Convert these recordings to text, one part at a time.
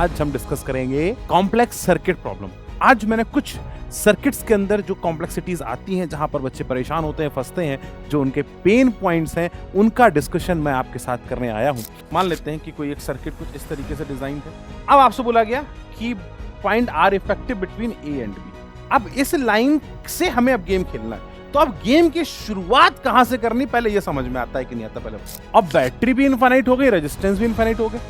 आज हम डिस्कस करेंगे कॉम्प्लेक्स सर्किट प्रॉब्लम। आज मैंने कुछ सर्किट्स के अंदर जो कॉम्प्लेक्सिटीज आती हैं, जहां पर बच्चे परेशान होते हैं, फंसते हैं, जो उनके पेन पॉइंट्स हैं, उनका डिस्कशन मैं आपके साथ करने आया हूं। मान लेते हैं कि कोई एक सर्किट कुछ इस तरीके से डिजाइन है। अब आपसे बोला गया कि find R effective between A and B. अब इस लाइन से हमें अब गेम खेलना है, तो अब गेम की शुरुआत कहां से करनी, पहले ये समझ में आता है कि नहीं आता पहले। अब बैटरी भी इनफाइनाइट हो गई, रेजिस्टेंस भी इनफाइनाइट हो गए।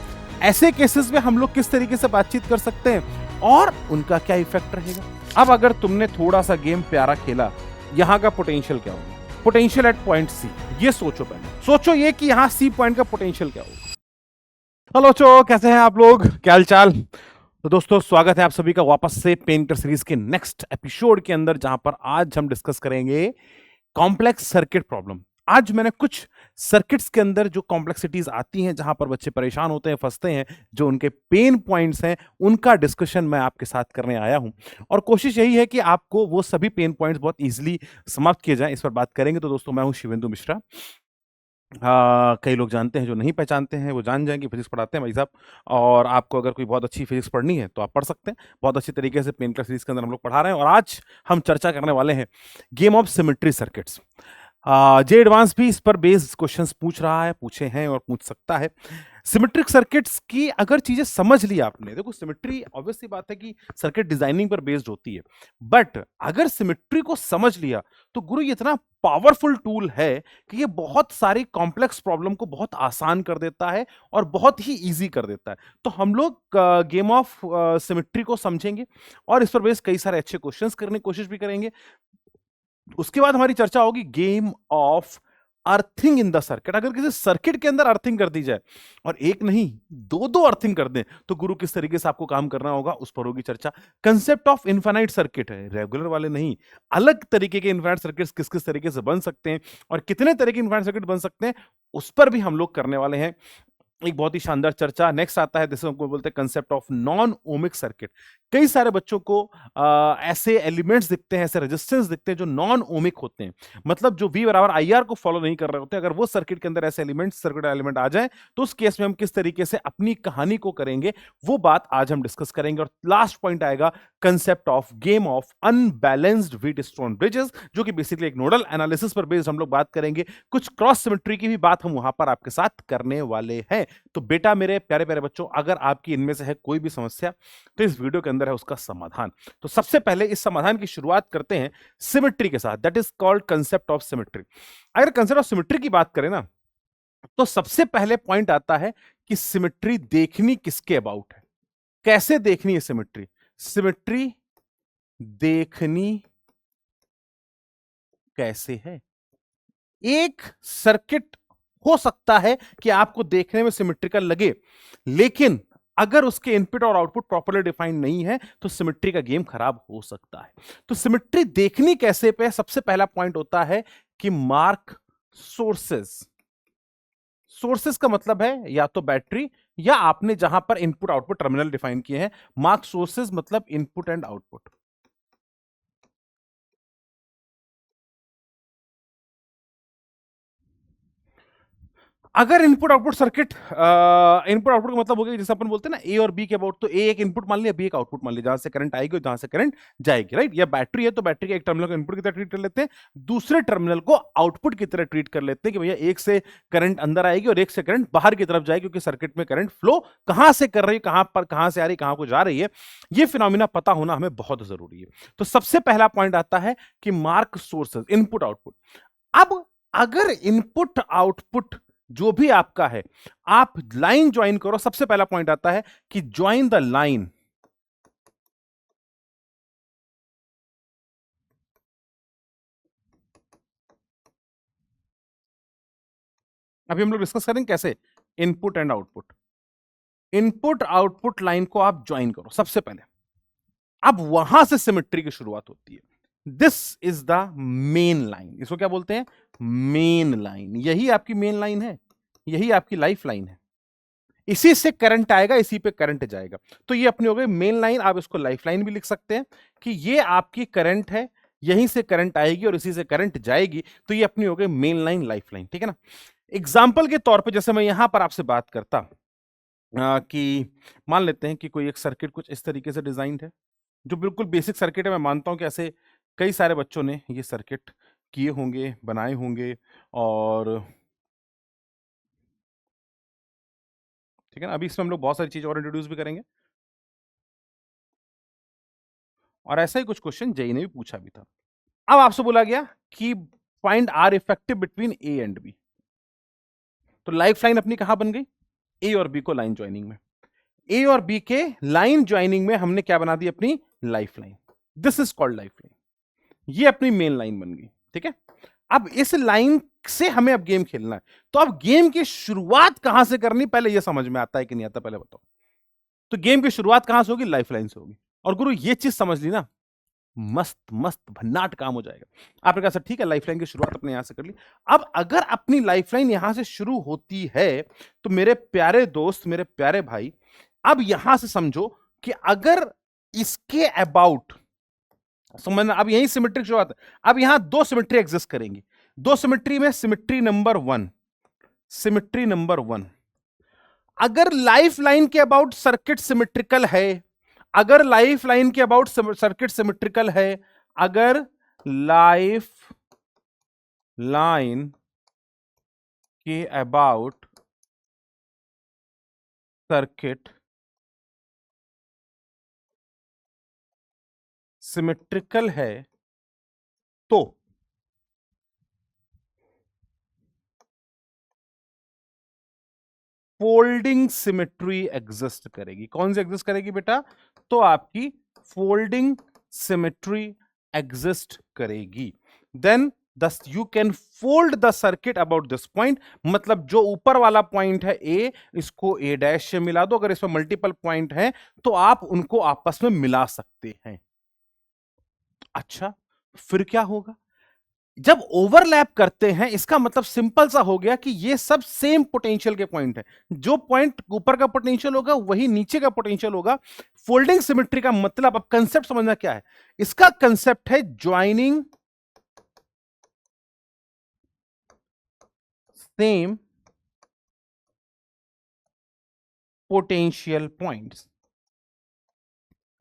ऐसे केसेस में हम लोग किस तरीके से बातचीत कर सकते हैं और उनका क्या इफेक्ट रहेगा। अब अगर तुमने थोड़ा सा गेम प्यारा खेला, यहां का पोटेंशियल क्या होगा, पोटेंशियल एट पॉइंट सी, ये सोचो। पहले सोचो ये कि यहां सी पॉइंट का पोटेंशियल क्या होगा। हेलो बच्चों, कैसे हैं आप लोग, क्या हाल चाल। तो दोस्तों, स्वागत है आप सभी का वापस से पेंटर सीरीज के नेक्स्ट एपिसोड के अंदर, जहां पर आज हम डिस्कस करेंगे कॉम्प्लेक्स सर्किट प्रॉब्लम। आज मैंने कुछ सर्किट्स के अंदर जो कॉम्प्लेक्सिटीज आती हैं, जहां पर बच्चे परेशान होते हैं, फंसते हैं, जो उनके पेन पॉइंट्स हैं, उनका डिस्कशन मैं आपके साथ करने आया हूं। और कोशिश यही है कि आपको वो सभी पेन पॉइंट्स बहुत इजीली समाप्त किए जाएं, इस पर बात करेंगे। तो दोस्तों, मैं हूं शिवेंदु मिश्रा। कई लोग जानते हैं, जो नहीं पहचानते हैं वो जान जाएंगे, फिजिक्स पढ़ाते हैं भाई साहब। और आपको अगर कोई बहुत अच्छी फिजिक्स पढ़नी है तो आप पढ़ सकते हैं। बहुत अच्छी तरीके से पेन क्लास सीरीज के अंदर हम लोग पढ़ा रहे हैं। और आज हम चर्चा करने वाले हैं game of symmetry circuits. J advance भी इस पर बेस्ड क्वेश्चंस पूछ रहा है, पूछे हैं और पूछ सकता है। सिमेट्रिक सर्किट्स की अगर चीजें समझ ली आपने, देखो सिमेट्री ऑब्वियस सी बात है कि सर्किट डिजाइनिंग पर बेस्ड होती है, बट अगर सिमेट्री को समझ लिया तो गुरु ये इतना पावरफुल टूल है कि ये बहुत सारी कॉम्प्लेक्स प्रॉब्लम को बहुत आसान कर देता है और बहुत ही इजी कर देता है। तो हम लोग गेम ऑफ सिमेट्री को समझेंगे और इस पर बेस्ड कई सारे अच्छे क्वेश्चंस करने की कोशिश भी करेंगे। उसके बाद हमारी चर्चा होगी game of earthing in the circuit. अगर किसी सर्किट के अंदर अर्थिंग कर दी जाए, और एक नहीं दो दो अर्थिंग कर दें, तो गुरु किस तरीके से आपको काम करना होगा, उस पर होगी चर्चा। कंसेप्ट ऑफ इनफाइनाइट सर्किट है, रेगुलर वाले नहीं, अलग तरीके के इनफाइनाइट सर्किट्स किस किस तरीके से बन सकते हैं और कितने तरह के इनफाइनाइट सर्किट बन सकते हैं, उस पर भी हम लोग करने वाले हैं एक बहुत ही शानदार चर्चा। नेक्स्ट आता है, जिसे हमको बोलते हैं concept of non ohmic circuit. कई सारे बच्चों को ऐसे एलिमेंट्स दिखते हैं, ऐसे रेजिस्टेंस दिखते हैं जो नॉन ओमिक होते हैं, मतलब जो V बराबर IR को फॉलो नहीं कर रहे होते। अगर वो सर्किट के अंदर ऐसे एलिमेंट्स, सर्किट एलिमेंट आ जाए, तो उस केस में हम किस तरीके से अपनी कहानी को करेंगे, वो बात आज हम डिस्कस करेंगे। और लास्ट पॉइंट आएगा concept of game of unbalanced Wheatstone bridges, जो कि बेसिकली एक नोडल एनालिसिस पर बेस्ड हम लोग बात करेंगे। कुछ क्रॉस सिमेट्री की भी बात हम वहां पर आपके साथ करने वाले हैं। तो बेटा, मेरे प्यारे प्यारे बच्चों, अगर आपकी इनमें से है कोई भी समस्या, तो इस वीडियो के अंदर है उसका समाधान। तो सबसे पहले इस समाधान की शुरुआत करते हैं सिमेट्री के साथ, that is called concept of symmetry. अगर कंसेप्ट ऑफ सिमेट्री की बात करें ना, तो सबसे पहले पॉइंट आता है कि सिमेट्री देखनी किसके अबाउट है, कैसे देखनी है सिमेट्री। सिमेट्री देखनी कैसे है। एक सर्किट हो सकता है कि आपको देखने में सिमेट्रिकल लगे, लेकिन अगर उसके इनपुट और आउटपुट प्रॉपर्ली डिफाइंड नहीं है, तो सिमेट्री का गेम खराब हो सकता है। तो सिमेट्री देखनी कैसे पे सबसे पहला पॉइंट होता है कि मार्क सोर्सेस। सोर्सेस का मतलब है या तो बैटरी, या आपने जहां पर इनपुट आउटपुट टर्मिनल डिफाइन किए हैं। मार्क सोर्सेस मतलब इनपुट एंड आउटपुट। अगर input output circuit, input output का मतलब हो गया जैसे अपन बोलते हैं ना ए और बी के अबाउट, तो ए एक इनपुट मान लिया, बी एक आउटपुट मान लिया, जहां से करंट आएगी और जहां से करंट जाएगी, राइट। या बैटरी है तो बैटरी के एक टर्मिनल को इनपुट की तरह ट्रीट कर लेते हैं, दूसरे टर्मिनल को आउटपुट की तरह ट्रीट कर लेते हैं कि भैया एक से करंट अंदर आएगी और एक से करंट बाहर की तरफ जाएगी, क्योंकि सर्किट में करंट फ्लो कहां से कर रही है, कहां पर, कहां से आ रही है, कहां को जा रही है, ये फिनोमिना पता होना हमें बहुत जरूरी है। तो सबसे पहला पॉइंट आता है कि मार्क सोर्सेज, इनपुट आउटपुट। अब अगर इनपुट आउटपुट जो भी आपका है, आप लाइन ज्वाइन करो, सबसे पहला पॉइंट आता है कि ज्वाइन द लाइन। अभी हम लोग डिस्कस करेंगे कैसे, input and output. Input output line को आप ज्वाइन करो सबसे पहले। अब वहां से सिमेट्री की शुरुआत होती है। This is the main line, इसको क्या बोलते हैं, मेन लाइन। यही आपकी मेन लाइन है, यही आपकी लाइफ लाइन है। इसी से करंट आएगा, इसी पे करंट जाएगा। तो ये अपनी हो गई मेन लाइन। आप इसको लाइफ लाइन भी लिख सकते हैं कि ये आपकी करंट है, यहीं से करंट आएगी और इसी से करंट जाएगी। तो ये अपनी हो गई मेन लाइन, लाइफ लाइन, ठीक है ना। एग्जाम्पल के तौर पे जैसे मैं यहां पर आपसे बात करता, कि मान लेते हैं कि कोई एक सर्किट कुछ इस तरीके से डिजाइन्ड है, जो बिल्कुल बेसिक सर्किट है। मैं मानता हूं कि ऐसे कई सारे बच्चों ने ये सर्किट किए होंगे, बनाए होंगे, और ठीक है ना। अभी इसमें हम लोग बहुत सारी चीज और इंट्रोड्यूस भी करेंगे, और ऐसा ही कुछ क्वेश्चन जेई ने भी पूछा भी था। अब आपसे बोला गया कि find R effective between A and B. तो लाइफ लाइन अपनी कहां बन गई? ए और बी को लाइन ज्वाइनिंग में, ए और बी के लाइन ज्वाइनिंग में हमने क्या बना दी? अपनी life line. This is called life line. ये अपनी मेन लाइन बन गई, ठीक है। अब इस लाइन से हमें अब गेम खेलना है, तो अब गेम की शुरुआत कहां से करनी, पहले ये समझ में आता है कि नहीं आता, पहले बताओ। तो गेम की शुरुआत कहां से होगी? लाइफ लाइन से होगी। और गुरु ये चीज समझ ली ना, मस्त मस्त भन्नाट काम हो जाएगा। आपने कहा सर ठीक है, लाइफलाइन की शुरुआत अपने यहां से कर ली। अब अगर अपनी लाइफलाइन यहां से शुरू होती है, तो मेरे प्यारे दोस्त, मेरे प्यारे भाई, अब यहां से समझो कि अगर इसके अबाउट समझना, अब यही सिमेट्रिक शुरुआत है। अब यहां दो सिमेट्री एग्जिस्ट करेंगी। दो सिमेट्री में symmetry number one, symmetry number one, अगर लाइफ लाइन के अबाउट सर्किट सिमेट्रिकल है, अगर लाइफ लाइन के अबाउट सर्किट सिमेट्रिकल है, अगर लाइफ लाइन के अबाउट सर्किट सिमेट्रिकल है, तो फोल्डिंग सिमेट्री एग्जिस्ट करेगी। कौन सी एग्जिस्ट करेगी बेटा? तो आपकी फोल्डिंग सिमेट्री एग्जिस्ट करेगी। देन दस you can fold the circuit about this point. मतलब जो ऊपर वाला पॉइंट है ए, इसको ए डैश से मिला दो। अगर इसमें मल्टीपल पॉइंट है तो आप उनको आपस में मिला सकते हैं। अच्छा, फिर क्या होगा? जब ओवरलैप करते हैं, इसका मतलब सिंपल सा हो गया कि ये सब सेम पोटेंशियल के पॉइंट है। जो पॉइंट ऊपर का पोटेंशियल होगा वही नीचे का पोटेंशियल होगा। फोल्डिंग सिमेट्री का मतलब, अब कंसेप्ट समझना क्या है। इसका कंसेप्ट है ज्वाइनिंग सेम पोटेंशियल पॉइंट्स।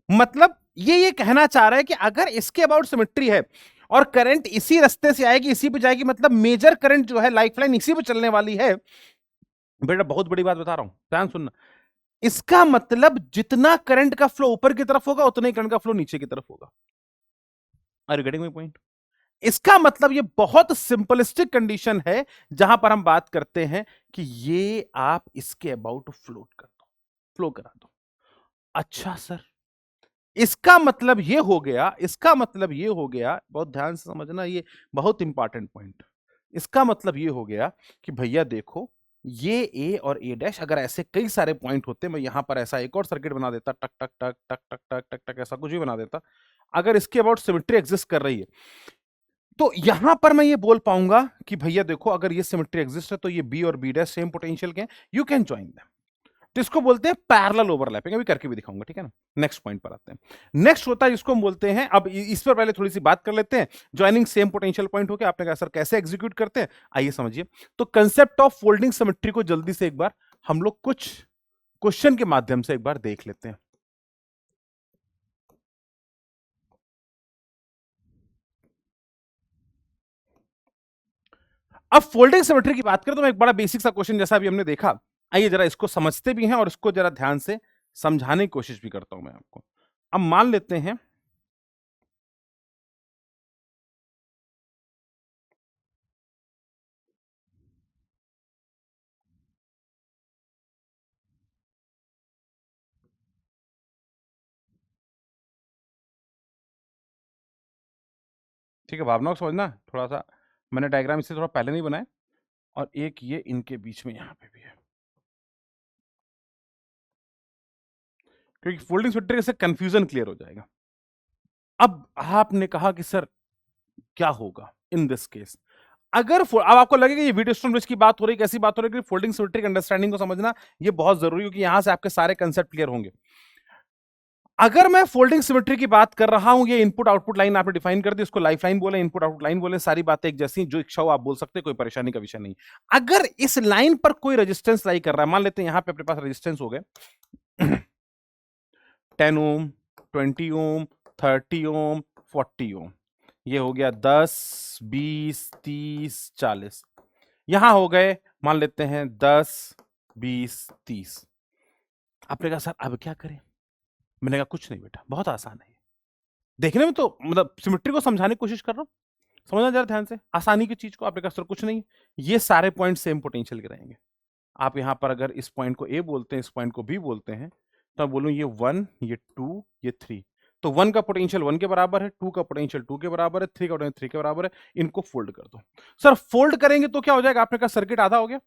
मतलब ये कहना चाह रहा है कि अगर इसके अबाउट सिमेट्री है और करंट इसी रास्ते से आएगी, इसी पे जाएगी, मतलब मेजर करंट जो है लाइफलाइन इसी पे चलने वाली है। बेटा बहुत बड़ी बात बता रहा हूं, ध्यान सुनना। इसका मतलब जितना करंट का फ्लो ऊपर की तरफ होगा, उतना ही करंट का फ्लो नीचे की तरफ होगा। Are you getting my point? इसका मतलब ये बहुत सिंपलिस्टिक कंडीशन है, जहां पर हम बात करते हैं कि ये आप इसके अबाउट फ्लोट कर दो, फ्लो करा दो। अच्छा सर, इसका मतलब ये हो गया, इसका मतलब ये हो गया, बहुत ध्यान से समझना, ये बहुत इंपॉर्टेंट पॉइंट। इसका मतलब ये हो गया कि भैया देखो, ये ए और ए डैश, अगर ऐसे कई सारे पॉइंट होते, मैं यहां पर ऐसा एक और सर्किट बना देता, टक टक टक टक टक टक टक टक, ऐसा कुछ भी बना देता। अगर इसके अबाउट सिमेट्री एग्जिस्ट कर रही है, तो यहां पर मैं ये बोल पाऊंगा कि भैया देखो, अगर ये सिमेट्री एग्जिस्ट है तो ये बी और बी डैश सेम पोटेंशियल के हैं, यू कैन ज्वाइन देम। तो इसको बोलते हैं पैरेलल ओवरलैपिंग। अभी करके भी दिखाऊंगा, ठीक है ना। नेक्स्ट पॉइंट पर आते हैं। नेक्स्ट होता है जिसको हम बोलते हैं, अब इस पर पहले थोड़ी सी बात कर लेते हैं। ज्वाइनिंग सेम पोटेंशियल पॉइंट हो गया। आपने कहा सर कैसे एग्जीक्यूट करते हैं, आइए समझिए। तो कंसेप्ट ऑफ फोल्डिंग सिमेट्री को जल्दी से एक बार हम लोग कुछ क्वेश्चन के माध्यम से एक बार देख लेते हैं। अब फोल्डिंग सिमेट्री की बात करें तो मैं एक बड़ा बेसिक सा क्वेश्चन जैसा अभी हमने देखा, आइए जरा इसको समझते भी हैं और इसको जरा ध्यान से समझाने की कोशिश भी करता हूं मैं आपको। अब मान लेते हैं ठीक है, भावनाओं को समझना थोड़ा सा। मैंने डायग्राम इससे थोड़ा पहले नहीं बनाया, और एक ये इनके बीच में यहां पे भी है, क्योंकि फोल्डिंग सिमेट्री से कंफ्यूजन क्लियर हो जाएगा। अब आपने कहा कि सर क्या होगा इन दिस केस, अगर अब आपको लगेगा ये व्हीटस्टोन ब्रिज की बात हो रही है, कैसी बात हो रही है, कि फोल्डिंग सिमेट्रिक अंडरस्टैंडिंग को समझना ये बहुत जरूरी है, क्योंकि यहां से आपके सारे कंसेप्ट क्लियर होंगे। अगर मैं फोल्डिंग सिमेट्री की बात कर रहा हूं, ये इनपुट आउटपुट लाइन आपने डिफाइन कर दी, इसको लाइफ लाइन बोले, इनपुट आउटपुट लाइन बोले, सारी बातें एक जैसी, जो इच्छा हो आप बोल सकते हैं, कोई परेशानी का विषय नहीं। अगर इस लाइन पर कोई रेजिस्टेंस लाई कर रहा है, मान लेते हैं यहां पे अपने पास रेजिस्टेंस हो गए 10 ओम, 20 ओम, 30 ओम, 40 ओम, ये हो गया 10, 20, 30, 40, यहां हो गए मान लेते हैं 10, 20, 30। आपने कहा सर अब क्या करें? मैंने कहा कुछ नहीं बेटा, बहुत आसान है। देखने में तो मतलब सिमेट्री को समझाने की कोशिश कर रहा हूं, समझना जरा ध्यान से आसानी की चीज को। आपने कहा सर कुछ नहीं, ये सारे पॉइंट सेम पोटेंशियल के रहेंगे। आप यहां पर अगर इस पॉइंट को ए बोलते हैं, इस पॉइंट को बी बोलते हैं, तो मैं बोलूं ये 1, ये 2, ये 3, तो 1 का पोटेंशियल 1 के बराबर है, 2 का पोटेंशियल 2 के बराबर है, 3 का पोटेंशियल 3 के बराबर है। इनको फोल्ड कर दो। सर फोल्ड करेंगे तो क्या हो जाएगा? आपने कहा सर्किट आधा हो गया।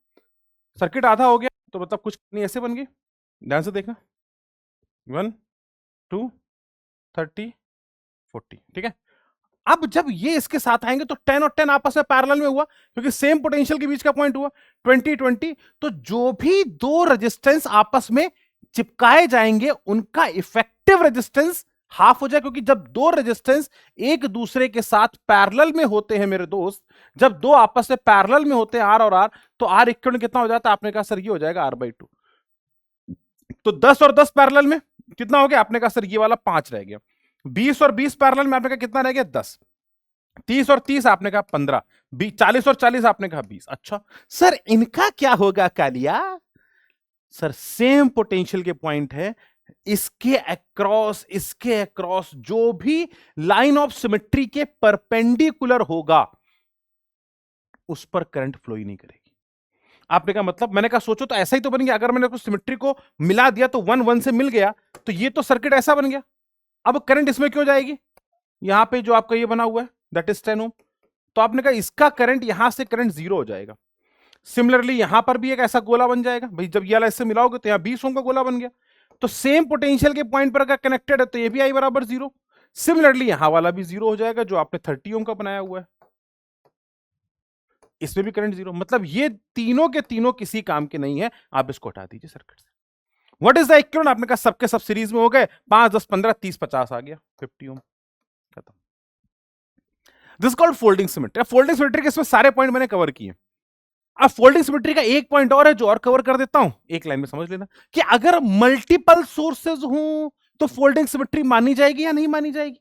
सर्किट आधा हो गया तो मतलब कुछ नहीं, ऐसे बन गई, ध्यान से देखना, 1, 2, 30, 40, ठीक है। अब जब ये इसके साथ आएंगे तो 10 और 10 आपस में पैरेलल में हुआ, क्योंकि सेम पोटेंशियल के बीच का पॉइंट हुआ 20, 20, तो जो भी दो रेजिस्टेंस आपस में चिपकाए जाएंगे उनका इफेक्टिव रेजिस्टेंस हाफ हो जाए, क्योंकि जब दो रेजिस्टेंस एक दूसरे के साथ पैरेलल में होते हैं मेरे दोस्त, जब दो आपस में पैरेलल में होते हैं आर और आर, तो आर इक्वल कितना हो जाता है? आपने कहा सर ये हो जाएगा R/2। तो 10 और 10 पैरेलल में कितना हो गया? आपने कहा सर ये वाला 5 रह गया। 20 और 20 पैरेलल में आपने कहा कितना रह गया? 10। 30 और 30 आपने कहा 15। 40 और 40 आपने कहा 20। अच्छा सर इनका क्या होगा कालिया? सर सेम पोटेंशियल के पॉइंट है, इसके अक्रॉस जो भी लाइन ऑफ सिमेट्री के परपेंडिकुलर होगा उस पर करंट फ्लो ही नहीं करेगी। आपने कहा मतलब? मैंने कहा सोचो तो ऐसा ही तो बन गया, अगर मैंने कुछ सिमेट्री को मिला दिया तो 1 1 से मिल गया, तो ये तो सर्किट ऐसा बन गया। अब करंट इसमें क्यों जाएगी? यहां पे जो आपका ये बना हुआ है दैट इज 10 ओम, तो आपने कहा इसका करंट यहां से करंट 0 हो जाएगा। सिमिलरली यहां पर भी एक ऐसा गोला बन जाएगा भाई, जब ये वाला इससे मिलाओगे तो यहां 20 ओम का गोला बन गया। तो सेम पोटेंशियल के पॉइंट पर अगर कनेक्टेड है तो ये भी आई बराबर 0। सिमिलरली यहां वाला भी 0 हो जाएगा जो आपने 30 ओम का बनाया हुआ है, इसमें भी करंट 0। मतलब ये तीनों के तीनों किसी काम के नहीं है, आप इसको हटा दीजिए सर्किट से। What is the equivalent? आपने कहा सबके सब सीरीज में हो गए, 5 10 15 30 50 आ गया, 50 ओम, खत्म। This called folding symmetry. Folding symmetry के इसमें सारे पॉइंट मैंने कवर किए। अब फोल्डिंग सिमेट्री का एक पॉइंट और है जो और कवर कर देता हूं, एक लाइन में समझ लेना, कि अगर मल्टीपल सोर्सेज हो तो फोल्डिंग सिमेट्री मानी जाएगी या नहीं मानी जाएगी?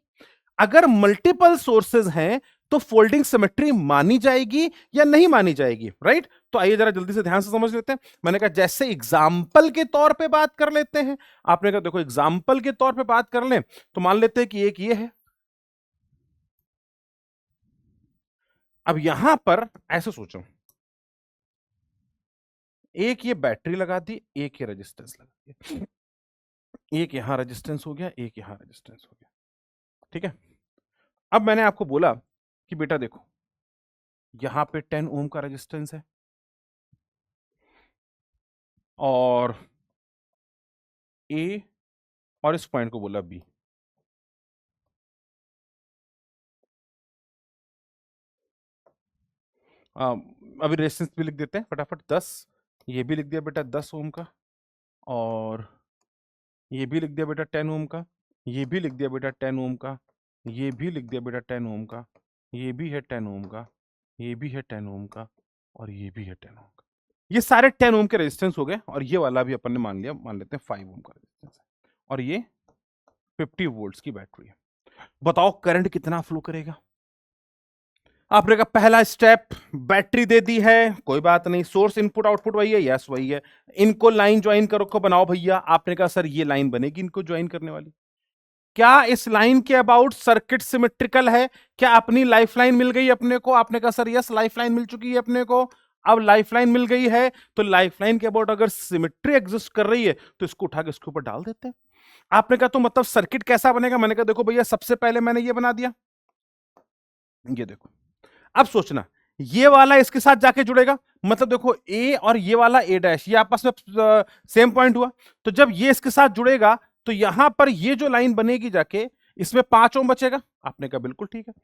अगर मल्टीपल सोर्सेज हैं तो फोल्डिंग सिमेट्री मानी जाएगी या नहीं मानी जाएगी, राइट? तो आइए जरा जल्दी से ध्यान से समझ लेते हैं। मैंने कहा जैसे एग्जाम्पल के तौर पे बात कर लेते हैं। आपने कहा देखो एग्जाम्पल के तौर पे बात कर लें तो मान लेते हैं कि एक ये है। अब यहां पर ऐसे सोचो, एक ये बैटरी लगा दी, एक ये रेजिस्टेंस लगा दिया, एक यहां रेजिस्टेंस हो गया, एक यहां रेजिस्टेंस हो गया, ठीक है। अब मैंने आपको बोला कि बेटा देखो यहां पे 10 ओम का रेजिस्टेंस है और ए, और इस पॉइंट को बोला बी। अभी रेजिस्टेंस भी लिख देते हैं फटाफट, 10, ये भी लिख दिया बेटा 10 ओम का, और ये भी लिख दिया बेटा 10 ओम का, ये भी लिख दिया बेटा 10 ओम का, ये भी लिख दिया बेटा 10 ओम का, ये भी है 10 ओम का, ये भी है 10 ओम का, और ये भी है 10 ओम का। ये सारे 10 ओम के रेजिस्टेंस हो गए, और ये वाला भी अपन ने मान लिया, मान लेते हैं 5 ओम का रेजिस्टेंस है, और ये 50 वोल्ट्स की बैटरी है। बताओ करंट कितना फ्लो करेगा? आपने कहा पहला स्टेप बैटरी दे दी है, कोई बात नहीं, सोर्स इनपुट आउटपुट वही है, यस वही है, इनको लाइन ज्वाइन करो को बनाओ भैया। आपने कहा सर ये लाइन बनेगी इनको ज्वाइन करने वाली, क्या इस लाइन के अबाउट सर्किट सिमेट्रिकल है? क्या अपनी लाइफलाइन मिल गई अपने को? आपने कहा सर यस लाइफलाइन मिल चुकी है अपने को। अब लाइफलाइन मिल गई है तो लाइफलाइन के अबाउट अगर सिमेट्री एग्जिस्ट कर रही है तो इसको उठा के इसके ऊपर डाल देते हैं। आपने कहा तो मतलब सर्किट कैसा बनेगा? मैंने कहा देखो भैया सबसे पहले मैंने ये बना दिया, ये देखो। अब सोचना ये वाला इसके साथ जाके जुड़ेगा, मतलब देखो ए और ये वाला ए डैश ये आपस में सेम पॉइंट हुआ, तो जब ये इसके साथ जुड़ेगा तो यहां पर ये जो लाइन बनेगी जाके इसमें 5 ओम बचेगा। आपने कहा बिल्कुल ठीक है।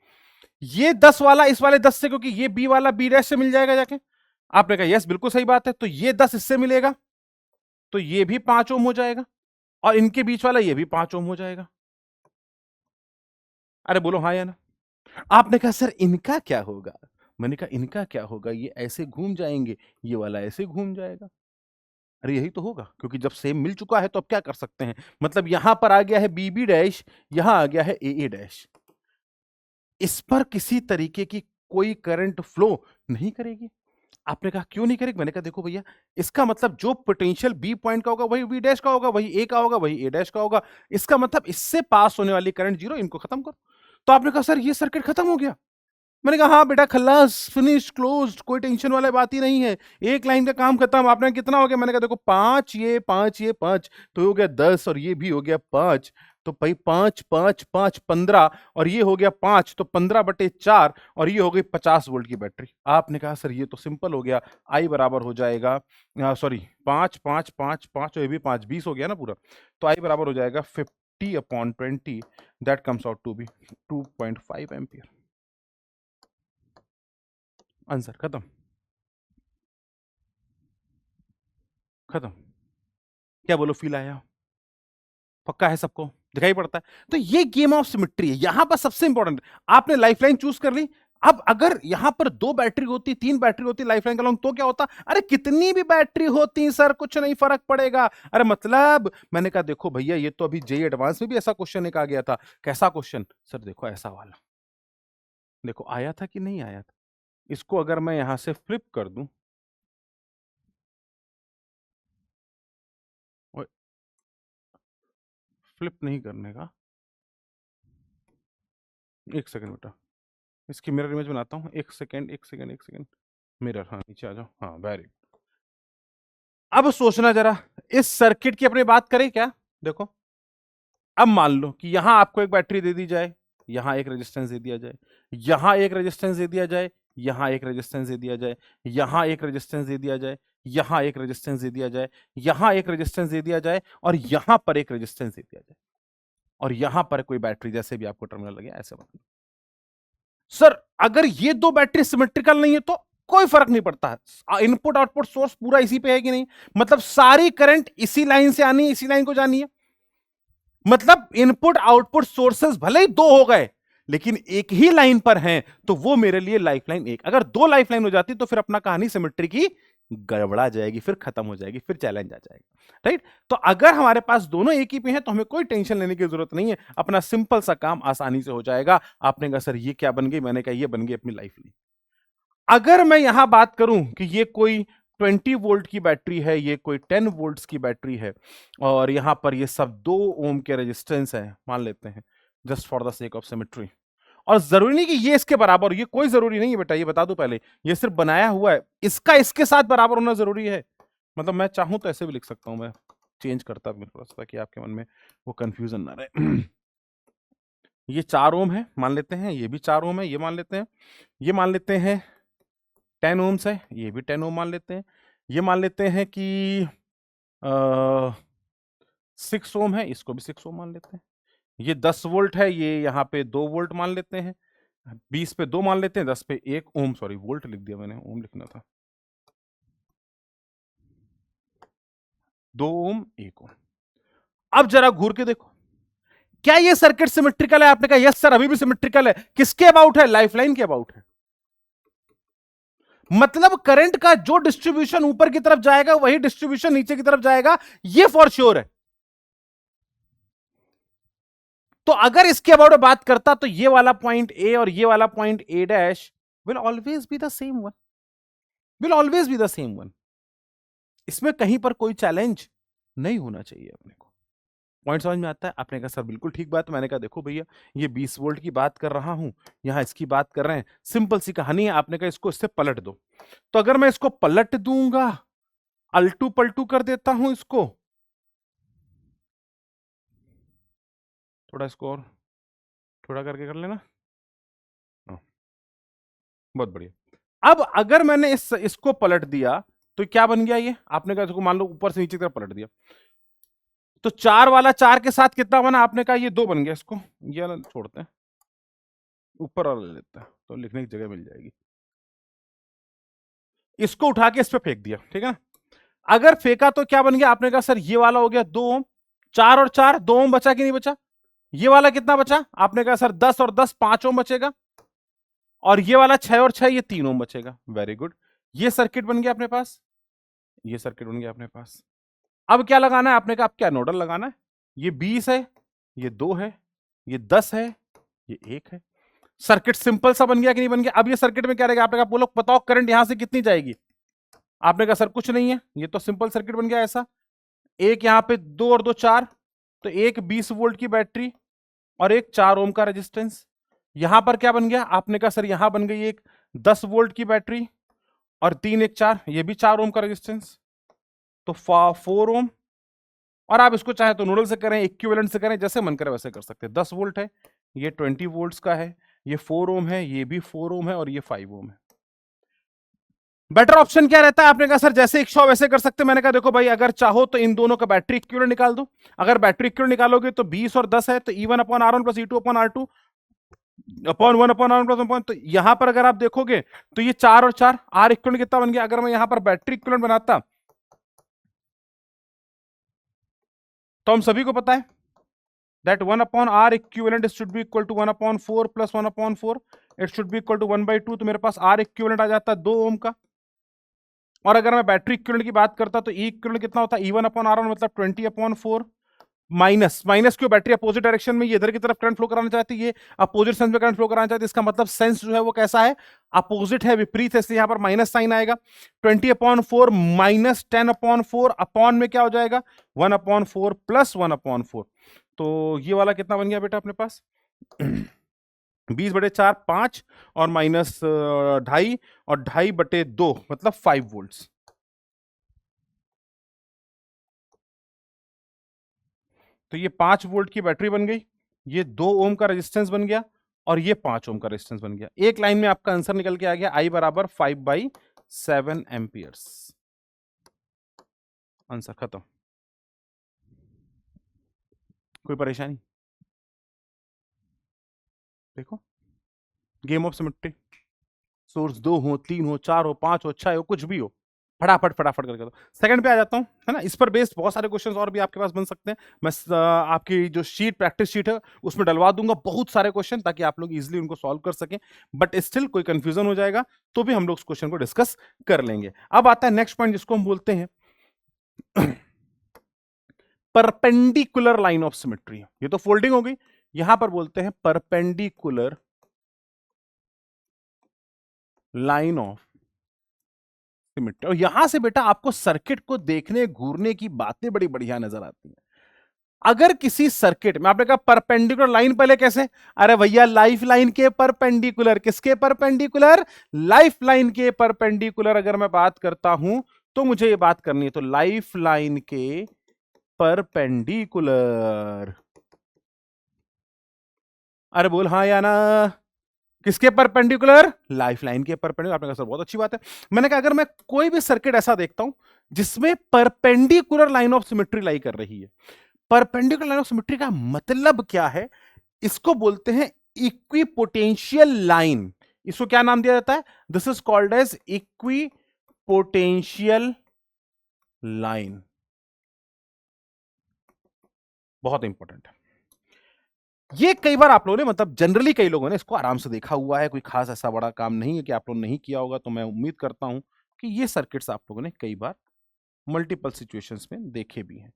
ये 10 वाला इस वाले 10 से, क्योंकि ये बी वाला बी डैश से मिल जाएगा जाके। आपने कहा यस बिल्कुल सही बात है, तो ये 10 इससे मिलेगा तो ये भी 5 ओम हो जाएगा। और इनके बीच वाला ये भी 5 ओम हो जाएगा। अरे बोलो हाँ या ना। आपने कहा सर इनका क्या होगा? मैंने कहा इनका क्या होगा, ये ऐसे घूम जाएंगे, ये वाला ऐसे घूम जाएगा। अरे यही तो होगा, क्योंकि जब सेम मिल चुका है तो अब क्या कर सकते हैं। मतलब यहां पर आ गया है बी बी डैश, यहां आ गया है ए ए डैश। इस पर किसी तरीके की कोई करंट फ्लो नहीं करेगी। आपने कहा क्यों नहीं करेगी? मैंने कहा देखो भैया, इसका मतलब जो पोटेंशियल बी पॉइंट का होगा वही बी डैश का होगा, वही ए का होगा वही ए डैश का होगा। इसका मतलब इससे पास होने वाली करंट जीरो, इनको खत्म करो। तो आपने कहा सर ये सर्किट खत्म हो गया। मैंने कहा हाँ बेटा, खल्लास, फिनिश, क्लोज्ड, कोई टेंशन वाली बात ही नहीं है। एक लाइन का काम खत्म। आपने कितना हो गया? मैंने कहा देखो 5 ये 5 ये 5 तो हो गया 10 और ये भी हो गया 5। तो भाई 5 5 5 15 और ये हो गया 5 तो 15/4 और ये हो गई 50 वोल्ट की बैटरी। आपने कहा सर ये तो सिंपल हो गया, आई बराबर हो जाएगा, सॉरी 5 5 5 5 और ये भी 5 20 हो गया ना पूरा। तो आई बराबर हो जाएगा 50/20, that comes out to be 2.5 ampere. Answer खत्म। खत्म। क्या बोलो, फील आया? पक्का है सबको, दिखाई पड़ता है? तो ये गेम ऑफ सिमेट्री है। यहां पर सबसे इंपॉर्टेंट, आपने लाइफलाइन चूज कर ली। अब अगर यहां पर 2 बैटरी होती, 3 बैटरी होती लाइफलाइन का लॉन्ग, तो क्या होता? अरे कितनी भी बैटरी होती सर कुछ नहीं फर्क पड़ेगा। अरे मतलब मैंने कहा देखो भैया, ये तो अभी जेई एडवांस में भी ऐसा क्वेश्चन एक आ गया था। कैसा क्वेश्चन? सर देखो ऐसा वाला, देखो आया था कि नहीं आया था। इसको अगर मैं यहां से फ्लिप कर दूं, फ्लिप नहीं करने का, एक सेकंड बेटा, इसकी मिरर इमेज बनाता हूँ। एक सेकंड एक सेकंड एक सेकंड। मिरर, हाँ नीचे आ जाओ, हाँ वेरी। अब सोचना जरा, इस सर्किट की अपनी बात करें क्या? देखो, अब मान लो कि यहां आपको एक बैटरी दे दी जाए, यहां एक रेजिस्टेंस दे दिया जाए, यहां एक रेजिस्टेंस दे दिया जाए, यहां एक रेजिस्टेंस दे दिया जाए, यहां एक रेजिस्टेंस दे दिया जाए, यहां एक रेजिस्टेंस दे दिया जाए, यहां एक रेजिस्टेंस दे दिया जाए और यहां पर एक रेजिस्टेंस दे दिया जाए और यहां पर कोई बैटरी, जैसे भी आपको टर्मिनल लगे ऐसे बता। सर अगर ये दो बैटरी सिमेट्रिकल नहीं है तो कोई फर्क नहीं पड़ता है, इनपुट आउटपुट सोर्स पूरा इसी पे है कि नहीं, मतलब सारी करंट इसी लाइन से आनी है, इसी लाइन को जानी है। मतलब इनपुट आउटपुट सोर्सेस भले ही दो हो गए लेकिन एक ही लाइन पर हैं, तो वो मेरे लिए लाइफलाइन एक। अगर दो लाइफलाइन हो जाती तो फिर अपना कहानी सिमेट्री की गड़बड़ा जाएगी, फिर खत्म हो जाएगी, फिर चैलेंज आ जाएगा, राइट। तो अगर हमारे पास दोनों एक ही पे हैं तो हमें कोई टेंशन लेने की जरूरत नहीं है, अपना सिंपल सा काम आसानी से हो जाएगा। आपने कहा सर ये क्या बन गई? मैंने कहा ये बन गई अपनी लाइफलाइन। अगर मैं यहां बात करूं कि ये कोई 20 वोल्ट की बैटरी है, ये कोई 10 वोल्ट्स की बैटरी है और यहां पर ये सब 2 ओम के रेजिस्टेंस है, मान लेते हैं just for the sake of symmetry. और जरूरी नहीं कि ये इसके बराबर, ये कोई जरूरी नहीं है बेटा, ये बता दो पहले, ये सिर्फ बनाया हुआ है, इसका इसके साथ बराबर होना जरूरी है। मतलब मैं चाहूं तो ऐसे भी लिख सकता हूं, मैं चेंज करता भी थोड़ा सा ताकि आपके मन में वो कंफ्यूजन ना रहे। ये 4 ओम है मान लेते हैं, ये भी 4 ओम है ये मान लेते हैं, ये मान लेते हैं 10 ओम्स है, ये भी 10 ओम मान लेते हैं, ये मान लेते हैं कि 6 ओम है, इसको भी 6 ओम मान लेते हैं, ये 10 वोल्ट है, ये यहाँ पे 2 वोल्ट मान लेते हैं, 20 पे 2 मान लेते हैं, 10 पे 1 ओम, सॉरी वोल्ट लिख दिया मैंने, ओम लिखना था, 2 ओम 1 ओम। अब जरा घूर के देखो, क्या ये सर्किट सिमेट्रिकल है? आपने कहा यस सर अभी भी सिमेट्रिकल है। किसके अबाउट है? लाइफलाइन के अबाउट है। मतलब करंट का जो डिस्ट्रीब्यूशन ऊपर की तरफ जाएगा वही डिस्ट्रीब्यूशन नीचे की तरफ जाएगा, ये फॉर श्योर है। तो अगर इसके अबाउट बात करता तो ये वाला पॉइंट ए और ये वाला point A dash will always be the same one, will always be the same one. इसमें कहीं पर कोई चैलेंज नहीं होना चाहिए अपने को। पॉइंट समझ में आता है? आपने कहा सर बिल्कुल ठीक बात है। मैंने कहा देखो भैया, ये 20 वोल्ट की बात कर रहा हूं, यहां इसकी बात कर रहे हैं, सिंपल सी कहानी है। आपने कहा इसको इससे पलट दो, तो अगर मैं इसको पलट दूंगा, अल्टू पलटू कर देता हूं इसको, थोड़ा इसको और थोड़ा करके कर लेना, हाँ, बहुत बढ़िया। अब अगर मैंने इसको पलट दिया तो क्या बन गया ये? आपने कहा इसको मान लो ऊपर से नीचे की तरफ पलट दिया, तो 4 वाला 4 के साथ कितना बना? आपने कहा ये 2 बन गया। इसको ये वाला छोड़ते हैं, ऊपर वाला ले लेते हैं तो लिखने की जगह मिल जाएगी। इसको उठा के इस पे फेंक दिया, ठीक है ना। अगर फेंका तो क्या बन गया? आपने कहा सर ये वाला हो गया 2 ओम, 4 और 4 2 ओम बचा कि नहीं बचा? ये वाला कितना बचा? आपने कहा सर 10 और 10 5 ओम बचेगा, और ये वाला 6 और 6 ये 3 ओम बचेगा। वेरी गुड, ये सर्किट बन गया अपने पास, ये सर्किट बन गया अपने पास। अब क्या लगाना है? आपने कहा अब क्या नोडल लगाना है। ये 20 है, ये 2 है, ये 10 है, ये 1 है। सर्किट सिंपल सा बन गया कि नहीं बन गया? अब ये सर्किट में क्या रहेगा? आपने कहा बोलो बताओ करंट यहां से कितनी जाएगी? आपने कहा सर कुछ नहीं है, ये तो सिंपल सर्किट बन गया ऐसा। एक यहां पे 2 और 2 4, तो एक 20 वोल्ट की बैटरी और एक 4 ओम का रेजिस्टेंस। यहां पर क्या बन गया? आपने कहा सर यहां बन गई एक 10 वोल्ट की बैटरी और 3 1 4, ये भी 4 ओम का रेजिस्टेंस, तो 4 ओम। और आप इसको चाहे तो नोडल से करें, इक्विवेलेंट से करें, जैसे मन करे वैसे कर सकते हैं। 10 वोल्ट है, ये 20 वोल्ट्स का है, ये 4 ओम है, ये भी 4 ओम है, और ये 5 ओम है। बेटर ऑप्शन क्या रहता है? आपने कहा सर जैसे इच्छा हो वैसे कर सकते हैं। मैंने कहा देखो भाई, अगर चाहो तो इन दोनों का बैटरी इक्विवेलेंट निकाल दो। अगर बैटरी इक्विवेलेंट निकालोगे तो 20 और 10 है, तो E1 upon R1 plus E2 upon R2 upon 1 upon R1 plus upon, तो यहां पर अगर आप देखोगे तो ये 4 और 4 R इक्विवेलेंट कितना बन गया? अगर मैं यहां पर बैटरी इक्विवेलेंट बनाता, तो हम सभी को पता है that 1 upon R equivalent should be equal to 1 upon 4 plus 1 upon 4, it should be equal to 1/2। तो मेरे पास R equivalent आ जाता है 2 ओम का। और अगर मैं बैटरी इक्विवेलेंट की बात करता तो E इक्विवेलेंट कितना होता है? E1 अपॉन R1 मतलब 20 अपॉन 4, माइनस माइनस क्यों? बैटरी अपोजिट डायरेक्शन में, ये इधर की तरफ करंट फ्लो कराना चाहती है, ये अपोजिट सेंस में करंट फ्लो कराना चाहती है। इसका मतलब सेंस जो है वो कैसा है? अपोजिट है, विपरीत है, इसलिए यहां पर माइनस साइन आएगा। 20 अपॉन 4 माइनस 10 अपॉन 4, अपॉन में क्या हो जाएगा? 1 अपॉन 4 प्लस 1 अपॉन 4। तो ये वाला कितना बन गया बेटा अपने पास? 20/4 5, और माइनस 2.5, और 2.5/2 मतलब 5 वोल्ट्स। तो ये 5 वोल्ट की बैटरी बन गई, ये 2 ओम का रेजिस्टेंस बन गया, और ये 5 ओम का रेजिस्टेंस बन गया। एक लाइन में आपका आंसर निकल के आ गया, I बराबर 5/7 एम्पियर्स। आंसर खत्म। कोई परेशानी? देखो, गेम ऑफ सिमेट्री। सोर्स 2 हो, 3 हो, 4 हो, 5 हो, 6 हो, कुछ भी हो, फटाफट फटाफट करके दो। सेकंड पे आ जाता हूं, है ना। इस पर बेस्ड बहुत सारे क्वेश्चंस और भी आपके पास बन सकते हैं। मैं आपकी जो शीट, प्रैक्टिस शीट है, उसमें डलवा दूंगा बहुत सारे क्वेश्चन, ताकि आप लोग इजीली उनको सॉल्व कर सकें। बट स्टिल कोई कंफ्यूजन हो जाएगा तो भी हम लोग उस क्वेश्चन को डिस्कस कर लेंगे। अब आता है नेक्स्ट पॉइंट, जिसको हम बोलते हैं परपेंडिकुलर लाइन ऑफ सिमेट्री। ये तो फोल्डिंग हो गई, यहां पर बोलते हैं परपेंडिकुलर लाइन ऑफ सिमेट्री। और यहां से बेटा आपको सर्किट को देखने घूरने की बातें बड़ी बढ़िया नजर आती हैं। अगर किसी सर्किट में आपने कहा परपेंडिकुलर लाइन, पहले कैसे? अरे भैया लाइफ लाइन के परपेंडिकुलर। किसके परपेंडिकुलर? लाइफ लाइन के परपेंडिकुलर अगर मैं बात करता हूं तो मुझे ये बात करनी है, तो लाइफ लाइन के परपेंडिकुलर। अरे बोल हाँ या ना। किसके परपेंडिकुलर? लाइफ लाइन के परपेंडिकुलर। आपने कहा सर बहुत अच्छी बात है। मैंने कहा अगर मैं कोई भी सर्किट ऐसा देखता हूं जिसमें परपेंडिकुलर लाइन ऑफ सिमेट्री लाई कर रही है, परपेंडिकुलर लाइन ऑफ सिमेट्री का मतलब क्या है? इसको बोलते हैं इक्विपोटेंशियल लाइन। इसको क्या नाम दिया जाता है? This is called as equipotential line. बहुत इंपॉर्टेंट है ये। कई बार आप लोगों ने, मतलब जनरली कई लोगों ने इसको आराम से देखा हुआ है, कोई खास ऐसा बड़ा काम नहीं है कि आप लोगों ने नहीं किया होगा। तो मैं उम्मीद करता हूं कि ये सर्किट्स आप लोगों ने कई बार मल्टीपल सिचुएशंस में देखे भी हैं।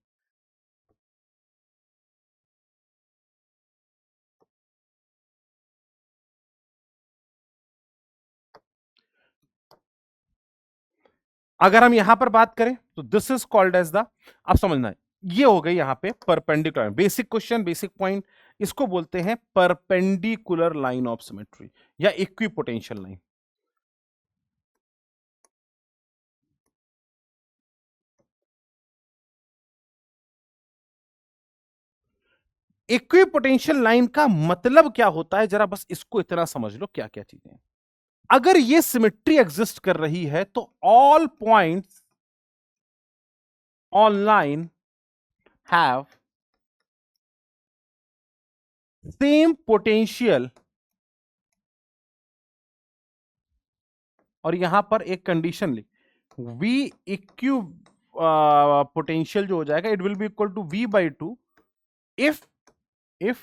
अगर हम यहां पर बात करें तो this is called as the, आप समझना है, ये हो गई यहां पे perpendicular. Basic question, basic point, इसको बोलते हैं परपेंडिकुलर लाइन ऑफ सिमेट्री या इक्विपोटेंशियल लाइन। इक्विपोटेंशियल लाइन का मतलब क्या होता है, जरा बस इसको इतना समझ लो क्या क्या चीजें हैं। अगर ये सिमेट्री एग्जिस्ट कर रही है तो all points on line have same potential, और यहां पर एक कंडीशन लिख, V इक्यू पोटेंशियल जो हो जाएगा, it will be equal to V/2 if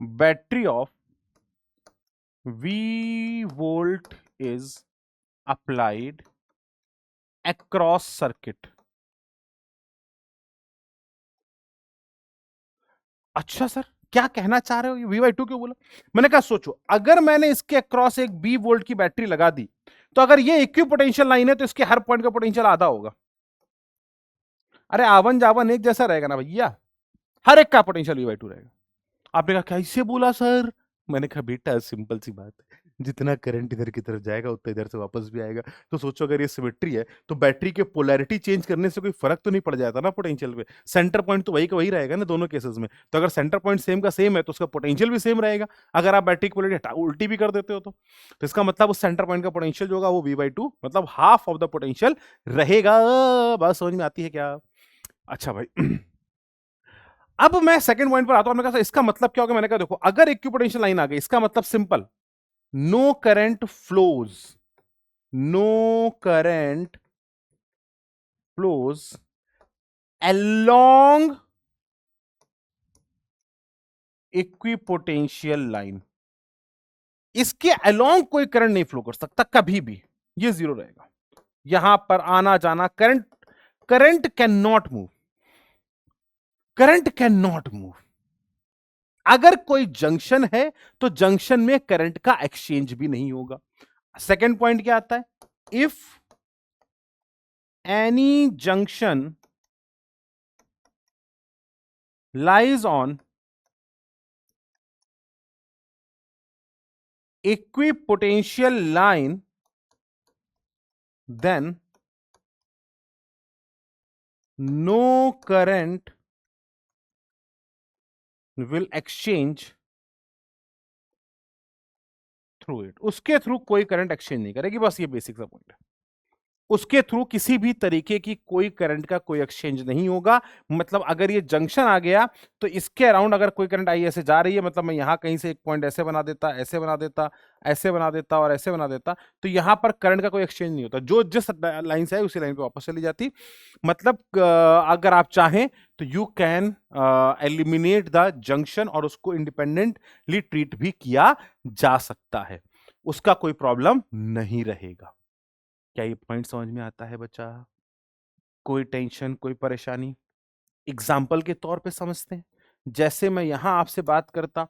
battery of V volt is applied across circuit. अच्छा सर, क्या कहना चाह रहे हो? ये V/2 क्यों बोला? मैंने कहा सोचो, अगर मैंने इसके अक्रॉस एक B वोल्ट की बैटरी लगा दी, तो अगर ये इक्विपोटेंशियल लाइन है तो इसके हर पॉइंट का पोटेंशियल आधा होगा। अरे आवन जावन एक जैसा रहेगा ना भैया, हर एक का पोटेंशियल V/2 रहेगा। आपने कहा कैसे बोला सर? मैंने कहा बेटा सिंपल सी बात है, जितना करंट इधर की तरफ जाएगा उतना इधर से वापस भी आएगा। तो सोचो अगर ये सिमेट्री है तो बैटरी के पोलैरिटी चेंज करने से कोई फर्क तो नहीं पड़ जाता ना पोटेंशियल पे। सेंटर पॉइंट तो वही का वही रहेगा ना दोनों केसेस में। तो अगर सेंटर पॉइंट सेम का सेम है तो उसका पोटेंशियल भी सेम रहेगा। अगर आप बैटरी की पोलैरिटी उल्टी भी कर देते हो तो इसका मतलब उस सेंटर पॉइंट का पोटेंशियल जो होगा वो V/2 मतलब हाफ ऑफ द पोटेंशियल रहेगा। बात समझ में आती है क्या? अच्छा भाई अब मैं सेकंड पॉइंट पर आता हूं। मैंने कहा इसका मतलब क्या होगा? मैंने कहा देखो, अगर इक्विपोटेंशियल लाइन आ गई इसका मतलब simple, no current flows, no current flows along equipotential line. इसके अलोंग कोई करंट नहीं फ्लो कर सकता कभी भी, ये जीरो रहेगा। यहां पर आना जाना current can not move, current can not move. अगर कोई जंक्शन है तो जंक्शन में करंट का एक्सचेंज भी नहीं होगा। सेकंड पॉइंट क्या आता है? If any junction lies on equipotential line then no current will exchange through it। उसके थ्रू कोई करंट एक्सचेंज नहीं करेगी, बस ये बेसिक सा पॉइंट है। उसके थ्रू किसी भी तरीके की कोई करंट का कोई एक्सचेंज नहीं होगा। मतलब अगर ये जंक्शन आ गया तो इसके अराउंड अगर कोई करंट आई ऐसे जा रही है, मतलब मैं यहां कहीं से एक पॉइंट ऐसे बना देता, ऐसे बना देता, ऐसे बना देता और ऐसे बना देता, तो यहां पर करंट का कोई एक्सचेंज नहीं होता। जो जिस लाइन से है उसी लाइन पे वापस चली जाती। मतलब अगर आप चाहें तो you can eliminate the junction और उसको इंडिपेंडेंटली ट्रीट भी किया जा सकता है, उसका कोई प्रॉब्लम नहीं रहेगा। क्या ये पॉइंट समझ में आता है बच्चा? कोई टेंशन, कोई परेशानी? एग्जाम्पल के तौर पे समझते हैं। जैसे मैं यहां आपसे बात करता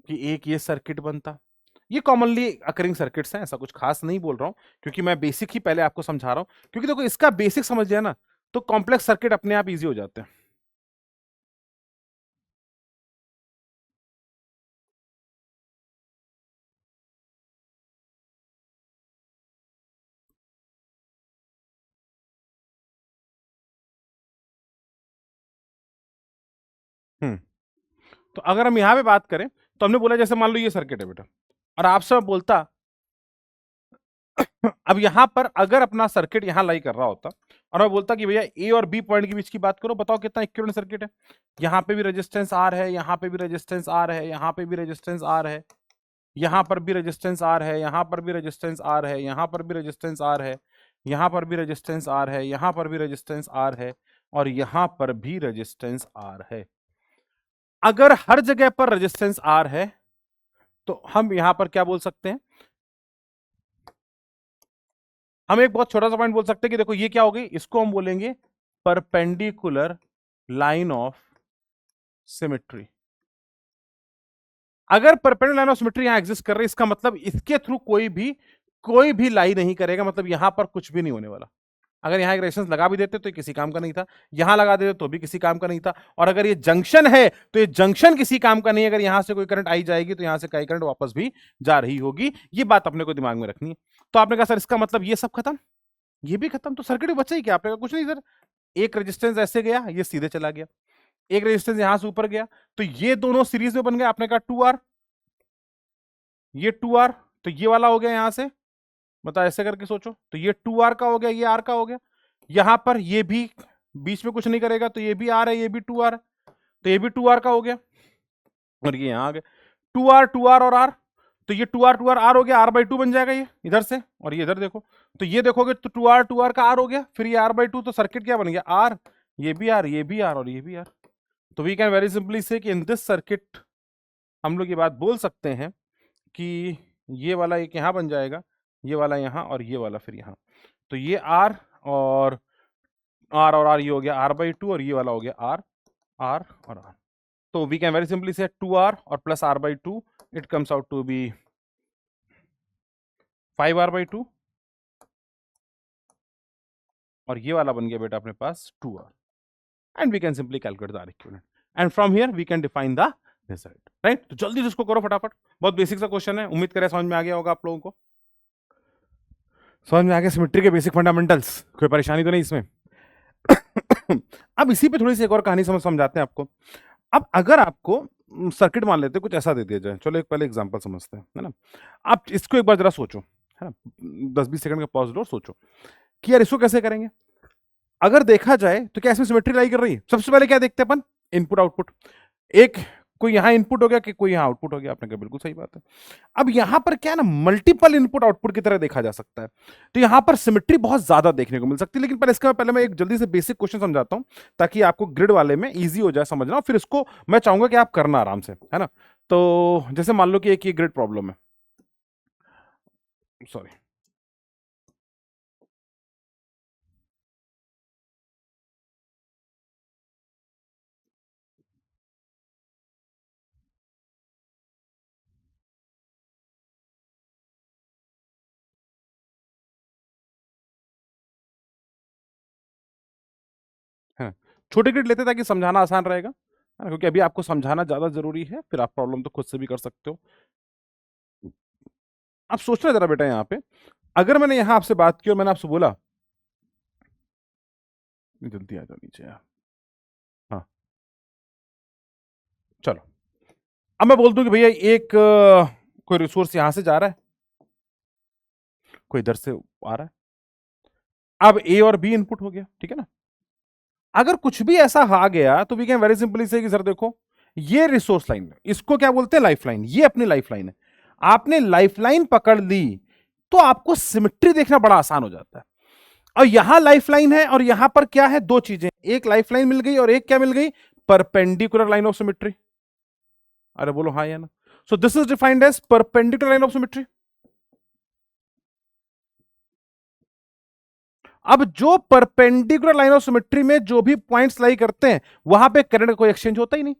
कि एक ये सर्किट बनता, ये कॉमनली अकरिंग सर्किट्स हैं, ऐसा कुछ खास नहीं बोल रहा हूं, क्योंकि मैं बेसिक ही पहले आपको समझा रहा हूं। क्योंकि देखो इसका बेसिक समझ लिया ना तो कॉम्प्लेक्स सर्किट अपने आप इजी हो जाते हैं। हम्म तो अगर हम यहां पे बात करें तो हमने बोला जैसे मान लो ये सर्किट है बेटा, और आपसे मैं बोलता अब यहां पर अगर अपना सर्किट यहां लाई कर रहा होता और मैं बोलता कि भैया ए और बी पॉइंट के बीच की बात करो, बताओ कितना इक्विवेलेंट सर्किट है। यहां पे भी रेजिस्टेंस आर है, यहां पे भी रेजिस्टेंस आर है, यहां पे भी रेजिस्टेंस आर है, यहां पर भी रेजिस्टेंस आर है, यहां पर भी रेजिस्टेंस आर है, यहां पर भी रेजिस्टेंस आर है, यहां पर भी रेजिस्टेंस आर है, यहां पर भी रेजिस्टेंस आर है, और यहां पर भी रेजिस्टेंस आर है। अगर हर जगह पर रेजिस्टेंस आर है तो हम यहां पर क्या बोल सकते हैं? हम एक बहुत छोटा सा पॉइंट बोल सकते हैं कि देखो ये क्या हो गई, इसको हम बोलेंगे परपेंडिकुलर लाइन ऑफ सिमेट्री। अगर परपेंडिकुलर लाइन ऑफ सिमेट्री यहां एग्जिस्ट कर रही है, इसका मतलब इसके थ्रू कोई भी लाई नहीं करेगा, मतलब यहां पर कुछ भी नहीं होने वाला। अगर यहां एक रेजिस्टेंस लगा भी देते तो ये किसी काम का नहीं था, यहां लगा देते तो भी किसी काम का नहीं था, और अगर ये जंक्शन है तो ये जंक्शन किसी काम का नहीं है। अगर यहां से कोई करंट आई जाएगी तो यहां से कई करंट वापस भी जा रही होगी। ये बात अपने को दिमाग में रखनी है। तो आपने कहा सर इसका मतलब ये सब खत्म, ये भी खत्म, तो सर्किट बचा ही क्या? आपने कहा कुछ नहीं सर, एक रेजिस्टेंस ऐसे गया, ये सीधे चला गया, एक रेजिस्टेंस यहां से ऊपर गया, तो ये दोनों सीरीज में बन गए। आपने कहा 2R, ये 2R, तो ये वाला हो गया यहां से, बताओ ऐसे करके सोचो, तो ये 2R का हो गया, ये R का हो गया। यहां पर ये भी बीच में कुछ नहीं करेगा, तो ये भी R है, ये भी 2R है, तो ये भी 2R का हो गया, और ये यहां आ गया 2R और R, तो ये 2R R हो गया, R/2 बन जाएगा ये इधर से, और ये इधर देखो, तो ये देखोगे तो 2R का R हो गया, फिर ये R/2, तो सर्किट क्या बन गया? R, ये भी आर, ये भी आर और ये भी आर। तो we can very simply say कि इन दिस सर्किट हम लोग ये बात बोल सकते हैं कि ये वाला एक यहाँ बन जाएगा, ये वाला यहाँ और ये वाला फिर यहाँ। तो ये आर और आर ये हो गया R/2 और ये वाला हो गया आर और आर। तो वी कैन वेरी सिंपली से 2R और plus R/2 it comes out to be 5R/2 और ये वाला बन गया बेटा अपने पास 2R and we can simply calculate the R equivalent and from here we can define the result, right. तो जल्दी इसको करो फटाफट, बहुत बेसिक सा क्वेश्चन है, उम्मीद करें समझ में आ गया होगा आप लोगों को। समझ में आ गया सिमेट्री के बेसिक फंडामेंटल्स, कोई परेशानी तो नहीं इसमें। अब इसी पे थोड़ी सी एक और कहानी समझाते हैं आपको। अब अगर आपको सर्किट मान लेते कुछ ऐसा दे दिया जाए, चलो एक पहले एग्जांपल समझते हैं, है ना। आप इसको एक बार जरा सोचो, है ना, 10-20 सेकंड का पॉज लो, सोचो कि यार इसको कैसे करेंगे। अगर देखा जाए तो क्या इसमें सिमेट्री लाई कर रही है? सबसे पहले क्या देखते हैं अपन? Input output. एक कोई यहां इनपुट हो गया कि कोई यहां आउटपुट हो गया, आपने कहा बिल्कुल सही बात है। अब यहां पर क्या ना, मल्टीपल इनपुट आउटपुट की तरह देखा जा सकता है, तो यहां पर सिमेट्री बहुत ज्यादा देखने को मिल सकती है। लेकिन पहले मैं एक जल्दी से बेसिक क्वेश्चन समझाता हूं ताकि आपको ग्रिड वाले में इजी हो जाए समझना, फिर इसको मैं चाहूंगा कि आप करना आराम से, है ना। तो जैसे मान लो कि एक ये ग्रिड प्रॉब्लम है, सॉरी, है ना। छोटे ग्रिड लेते ताकि समझाना आसान रहेगा, है ना, क्योंकि अभी आपको समझाना ज्यादा जरूरी है, फिर आप प्रॉब्लम तो खुद से भी कर सकते हो। आप सोचना जरा बेटा, यहाँ पे अगर मैंने यहां आपसे बात की और मैंने आपसे बोला, जल्दी आ जाओ नीचे यार, हाँ चलो, अब मैं बोल दूं कि भैया एक कोई रिसोर्स यहां से जा रहा है, कोई इधर से आ रहा है, अब ए और बी इनपुट हो गया, ठीक है ना। अगर कुछ भी ऐसा आ गया तो we can very simply say कि सर देखो, ये रिसोर्स लाइन है, इसको क्या बोलते हैं? Life line. ये अपनी लाइफ लाइन है, आपने लाइफ लाइन पकड़ ली तो आपको सिमेट्री देखना बड़ा आसान हो जाता है। और यहां लाइफ लाइन है और यहां पर क्या है? दो चीजें, एक लाइफ लाइन मिल गई और एक क्या मिल गई? Perpendicular line of symmetry. अरे बोलो हाँ या ना। So this is defined as perpendicular line of symmetry. अब जो परपेंडिकुलर लाइन ऑफ सिमेट्री में जो भी पॉइंट्स लाई करते हैं वहां पे करंट का कोई एक्सचेंज होता ही नहीं।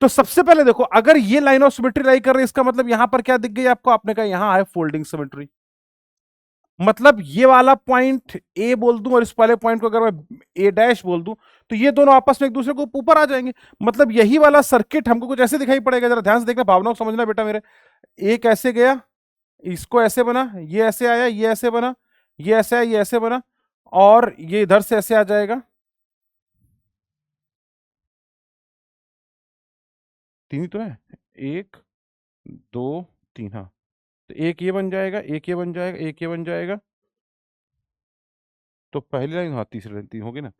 तो सबसे पहले देखो, अगर ये लाइन ऑफ सिमेट्री लाई कर रही है, इसका मतलब यहां पर क्या दिख गई आपको? आपने कहा यहां है फोल्डिंग सिमेट्री, मतलब ये वाला पॉइंट ए बोल दूं और इस वाले पॉइंट को अगर मैं ए डैश बोल दूं तो ये दोनों आपस में एक दूसरे को ऊपर आ जाएंगे। मतलब यही वाला सर्किट हमको कुछ ऐसे दिखाई पड़ेगा, जरा ध्यान से देखना, भावनाओं को समझना बेटा मेरे। एक ऐसे गया, इसको ऐसे बना, ये ऐसे आया, ये ऐसे बना, ये ऐसे आया, ये ऐसे बना, और ये इधर से ऐसे आ जाएगा। तीन ही तो है, एक दो तीन, हाँ। तो एक ये बन जाएगा, एक ये बन जाएगा, एक ये बन जाएगा, तो पहली लाइन, हाँ तीसरी लाइन, तीन होगी ना।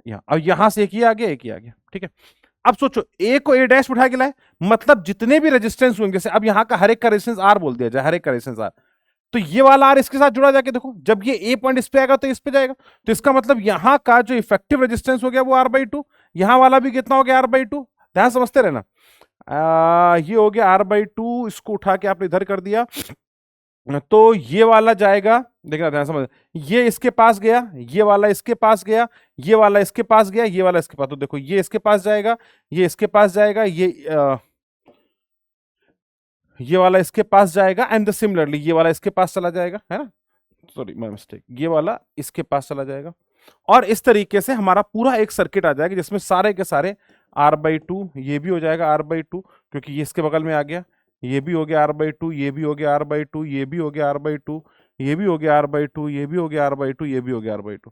यहाँ अब यहां से एक ही आ गया, एक ही आ गया, ठीक है। अब सोचो, ए को ए डैश उठा के लाए, मतलब जितने भी रेजिस्टेंस होंगे, जैसे अब यहाँ का हर एक का रेजिस्टेंस आर बोल दिया जाए, हर एक का रेजिस्टेंस आर, तो ये वाला आर इसके साथ जुड़ा जाके देखो, जब ये ए पॉइंट इस पे आएगा तो इस पे जाएगा, तो इसका मतलब यहाँ का जो इफेक्टिव रेजिस्टेंस हो गया वो R/2, यहाँ वाला भी कितना हो गया? R/2। ध्यान समझते रहना, ये हो गया R/2, इसको उठा के आपने इधर कर दिया, तो ये वाला जाएगा, देखना ध्यान समझ, ये इसके पास गया, ये वाला इसके पास गया, ये वाला इसके पास गया, ये वाला इसके पास, तो देखो ये इसके पास जाएगा, ये इसके पास जाएगा, ये वाला इसके पास जाएगा, एंड सिमिलरली ये वाला इसके पास चला जाएगा, है ना। सॉरी माय मिस्टेक, ये वाला इसके पास चला जाएगा, और इस तरीके से हमारा पूरा एक सर्किट आ जाएगा जिसमें सारे के सारे R/2, ये भी हो जाएगा R/2 क्योंकि ये इसके बगल में आ गया, ये भी हो गया R/2, ये भी हो गया R/2, ये भी हो गया R/2, ये भी हो गया R/2, ये भी हो गया R/2, ये भी हो गया R/2,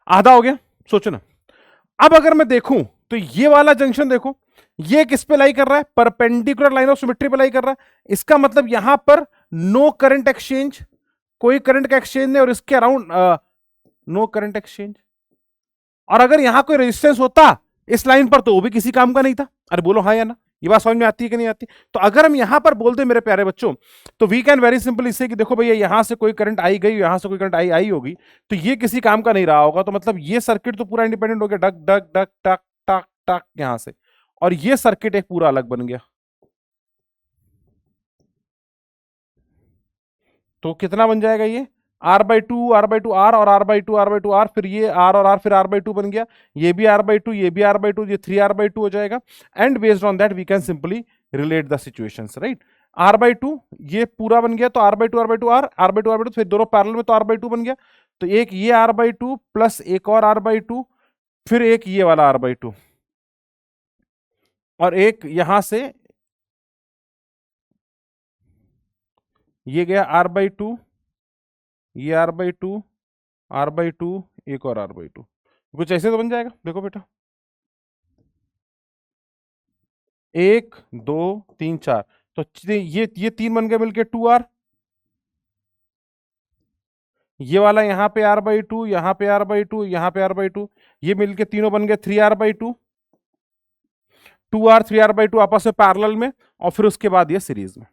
आधा हो गया। सोचो ना, अब अगर मैं देखूं तो ये वाला जंक्शन देखो, ये किस पे लाई कर रहा है? परपेंडिकुलर लाइन ऑफ सिमेट्री पे लाई कर रहा है। इसका मतलब यहां पर नो करंट एक्सचेंज, कोई करंट का एक्सचेंज नहीं, और इसके अराउंड नो करंट एक्सचेंज। और अगर यहां कोई रेजिस्टेंस होता इस लाइन पर तो वो भी किसी काम का नहीं था। अरे बोलो हाँ या ना। ये बात समझ में आती है कि नहीं आती? तो अगर हम यहां पर बोल दे मेरे प्यारे बच्चों, तो we can very simply say कि देखो भैया यहां से कोई करंट आई गई, यहां से कोई करंट आई आई होगी, तो ये किसी काम का नहीं रहा होगा, तो मतलब ये सर्किट तो पूरा इंडिपेंडेंट हो गया, डक डक डक टक टक टक यहां से, और ये सर्किट एक पूरा अलग बन गया। तो कितना बन जाएगा ये, R by two R by two R, और R by two R by two R, फिर ये आर और आर, फिर आर बाई टू बन गया, ये भी आर बाई टू, ये भी आर बाई टू, ये 3r/2 हो जाएगा। And based on that we can simply relate the situations, right. R by two ये पूरा बन गया, तो R by two R by two R, R by two R by two, फिर दोनों पैरेलल में, तो आर बाई टू बन गया। तो एक ये आर बाई टू प्लस एक और आर बाई टू, फिर एक ये वाला आर बाई टू, और एक यहां से ये गया आर बाई टू, ये R by two, R by two, एक और आर बाई टू, कुछ ऐसे तो बन जाएगा। देखो बेटा, एक दो तीन चार, तो ये तीन बन गए मिलके 2r, ये वाला यहाँ पे आर बाई टू, यहाँ पे आर बाई टू, यहाँ पे आर बाई टू, ये मिलके तीनों बन गए 3r/2, 2r 3r/2 आपस में पैरेलल में, और फिर उसके बाद ये सीरीज में।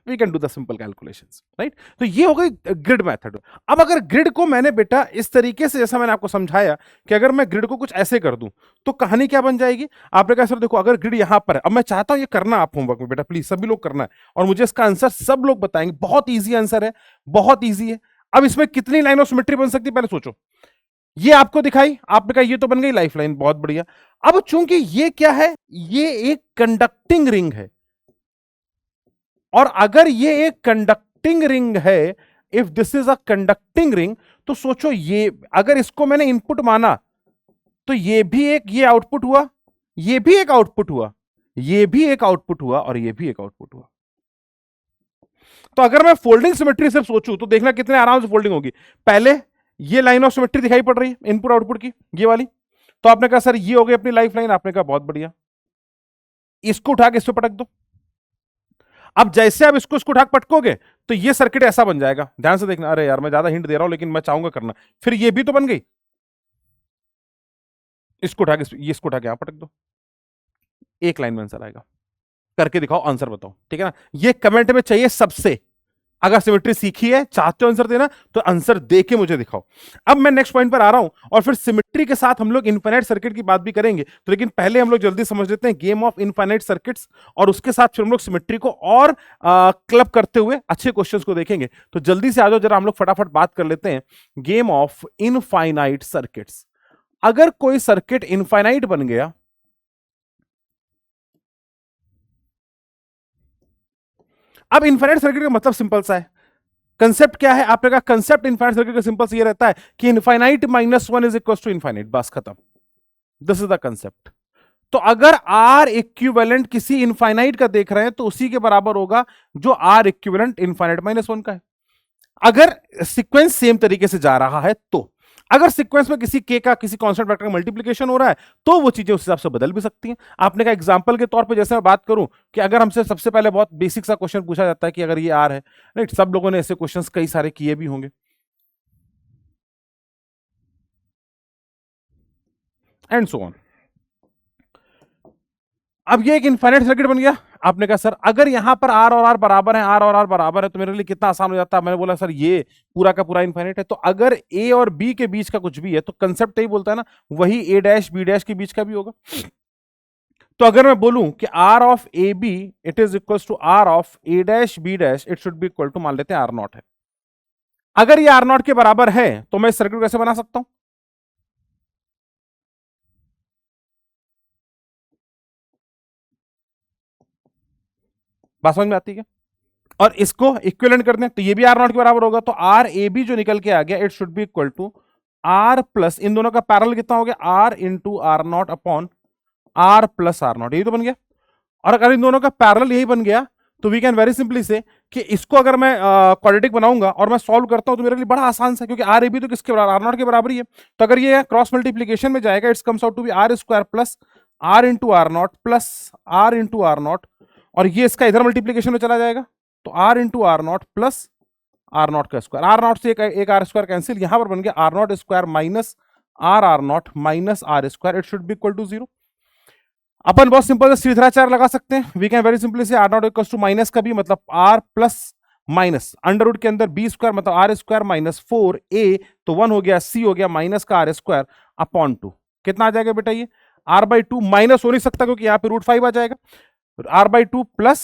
We can do the simple calculations, right. तो ये हो गई ग्रिड मेथड। अब अगर ग्रिड को मैंने बेटा इस तरीके से, जैसा मैंने आपको समझाया कि अगर मैं ग्रिड को कुछ ऐसे कर दूं तो कहानी क्या बन जाएगी, आपने कहा सर देखो अगर ग्रिड यहां पर है, अब मैं चाहता हूं ये करना आप होमवर्क में बेटा प्लीज सभी लोग करना है, और मुझे इसका आंसर सब लोग बताएंगे, बहुत ईजी आंसर है, बहुत ईजी है। अब इसमें कितनी लाइन ऑफ सिमेट्री बन सकती है पहले सोचो। ये आपको दिखाई, आपने कहा ये तो बन गई लाइफ लाइन, बहुत बढ़िया। अब चूंकि ये क्या है, ये एक कंडक्टिंग रिंग है, और अगर ये एक कंडक्टिंग रिंग है, if this is a conducting ring, तो सोचो ये अगर इसको मैंने इनपुट माना, तो ये भी एक, ये आउटपुट हुआ, ये भी एक आउटपुट हुआ, ये भी एक आउटपुट हुआ, और ये भी एक आउटपुट हुआ। तो अगर मैं फोल्डिंग सिमेट्री सिर्फ सोचूं तो देखना कितने आराम से फोल्डिंग होगी। पहले ये लाइन ऑफ सिमेट्री दिखाई पड़ रही है इनपुट आउटपुट की, ये वाली, तो आपने कहा सर ये हो गई अपनी लाइफ लाइन, आपने कहा बहुत बढ़िया, इसको उठा के इस पे पटक दो। अब जैसे आप इसको इसको उठा पटकोगे तो ये सर्किट ऐसा बन जाएगा, ध्यान से देखना। अरे यार मैं ज्यादा हिंट दे रहा हूं लेकिन मैं चाहूंगा करना। फिर ये भी तो बन गई, इसको उठा के ये इसको उठा के यहां पटक दो, एक लाइन में आंसर आएगा। करके दिखाओ, आंसर बताओ, ठीक है ना। ये कमेंट में चाहिए सबसे, अगर सिमेट्री सीखी है, चाहते हो आंसर देना, तो आंसर दे के मुझे दिखाओ। अब मैं नेक्स्ट पॉइंट पर आ रहा हूं, और फिर सिमेट्री के साथ हम लोग इनफाइनाइट सर्किट की बात भी करेंगे, तो लेकिन पहले हम लोग जल्दी समझ लेते हैं गेम ऑफ इनफाइनाइट सर्किट्स, और उसके साथ फिर हम लोग सिमेट्री को और क्लब करते हुए अच्छे क्वेश्चंस को देखेंगे। तो जल्दी से आ जाओ जरा, हम लोग फटाफट बात कर लेते हैं गेम ऑफ इनफाइनाइट सर्किट्स। अगर कोई सर्किट इनफाइनाइट बन गया, अब इनफाइनाइट सर्किट का मतलब सिंपल सा है, कंसेप्ट क्या है आपने कहा, कंसेप्ट इनफाइनाइट सर्किट का सिंपल से ये रहता है कि infinite minus one is equal to infinite, बस खत्म, दिस इज द कंसेप्ट। तो अगर आर इक्विवेलेंट किसी इनफाइनाइट का देख रहे हैं तो उसी के बराबर होगा जो R equivalent infinite minus one का है, अगर सीक्वेंस सेम तरीके से जा रहा है तो। अगर सीक्वेंस में किसी के का किसी कांस्टेंट वेक्टर का मल्टीप्लिकेशन हो रहा है तो वो चीजें उस हिसाब से बदल भी सकती हैं। आपने कहा एग्जांपल के तौर पे जैसे मैं बात करूं कि अगर हमसे सबसे पहले बहुत बेसिक सा क्वेश्चन पूछा जाता है कि अगर ये आर है, राइट, सब लोगों ने ऐसे क्वेश्चंस कई सारे किए भी होंगे, एंड सो ऑन। अब ये एक इनफाइनाइट सर्किट बन गया, आपने कहा सर अगर यहां पर आर और आर बराबर है, आर और आर बराबर है, तो मेरे लिए कितना आसान हो जाता है। मैंने बोला सर ये पूरा का पूरा इनफाइनाइट है, तो अगर ए और बी के बीच का कुछ भी है तो कंसेप्ट यही बोलता है ना, वही ए डैश बी डैश के बीच का भी होगा। तो अगर मैं बोलूं कि R of A B it is equal to R of A dash B dash, it should be equal to, मान लेते हैं आर नॉट है। अगर ये आर नॉट के बराबर है तो मैं इस सर्किट को कैसे बना सकता हूं, बात समझ में आती है क्या? और इसको इक्विवेलेंट कर दें तो ये भी आर नॉट के बराबर होगा, तो आर ए बी जो निकल के आ गया it should be equal to R plus, इन दोनों का पैरेलल कितना हो गया, R into R naught upon R plus R naught, यही तो बन गया। और अगर इन दोनों का पैरेलल यही बन गया तो we can very simply say कि इसको अगर मैं क्वाड्रेटिक बनाऊंगा और मैं सॉल्व करता हूं तो मेरे लिए बड़ा आसान सा, क्योंकि आर ए बी तो किसके बराबर, आर नॉट के बराबर ही है। तो अगर ये क्रॉस मल्टीप्लीकेशन में जाएगा it's comes out to be R square plus R into R naught plus R into R naught, और ये इसका इधर मल्टीप्लीकेशन में चला जाएगा, तो R into R naught plus R naught का स्क्वायर, आर नॉट से एक आर स्क्वायर कैंसिल, यहां पर बन गया R naught square minus R naught minus R square, it should be equal to zero. अपन बहुत सिंपल से सीधाचार लगा सकते हैं। वी कैन वेरी सिंपली से R naught equals to minus का बी मतलब R plus minus under root के अंदर बी स्क्वायर मतलब आर स्क्वायर माइनस 4a तो 1 हो गया, सी हो गया माइनस का आर स्क्वायर अपॉन 2। कितना आ जाएगा बेटा ये आर बाई टू, माइनस हो नहीं सकता क्योंकि यहां पे रूट 5 आ जाएगा, R by two plus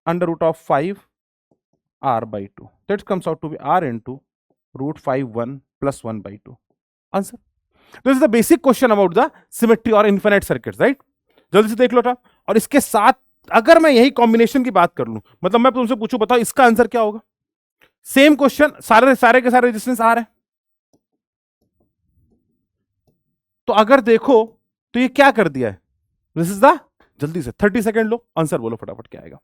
under root of 5 R by two, that comes out to be R into root 5 1 plus 1 by 2 answer. This is the basic question about the symmetry और infinite circuits, right. जल्दी से देख लो था। और इसके साथ अगर मैं यही कॉम्बिनेशन की बात कर लूं, मतलब मैं तुमसे पूछूं बताओ इसका आंसर क्या होगा। सेम क्वेश्चन, सारे के सारे रेजिस्टेंस आ रहे हैं, तो अगर देखो तो ये क्या कर दिया है, दिस इज द, जल्दी से 30 सेकेंड लो, आंसर बोलो फटाफट क्या आएगा।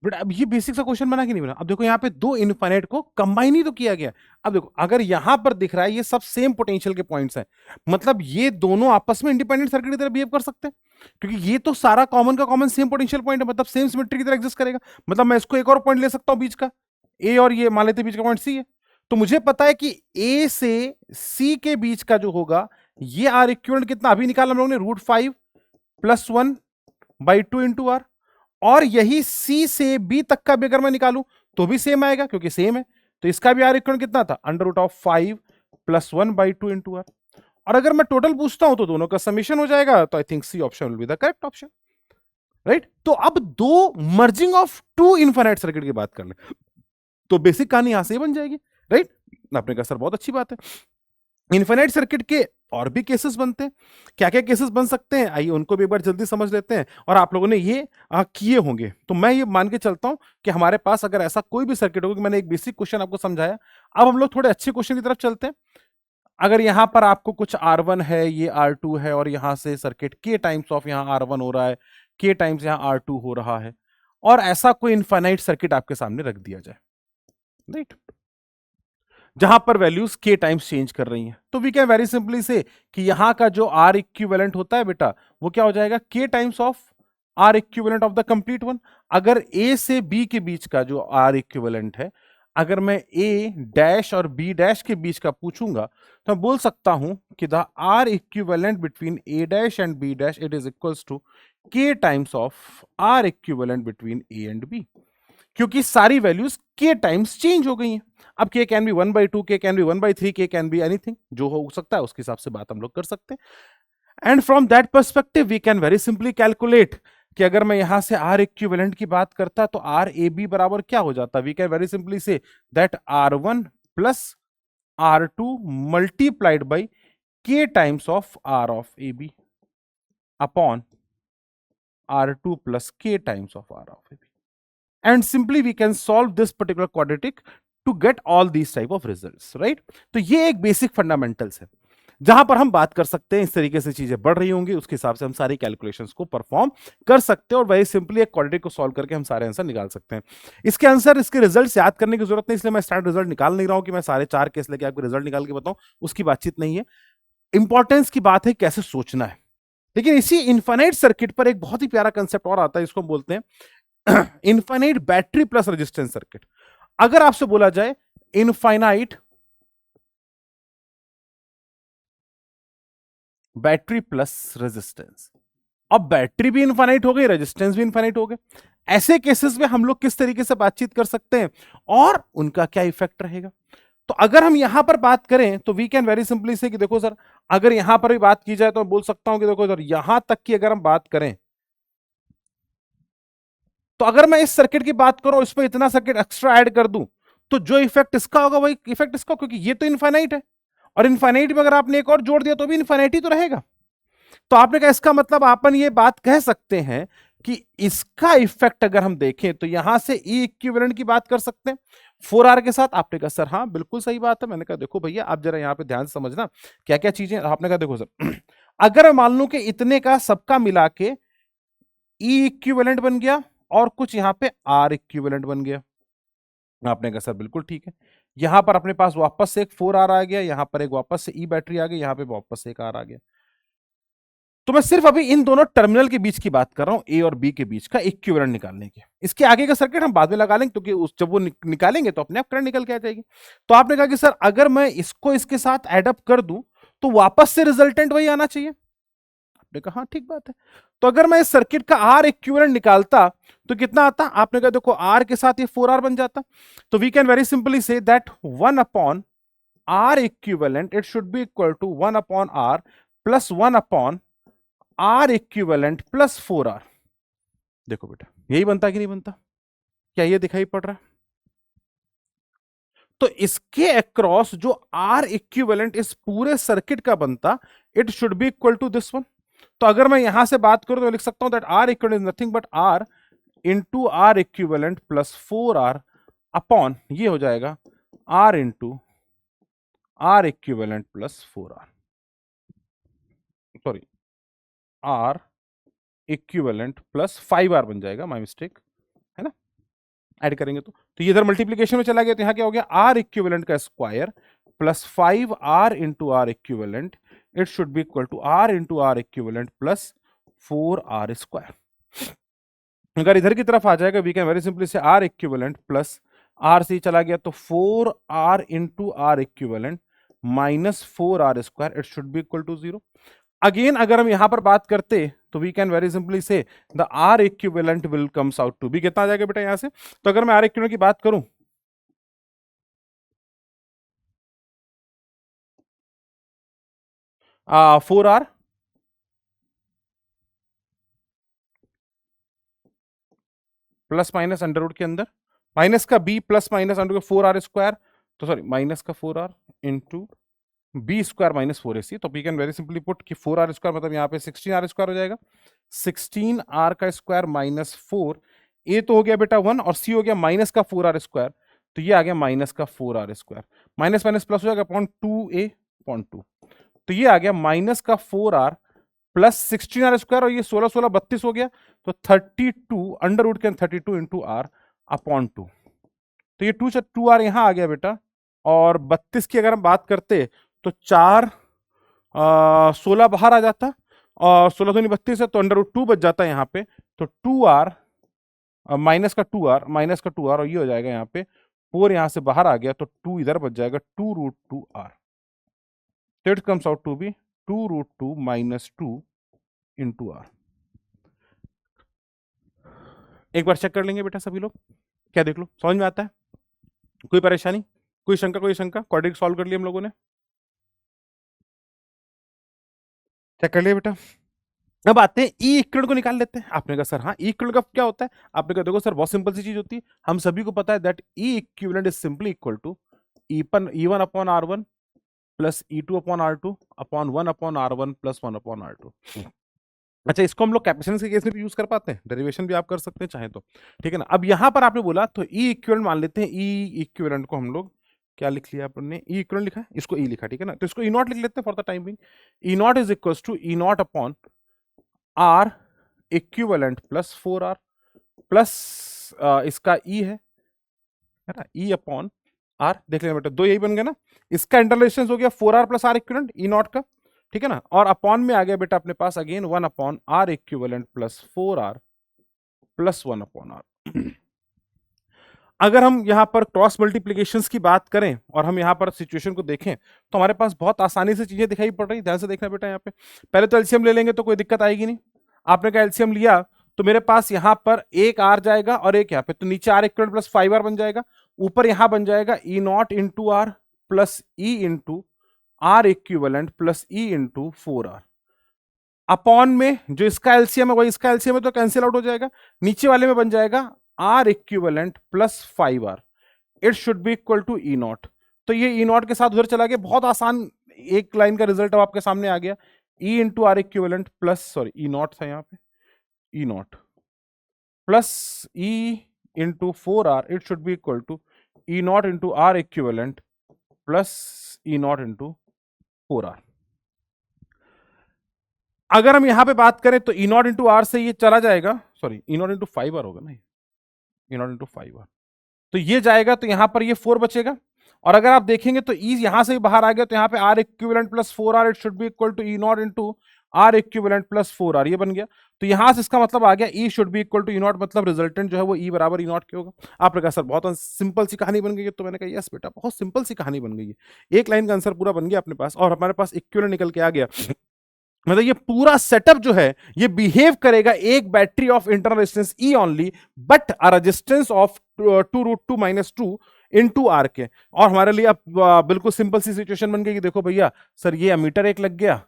बट अब ये बेसिक सा क्वेश्चन बना कि नहीं बना। अब देखो यहाँ पे दो इनफाइनाइट को कंबाइन ही तो किया गया। अब देखो अगर यहां पर दिख रहा है ये सब सेम पोटेंशियल के पॉइंट्स हैं, मतलब ये दोनों आपस में इंडिपेंडेंट सर्किट की तरह बिहेव कर सकते हैं, क्योंकि ये तो सारा कॉमन का कॉमन सेम पोटेंशियल पॉइंट है, मतलब सेम सिमेट्री की तरह एग्जिस्ट करेगा। मतलब मैं इसको एक और पॉइंट ले सकता हूं बीच का, ए और ये मान लेते बीच का पॉइंट सी है, तो मुझे पता है कि ए से सी के बीच का जो होगा ये आर इक्विवेलेंट कितना अभी निकाला हम लोगों ने, √5 प्लस 1 बाई 2 इंटू आर। और यही सी से बी तक का भी अगर मैं निकालूं तो भी सेम आएगा क्योंकि सेम है, तो इसका भी आर इक्विवेलेंट कितना था, under root of 5 plus 1 by 2 into R. और अगर मैं टोटल पूछता हूं तो दोनों का समीशन हो जाएगा, तो I think C option will be the correct option, right. तो अब दो merging of two infinite circuit की बात कर ले तो बेसिक कहानी यहां से बन जाएगी, राइट। आपने कहा सर बहुत अच्छी बात है, इनफाइनाइट सर्किट के और भी केसेस बनते हैं। क्या क्या केसेस बन सकते हैं आइए उनको भी एक बार जल्दी समझ लेते हैं। और आप लोगों ने ये किए होंगे, तो मैं ये मान के चलता हूं कि हमारे पास अगर ऐसा कोई भी सर्किट होगा, कि मैंने एक बेसिक क्वेश्चन आपको समझाया, अब हम लोग थोड़े अच्छे क्वेश्चन की तरफ चलते हैं। अगर यहां पर आपको कुछ R1 है, ये R2 है, और यहां से सर्किट के टाइम्स ऑफ यहां R1 हो रहा है, के टाइम्स यहां R2 हो रहा है, और ऐसा कोई इनफाइनाइट सर्किट आपके सामने रख दिया जाए, राइट, जहां पर वैल्यूज के टाइम्स चेंज कर रही हैं, तो we can very simply say कि यहां का जो आर इक्विवेलेंट होता है बेटा वो क्या हो जाएगा, के times of R equivalent of the complete one. अगर ए से बी के बीच का जो आर इक्विवेलेंट है, अगर मैं ए डैश और बी डैश के बीच का पूछूंगा तो मैं बोल सकता हूं कि the R equivalent between A dash and B dash it is equals to K times of R equivalent between A and B, क्योंकि सारी वैल्यूज के टाइम्स चेंज हो गई हैं। अब के कैन बी 1/2, के कैन बी 1/3, के कैन बी एनीथिंग, जो हो सकता है उसके हिसाब से बात हम लोग कर सकते हैं। And from that perspective we can very simply calculate कि अगर मैं यहां से आर इक्विवेलेंट की बात करता तो आर ए बी बराबर क्या हो जाता, वी कैन वेरी सिंपली से that R1 plus R2 multiplied by K times of R of A B upon R2 plus k times of R of AB. And simply we can solve this particular quadratic to get all these type of results, right? तो ये एक basic fundamentals है जहां पर हम बात कर सकते हैं, इस तरीके से चीजें बढ़ रही होंगी उसके हिसाब से हम सारी कैलकुलेशंस को परफॉर्म कर सकते हैं और वही सिंपली एक क्वाड्रेटिक को सॉल्व करके हम सारे आंसर निकाल सकते हैं। इसके आंसर, इसके रिजल्ट्स याद करने की जरूरत नहीं, इसलिए मैं स्टैंडर्ड रिजल्ट निकाल नहीं रहा हूं कि मैं सारे 4 केस लेके आपको रिजल्ट निकाल के बताऊं, उसकी बातचीत नहीं है। इंपॉर्टेंस की बात है कैसे सोचना है। लेकिन इसी इनफाइनाइट सर्किट पर एक बहुत ही प्यारा कंसेप्ट और आता है, इसको हम बोलते हैं infinite battery plus resistance circuit. अगर आपसे बोला जाए इनफाइनाइट बैटरी प्लस रेजिस्टेंस, अब बैटरी भी इनफाइनाइट हो गई, रेजिस्टेंस भी इनफाइनाइट हो गए, ऐसे केसेस में हम लोग किस तरीके से बातचीत कर सकते हैं और उनका क्या इफेक्ट रहेगा। तो अगर हम यहां पर बात करें तो we can very simply say कि देखो सर, अगर यहां पर भी बात की जाए तो मैं बोल सकता हूं कि देखो सर, यहां तक की अगर हम बात करें तो अगर मैं इस सर्किट की बात करूं, इसमें इतना सर्किट एक्स्ट्रा ऐड कर दूं, तो जो इफेक्ट इसका होगा वही इफेक्ट इसका, क्योंकि ये तो इनफाइनाइट है और इनफाइनाइट में अगर आपने एक और जोड़ दिया तो भी इनफाइनाइट ही तो रहेगा। तो आपने कहा इसका मतलब अपन ये बात कह सकते हैं कि इसका इफेक्ट अगर हम देखें तो यहां से ई इक्विवेलेंट की बात कर सकते हैं 4R के साथ। आपने कहा सर हाँ बिल्कुल सही बात है। मैंने कहा देखो भैया आप जरा यहां पे ध्यान से समझना क्या क्या चीजें। आपने कहा देखो सर अगर मान लूं कि इतने का सबका मिला के ई इक्विवेलेंट बन गया और कुछ यहां पे आर इक्विवेलेंट बन गया, आपने कहा सर बिल्कुल ठीक है। यहां पर अपने पास वापस से एक 4R आ गया, यहां पर एक वापस से ई बैटरी आ गई, यहां पे वापस से एक आर आ गया। तो मैं सिर्फ अभी इन दोनों टर्मिनल के बीच की बात कर रहा हूं, ए और बी के बीच का इक्विवेलेंट निकालने की। इसके आगे का सर्किट हम बाद में लगा लेंगे क्योंकि जब वो निकालेंगे तो अपने आप करंट निकल के आ जाएगी। तो आपने कहा कि सर अगर मैं इसको इसके साथ एडअप कर दूं तो वापस से रिजल्टेंट वही आना चाहिए। आपने कहा हाँ ठीक बात है। तो अगर मैं इस सर्किट का आर इक्विवेलेंट निकालता तो कितना आता? आपने कहा देखो आर के साथ ये 4R बन जाता। तो वी कैन वेरी सिंपली से that 1 upon R equivalent it should be equal to 1 upon R plus 1 upon R equivalent plus 4R। देखो बेटा यही बनता कि नहीं बनता? क्या ये दिखाई पड़ रहा है? तो इसके अक्रॉस जो आर इक्विवेलेंट इस पूरे सर्किट का बनता, it should be equal to this one. तो अगर मैं यहां से बात करूं तो लिख सकता हूं that R equivalent is nothing but R into R equivalent plus 4R upon ये हो जाएगा R into R equivalent plus 4R, sorry R equivalent plus 5R बन जाएगा, माय मिस्टेक है ना। ऐड करेंगे तो ये इधर मल्टीप्लीकेशन में चला गया, तो यहां क्या हो गया आर इक्विवेलेंट का square plus 5R into R equivalent, it should be equal to R into R equivalent plus 4R square. अगर इधर की तरफ आ जाएगा वी कैन वेरी सिंपली से आर इक्विवेलेंट प्लस आर से चला गया तो 4R into R equivalent minus 4R square, it should be equal to 0। Again अगर हम यहां पर बात करते तो वी कैन वेरी सिंपली से the R equivalent will comes out to B कितना आ जाएगा बेटा यहां से? तो अगर मैं आर इक्विवेलेंट की बात करूं 4R plus minus under root के अंदर माइनस का B plus minus under root 4R square, तो सॉरी माइनस का 4R into B square minus 4AC। तो we can very simply put कि 4R स्क्वायर मतलब यहाँ पे 16R स्क्वायर हो जाएगा, 16R का स्क्वायर माइनस 4, ए तो हो गया बेटा 1 और सी हो गया माइनस का 4R स्क्वायर, तो ये आ गया माइनस का 4R square, minus minus plus हो जाएगा अपॉन 2A अपॉन 2, तो ये आ गया माइनस का 4R प्लस 16R स्क्वायर और ये 16 16 32 हो गया, तो 32 अंडर रूट के 32 इंटू आर अपॉन 2, तो ये 2R यहां आ गया बेटा। और 32 की अगर हम बात करते तो 16 बाहर आ जाता और 16 दूनी 32 है तो अंडर रूट 2 बच जाता है यहाँ पे, तो 2R माइनस का 2R और ये हो जाएगा यहाँ पे 4 यहां से बाहर आ गया तो 2 इधर बच जाएगा 2√2R, तो it comes out to be 2√2 minus 2 into R. एक बार चेक कर लेंगे बेटा सभी लोग, क्या देख लो समझ में आता है? कोई परेशानी, कोई शंका, कोई शंका? क्वाड्रेटिक सॉल्व कर लिया हम लोगों ने, चेक कर लिया बेटा। अब आते हैं ई इक्वल को निकाल लेते हैं। आपने कहा सर हाँ ई इक्वल का क्या होता है? आपने कहा देखो सर बहुत सिंपल सी चीज होती है, हम सभी को पता है that E equivalent is simply equal to E1 upon R1 plus E2 upon R2 upon 1 upon R1 plus 1 upon R2। अच्छा इसको हम लोग कैपेसिटेंस के केस में भी यूज कर पाते हैं, डेरिवेशन भी आप कर सकते हैं चाहे तो, ठीक है ना। अब यहां पर आपने बोला तो ई इक्विवेलेंट मान लेते हैं, ई इक्विवेलेंट को हम लोग क्या लिख लिया आपने? ई इक्विवेलेंट लिखा है, इसको ई लिखा, ठीक है ना। तो इसको ई नॉट लिख लेते हैं for the time being. E naught is equal to E naught upon R equivalent plus 4R plus इसका ई है ना, ई अपॉन आर। देख लेना बेटा दो यही बन गया ना, इसका इंटरलेशन हो गया 4R plus R equivalent E naught का, ठीक है ना। और अपॉन में आ गया बेटा अपने पास again 1 upon R equivalent plus 4R plus 1 upon R. अगर हम यहां पर क्रॉस मल्टीप्लीकेशंस की बात करें और हम यहां पर सिचुएशन को देखें तो हमारे पास बहुत आसानी से चीजें दिखाई पड़ रही, ध्यान से देखना बेटा। यहाँ पे पहले तो एलसीएम ले लेंगे तो कोई दिक्कत आएगी नहीं। आपने कहा एलसीएम लिया तो मेरे पास यहां पर एक आर जाएगा और एक यहाँ पे, तो नीचे आर इक्वल प्लस 5R बन जाएगा, ऊपर यहां बन जाएगा E naught into R plus E into R equivalent plus E into 4R upon में जो इसका एलसीएम है वही इसका एलसीएम है तो कैंसिल आउट हो जाएगा, नीचे वाले में बन जाएगा R equivalent plus 5R, it should be equal to E naught. तो ये ई नॉट के साथ उधर चला गया, बहुत आसान एक लाइन का रिजल्ट अब आपके सामने आ गया, E into R equivalent plus sorry E naught था यहाँ पे, E naught plus E into 4R, it should be equal to E naught into R equivalent plus E naught into 4R। अगर हम यहां पे बात करें तो ई नॉट इंटू आर से ये चला जाएगा, sorry E naught into 5R होगा ना, ई नॉट इंटू 5R, तो ये जाएगा तो यहां पर ये 4 बचेगा। और अगर आप देखेंगे तो ई यहां से भी बाहर आ गया तो यहां पे R equivalent plus 4R, it should be equal to E naught into R equivalent plus 4R ये बन गया। तो यहां से इसका मतलब आ गया E should be equal to E naught, मतलब रिजल्टेंट जो है वो ई बराबर ई नॉट के होगा। आपने कहा सर बहुत सिंपल सी कहानी बन गई है, तो मैंने कहा यस बेटा बहुत सिंपल सी कहानी बन गई है, एक लाइन का आंसर पूरा बन गया अपने पास, और हमारे पास इक्विवेलेंट निकल के आ गया। मतलब ये पूरा सेटअप जो है ये बिहेव करेगा एक battery of internal resistance E only but a resistance of 2√2 - 2 into R के। और हमारे लिए अब बिल्कुल सिंपल सी सिचुएशन बन गई कि देखो भैया सर ये अमीटर एक लग गया,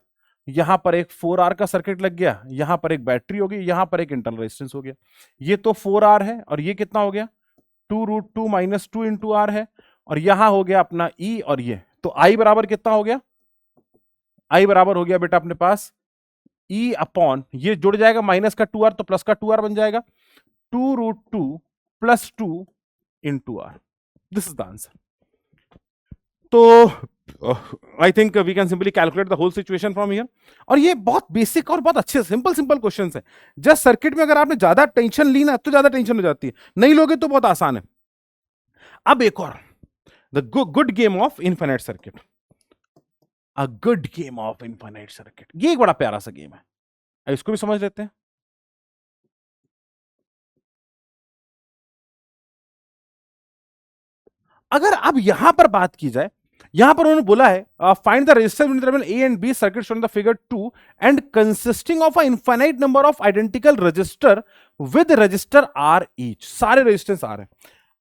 यहां पर एक 4R का सर्किट लग गया, यहां पर एक बैटरी होगी, यहां पर एक इंटरनल रेजिस्टेंस हो गया। ये तो 4R है और ये कितना हो गया 2√2 - 2 इंटू आर है, और यहां हो गया अपना ई, और ये तो आई बराबर कितना हो गया, आई बराबर हो गया बेटा अपने पास ई अपॉन, ये जुड़ जाएगा माइनस का 2R तो प्लस का 2R बन जाएगा, 2√2 + 2 into R. This is the answer. तो I think we can simply calculate the whole situation from here. और ये बहुत बेसिक और बहुत अच्छे सिंपल सिंपल क्वेश्चन है। जस्ट सर्किट में अगर आपने ज्यादा टेंशन ली ना तो ज्यादा टेंशन हो जाती है, नहीं लोगे तो बहुत आसान है। अब एक और, the good game of infinite circuit, a good game of infinite circuit, ये एक बड़ा प्यारा सा गेम है, इसको भी समझ लेते हैं। अगर अब यहां पर बात की जाए, यहां पर उन्होंने बोला है find the resistance between terminal A and B circuit shown the figure 2 and consisting of a infinite number of identical resistor with resistor R each, सारे रेजिस्टेंस आर हैं।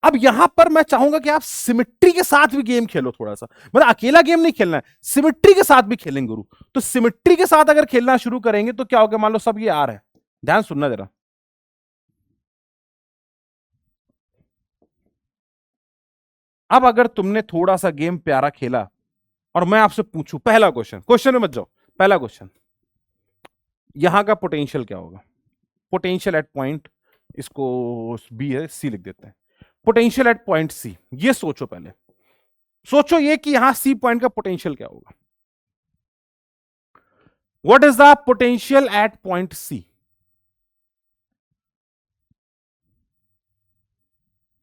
अब यहां पर मैं चाहूंगा कि आप सिमेट्री के साथ भी गेम खेलो थोड़ा सा, मतलब अकेला गेम नहीं खेलना है, सिमेट्री के साथ भी खेलेंगे गुरु। तो सिमेट्री के साथ अगर खेलना शुरू करेंगे तो क्या होगा, मान लो सब ये आर है, ध्यान सुनना जरा। अब अगर तुमने थोड़ा सा गेम प्यारा खेला और मैं आपसे पूछूं पहला क्वेश्चन, क्वेश्चन में मत जाओ, पहला क्वेश्चन, यहां का पोटेंशियल क्या होगा, पोटेंशियल एट पॉइंट, इसको बी है सी लिख देते हैं, पोटेंशियल एट पॉइंट सी, ये सोचो पहले, सोचो ये कि यहां सी पॉइंट का पोटेंशियल क्या होगा, what is the potential at point C,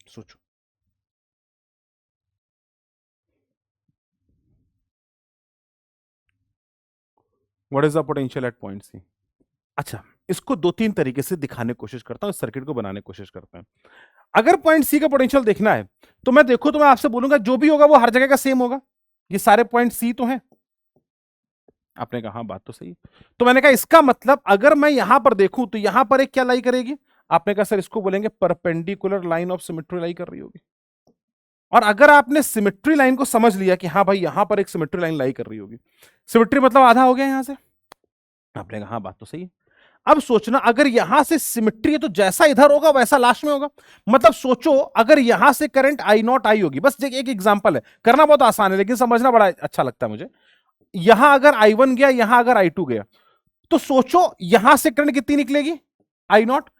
सोचो। What is the potential at point C. अच्छा, इसको दो तीन तरीके से दिखाने की कोशिश करता हूं, सर्किट को बनाने की कोशिश करता हूं। अगर पॉइंट सी का पोटेंशियल देखना है तो मैं देखो तो मैं आपसे बोलूंगा जो भी होगा वो हर जगह का सेम होगा, ये सारे पॉइंट सी तो हैं। आपने कहा हाँ बात तो सही है, तो मैंने कहा इसका मतलब अगर मैं यहां पर देखूं तो यहां पर एक क्या लाई करेगी, आपने कहा सर इसको बोलेंगे परपेंडिकुलर लाइन ऑफ सिमेट्री लाई कर रही होगी। और अगर आपने सिमेट्री लाइन को समझ लिया कि हाँ भाई यहां पर एक सिमेट्री लाइन लाई कर रही होगी, सिमेट्री मतलब आधा हो गया यहां से, आपने कहा हाँ बात तो सही है। अब सोचना अगर यहां से सिमेट्री है तो जैसा इधर होगा वैसा लास्ट में होगा, मतलब सोचो अगर यहां से करंट आई नॉट आई होगी, बस एक एग्जांपल है, करना बहुत आसान है लेकिन समझना बड़ा अच्छा लगता है मुझे। यहां अगर I1 गया, यहां अगर I2 गया, तो सोचो यहां से करंट कितनी निकलेगी, आई नॉट,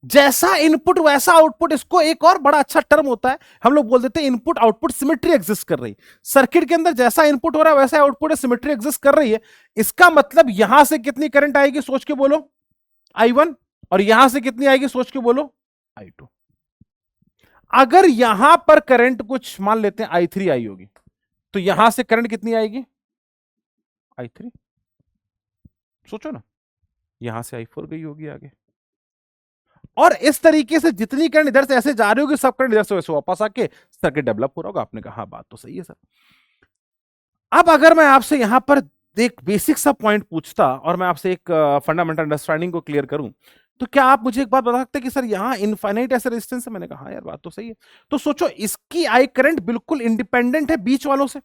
जैसा इनपुट वैसा आउटपुट। इसको एक और बड़ा अच्छा टर्म होता है, हम लोग बोल देते हैं इनपुट आउटपुट सिमेट्री एग्जिस्ट कर रही, सर्किट के अंदर जैसा इनपुट हो रहा है वैसा आउटपुट है, सिमेट्री एग्जिस्ट कर रही है। इसका मतलब यहां से कितनी करंट आएगी सोच के बोलो, I1, और यहां से कितनी आएगी सोच के बोलो, I2। अगर यहां पर करंट कुछ मान लेते हैं I3 आई होगी, तो यहां से करंट कितनी आएगी, I3, सोचो ना, यहां से I4 गई होगी आगे, और इस तरीके से जितनी करंट इधर से ऐसे जा रही होगी सब करंट इधर से वैसे वापस आके सर्किट डेवलप हो रहा होगा। आपने कहा हाँ बात तो सही है सर। अब अगर मैं आपसे यहां पर एक बेसिक सा पॉइंट पूछता और मैं आपसे एक फंडामेंटल अंडरस्टैंडिंग को क्लियर करूं, तो क्या आप मुझे एक बात बता सकते हैं कि सर यहां इनफाइनाइट ऐसे रेजिस्टेंस है, मैंने कहा हाँ यार बात तो सही है। तो सोचो इसकी आई करंट बिल्कुल इंडिपेंडेंट है बीच वालों से,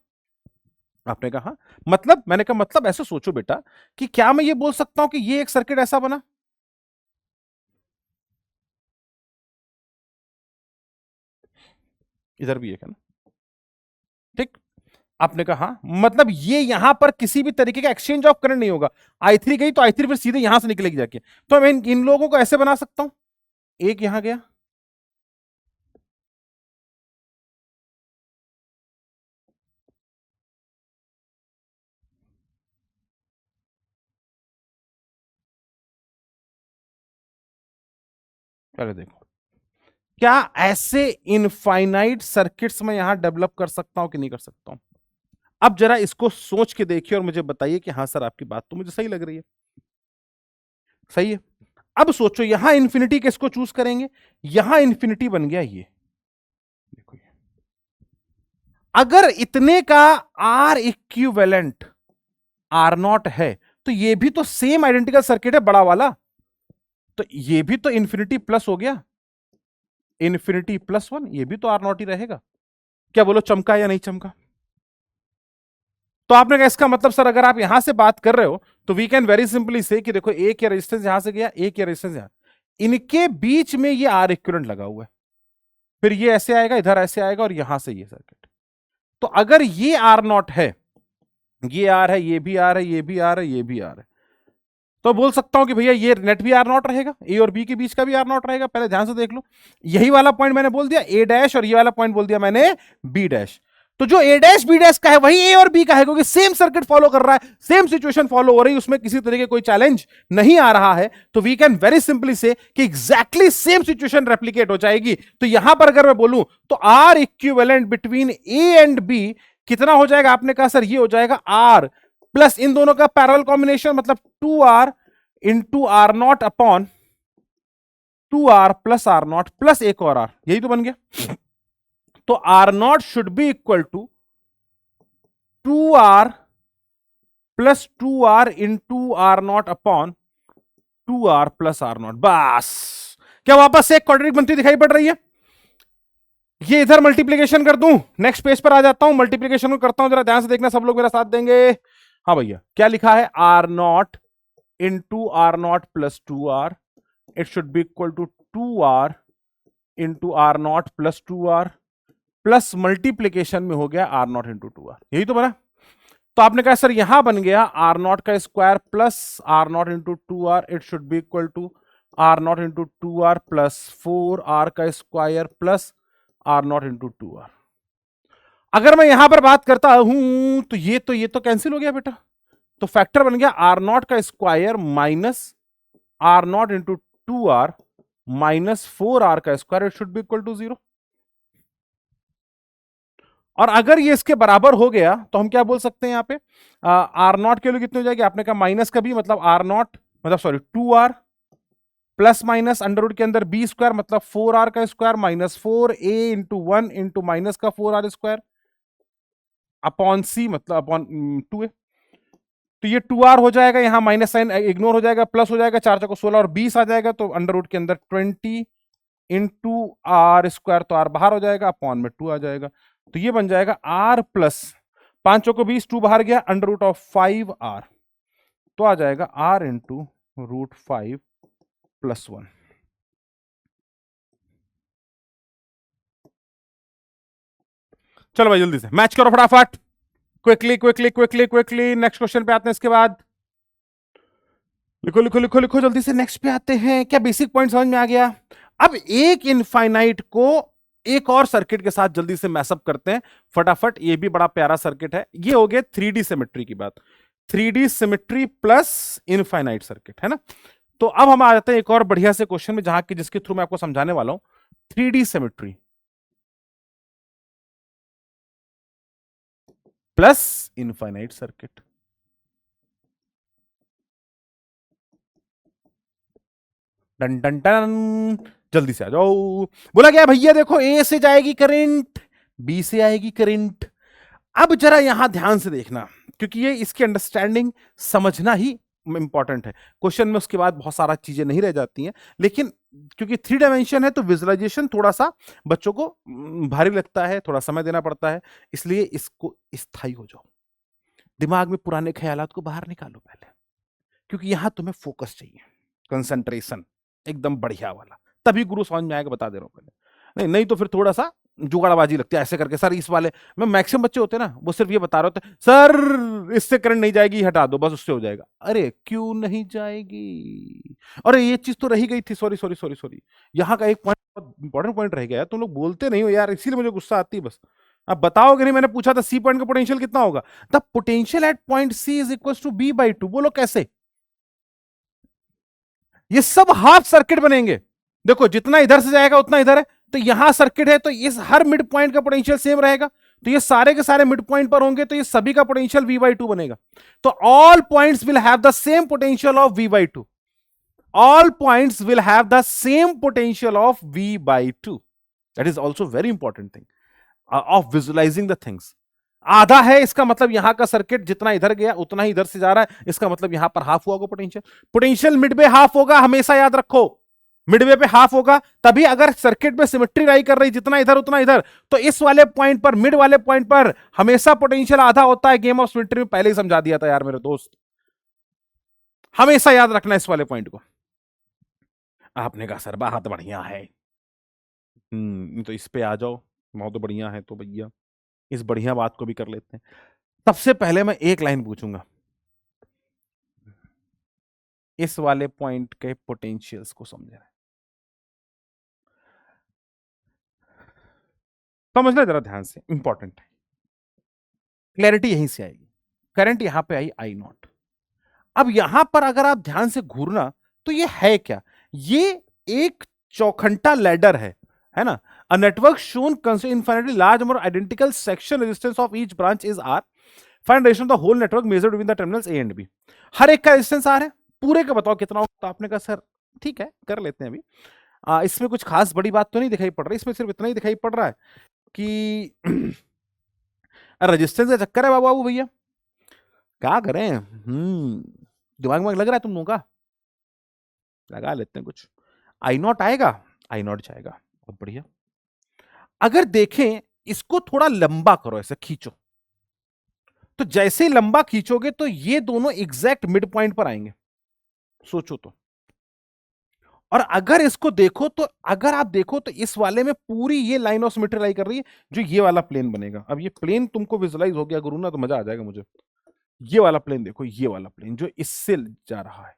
आपने कहा मतलब, मैंने कहा मतलब ऐसे सोचो बेटा कि क्या मैं ये बोल सकता हूं कि ये एक सर्किट ऐसा बना, इधर भी एक है ना, ठीक, आपने कहा हाँ, मतलब ये यहां पर किसी भी तरीके का एक्सचेंज ऑफ करंट नहीं होगा, I3 गई तो I3 फिर सीधे यहां से निकलेगी जाके, तो मैं इन लोगों को ऐसे बना सकता हूं, एक यहां गया, पहले देखो क्या ऐसे इनफाइनाइट सर्किट्स में यहां डेवलप कर सकता हूं कि नहीं कर सकता हूं। अब जरा इसको सोच के देखिए और मुझे बताइए कि हाँ सर आपकी बात तो मुझे सही लग रही है। सही है। अब सोचो यहां इंफिनिटी किसको चूज करेंगे, यहां इंफिनिटी बन गया ये, देखो ये। अगर इतने का आर इक्विवेलेंट आर नॉट है तो ये भी तो सेम आइडेंटिकल सर्किट है बड़ा वाला, तो ये भी तो इंफिनिटी प्लस हो गया, इंफिनिटी प्लस वन, ये भी तो आर नॉट ही रहेगा। क्या बोलो, चमका या नहीं चमका? तो आपने कहा इसका मतलब सर अगर आप यहां से बात कर रहे हो तो we can very simply say कि देखो एक या रेजिस्टेंस यहां से गया, एक या रेजिस्टेंस यहां, इनके बीच में ये आर इक्विवेलेंट लगा हुआ है, फिर ये ऐसे आएगा, इधर ऐसे आएगा और यहां से ये सर्किट। तो अगर ये आर नॉट है, ये आर है, ये भी आर है, ये भी आर है, ये भी आर है, तो बोल सकता हूं कि भैया ये नेट भी आर नॉट रहेगा, ए और बी के बीच का भी आर नॉट रहेगा। पहले ध्यान से देख लो, यही वाला पॉइंट मैंने बोल दिया ए डैश और ये वाला पॉइंट बोल दिया मैंने बी डैश। तो जो ए डैश बी डैश का है वही ए और बी का है, क्योंकि सेम सर्किट फॉलो कर रहा है, सेम सिचुएशन फॉलो हो रही है, उसमें किसी तरह के कोई चैलेंज नहीं आ रहा है। तो we can very simply say कि एग्जैक्टली सेम सिचुएशन रेप्लिकेट हो जाएगी। तो यहां पर अगर मैं बोलूं तो R equivalent between A and B कितना हो जाएगा? आपने कहा सर ये हो जाएगा आर प्लस इन दोनों का पैरेलल कॉम्बिनेशन, मतलब 2R into R naught upon 2R plus R naught plus एक और आर, यही तो बन गया। तो R naught should be equal to 2R plus 2R into R naught upon 2R plus R naught. बस, क्या वापस से एक क्वाड्रेटिक बनती दिखाई पड़ रही है? ये इधर मल्टीप्लीकेशन कर दूं, नेक्स्ट पेज पर आ जाता हूं, मल्टीप्लीकेशन को करता हूं, जरा ध्यान से देखना, सब लोग मेरा साथ देंगे। हाँ भैया, क्या लिखा है? R naught into R naught plus 2R, it should be equal to 2R into R naught plus 2R plus multiplication में हो गया आर नॉट इंटू 2R, यही तो बना। तो आपने कहा सर यहां बन गया आर नॉट का square plus R naught into 2R, it should be equal to R naught into 2R plus 4R का square plus R naught into 2R। अगर मैं यहां पर बात करता हूं तो ये तो कैंसिल हो गया बेटा, तो फैक्टर बन गया आर नॉट का square minus R naught into 2R minus 4R का square, it should be equal to 0। और अगर ये इसके बराबर हो गया तो हम क्या बोल सकते हैं यहां पे? आर नॉट के लिए कितनी हो जाएगी? आपने कहा माइनस का बी, मतलब आर नॉट, मतलब sorry 2R plus minus under root के अंदर बी स्क्वायर, मतलब 4R का square minus 4A into 1 into minus का 4R स्क्वायर अपॉन सी, मतलब अपॉन 2A। तो ये 2R हो जाएगा, यहां माइनस साइन इग्नोर हो जाएगा, प्लस हो जाएगा, 4 4 16 और 20 आ जाएगा, तो अंडर रूट के अंदर 20 इंटू आर स्क्वायर, तो आर बाहर हो जाएगा, अपॉन में 2 आ जाएगा। तो ये बन जाएगा आर प्लस 5 को 20, 2 बाहर गया, अंडर रूट ऑफ 5R, तो आ जाएगा आर इंटू रूट 5 प्लस 1। चलो भाई जल्दी से मैच करो फटाफट, quickly quickly quickly quickly, next question पे आते हैं। इसके बाद लिखो लिखो लिखो लिखो जल्दी से, नेक्स्ट पे आते हैं। क्या बेसिक पॉइंट समझ में आ गया? अब एक इनफाइनाइट को एक और सर्किट के साथ जल्दी से मैसअप करते हैं फटाफट, ये भी बड़ा प्यारा सर्किट है। ये हो गया 3D सिमेट्री की बात, 3D symmetry plus infinite circuit, है ना। तो अब हम आ जाते हैं एक और बढ़िया से क्वेश्चन में, जहां की जिसके थ्रू मैं आपको समझाने वाला हूं 3D symmetry plus infinite circuit. Done done done, जल्दी से आ जाओ। बोला गया भैया देखो, ए से जाएगी करंट, बी से आएगी करंट। अब जरा यहां ध्यान से देखना, क्योंकि ये इसकी अंडरस्टैंडिंग समझना ही इंपॉर्टेंट है। क्वेश्चन में उसके बाद बहुत सारा चीजें नहीं रह जाती हैं, लेकिन क्योंकि 3 डायमेंशन है तो विजुअलाइजेशन थोड़ा सा बच्चों को भारी लगता है, थोड़ा समय देना पड़ता है, इसलिए इसको स्थायी हो जाओ, दिमाग में पुराने ख्यालात को बाहर निकालो पहले, क्योंकि यहां तुम्हें फोकस चाहिए, कंसंट्रेशन एकदम बढ़िया वाला, तभी गुरु समझ में आएगा, बता दे रहा हूं पहले। नहीं नहीं तो फिर थोड़ा सा जुगाड़बाजी लगती है ऐसे करके। सर इस वाले में मैक्सिमम बच्चे होते हैं ना, वो सिर्फ ये बता रहे होते हैं सर इससे करंट नहीं जाएगी, हटा दो बस, उससे हो जाएगा। अरे क्यों नहीं जाएगी? अरे ये चीज तो रही गई थी, सॉरी सॉरी सॉरी सॉरी, यहाँ का एक पॉइंट बहुत इंपॉर्टेंट पॉइंट रह गया है, तुम लोग बोलते नहीं हो यार, इसीलिए मुझे गुस्सा आती है बस। अब बताओगे नहीं, मैंने पूछा था सी पॉइंट का पोटेंशियल कितना होगा, the potential at point C is equal to B/2। बोलो कैसे? ये सब हाफ सर्किट बनेंगे, देखो जितना इधर से जाएगा उतना इधर है, तो यहां सर्किट है तो इस हर मिड पॉइंट का पोटेंशियल सेम रहेगा, तो ये सारे के सारे मिड पॉइंट पर होंगे, तो ये सभी का पोटेंशियल V/2 बनेगा। तो all points will have the same potential of V/2। all points will have the same potential of V by 2. That is also very important thing of visualizing the things. आधा है इसका मतलब यहां का circuit जितना इधर गया उतना ही इधर से जा रहा है, इसका मतलब यहां पर हाफ हुआ होगा पोटेंशियल। पोटेंशियल मिडवे हाफ होगा, हमेशा याद रखो, मिडवे पे हाफ होगा, तभी अगर सर्किट में सिमेट्री लाई कर रही, जितना इधर उतना इधर, तो इस वाले पॉइंट पर, मिड वाले पॉइंट पर हमेशा पोटेंशियल आधा होता है। गेम ऑफ सिमेट्री में पहले ही समझा दिया था यार मेरे दोस्त, हमेशा याद रखना इस वाले पॉइंट को। आपने कहा सर बात बढ़िया है, तो इस पे आ जाओ, बहुत बढ़िया है तो भैया इस बढ़िया बात को भी कर लेते हैं। सबसे पहले मैं एक लाइन पूछूंगा, इस वाले पॉइंट के पोटेंशियल्स को समझना, समझना जरा ध्यान से, इंपॉर्टेंट है, क्लैरिटी यहीं से आएगी। करंट यहां पे आई आई नॉट। अब यहां पर अगर आप ध्यान से घूरना तो ये है क्या, ये एक चौखंटा लैडर है ना। A network shown consist infinitely large number identical section resistance of each branch is R, find ratio of the whole network measured between the terminals A and B. हर एक का रेजिस्टेंस आर है, पूरे का बताओ कितना होगा। तो आपने कहा सर ठीक है कर लेते हैं अभी, इसमें कुछ खास बड़ी बात तो नहीं दिखाई पड़ रही, इसमें सिर्फ इतना ही दिखाई पड़ रहा है कि रेजिस्टेंस का चक्कर है बाबू भैया, क्या करें। दिमाग में लग रहा है तुम लोगों का, लगा लेते हैं कुछ। आई नॉट आएगा, आई नॉट जाएगा, बहुत बढ़िया। अगर देखें इसको थोड़ा लंबा करो, ऐसे खींचो, तो जैसे ही लंबा खींचोगे तो ये दोनों एग्जैक्ट मिड पॉइंट पर आएंगे, सोचो तो। और अगर इसको देखो तो, अगर आप देखो तो इस वाले में पूरी ये लाइन ऑफ सिमेट्री लाई कर रही है, जो ये वाला प्लेन बनेगा। अब ये प्लेन तुमको विजुलाइज हो गया गुरु ना, तो मजा आ जाएगा मुझे। ये वाला प्लेन देखो, ये वाला प्लेन जो इससे जा रहा है,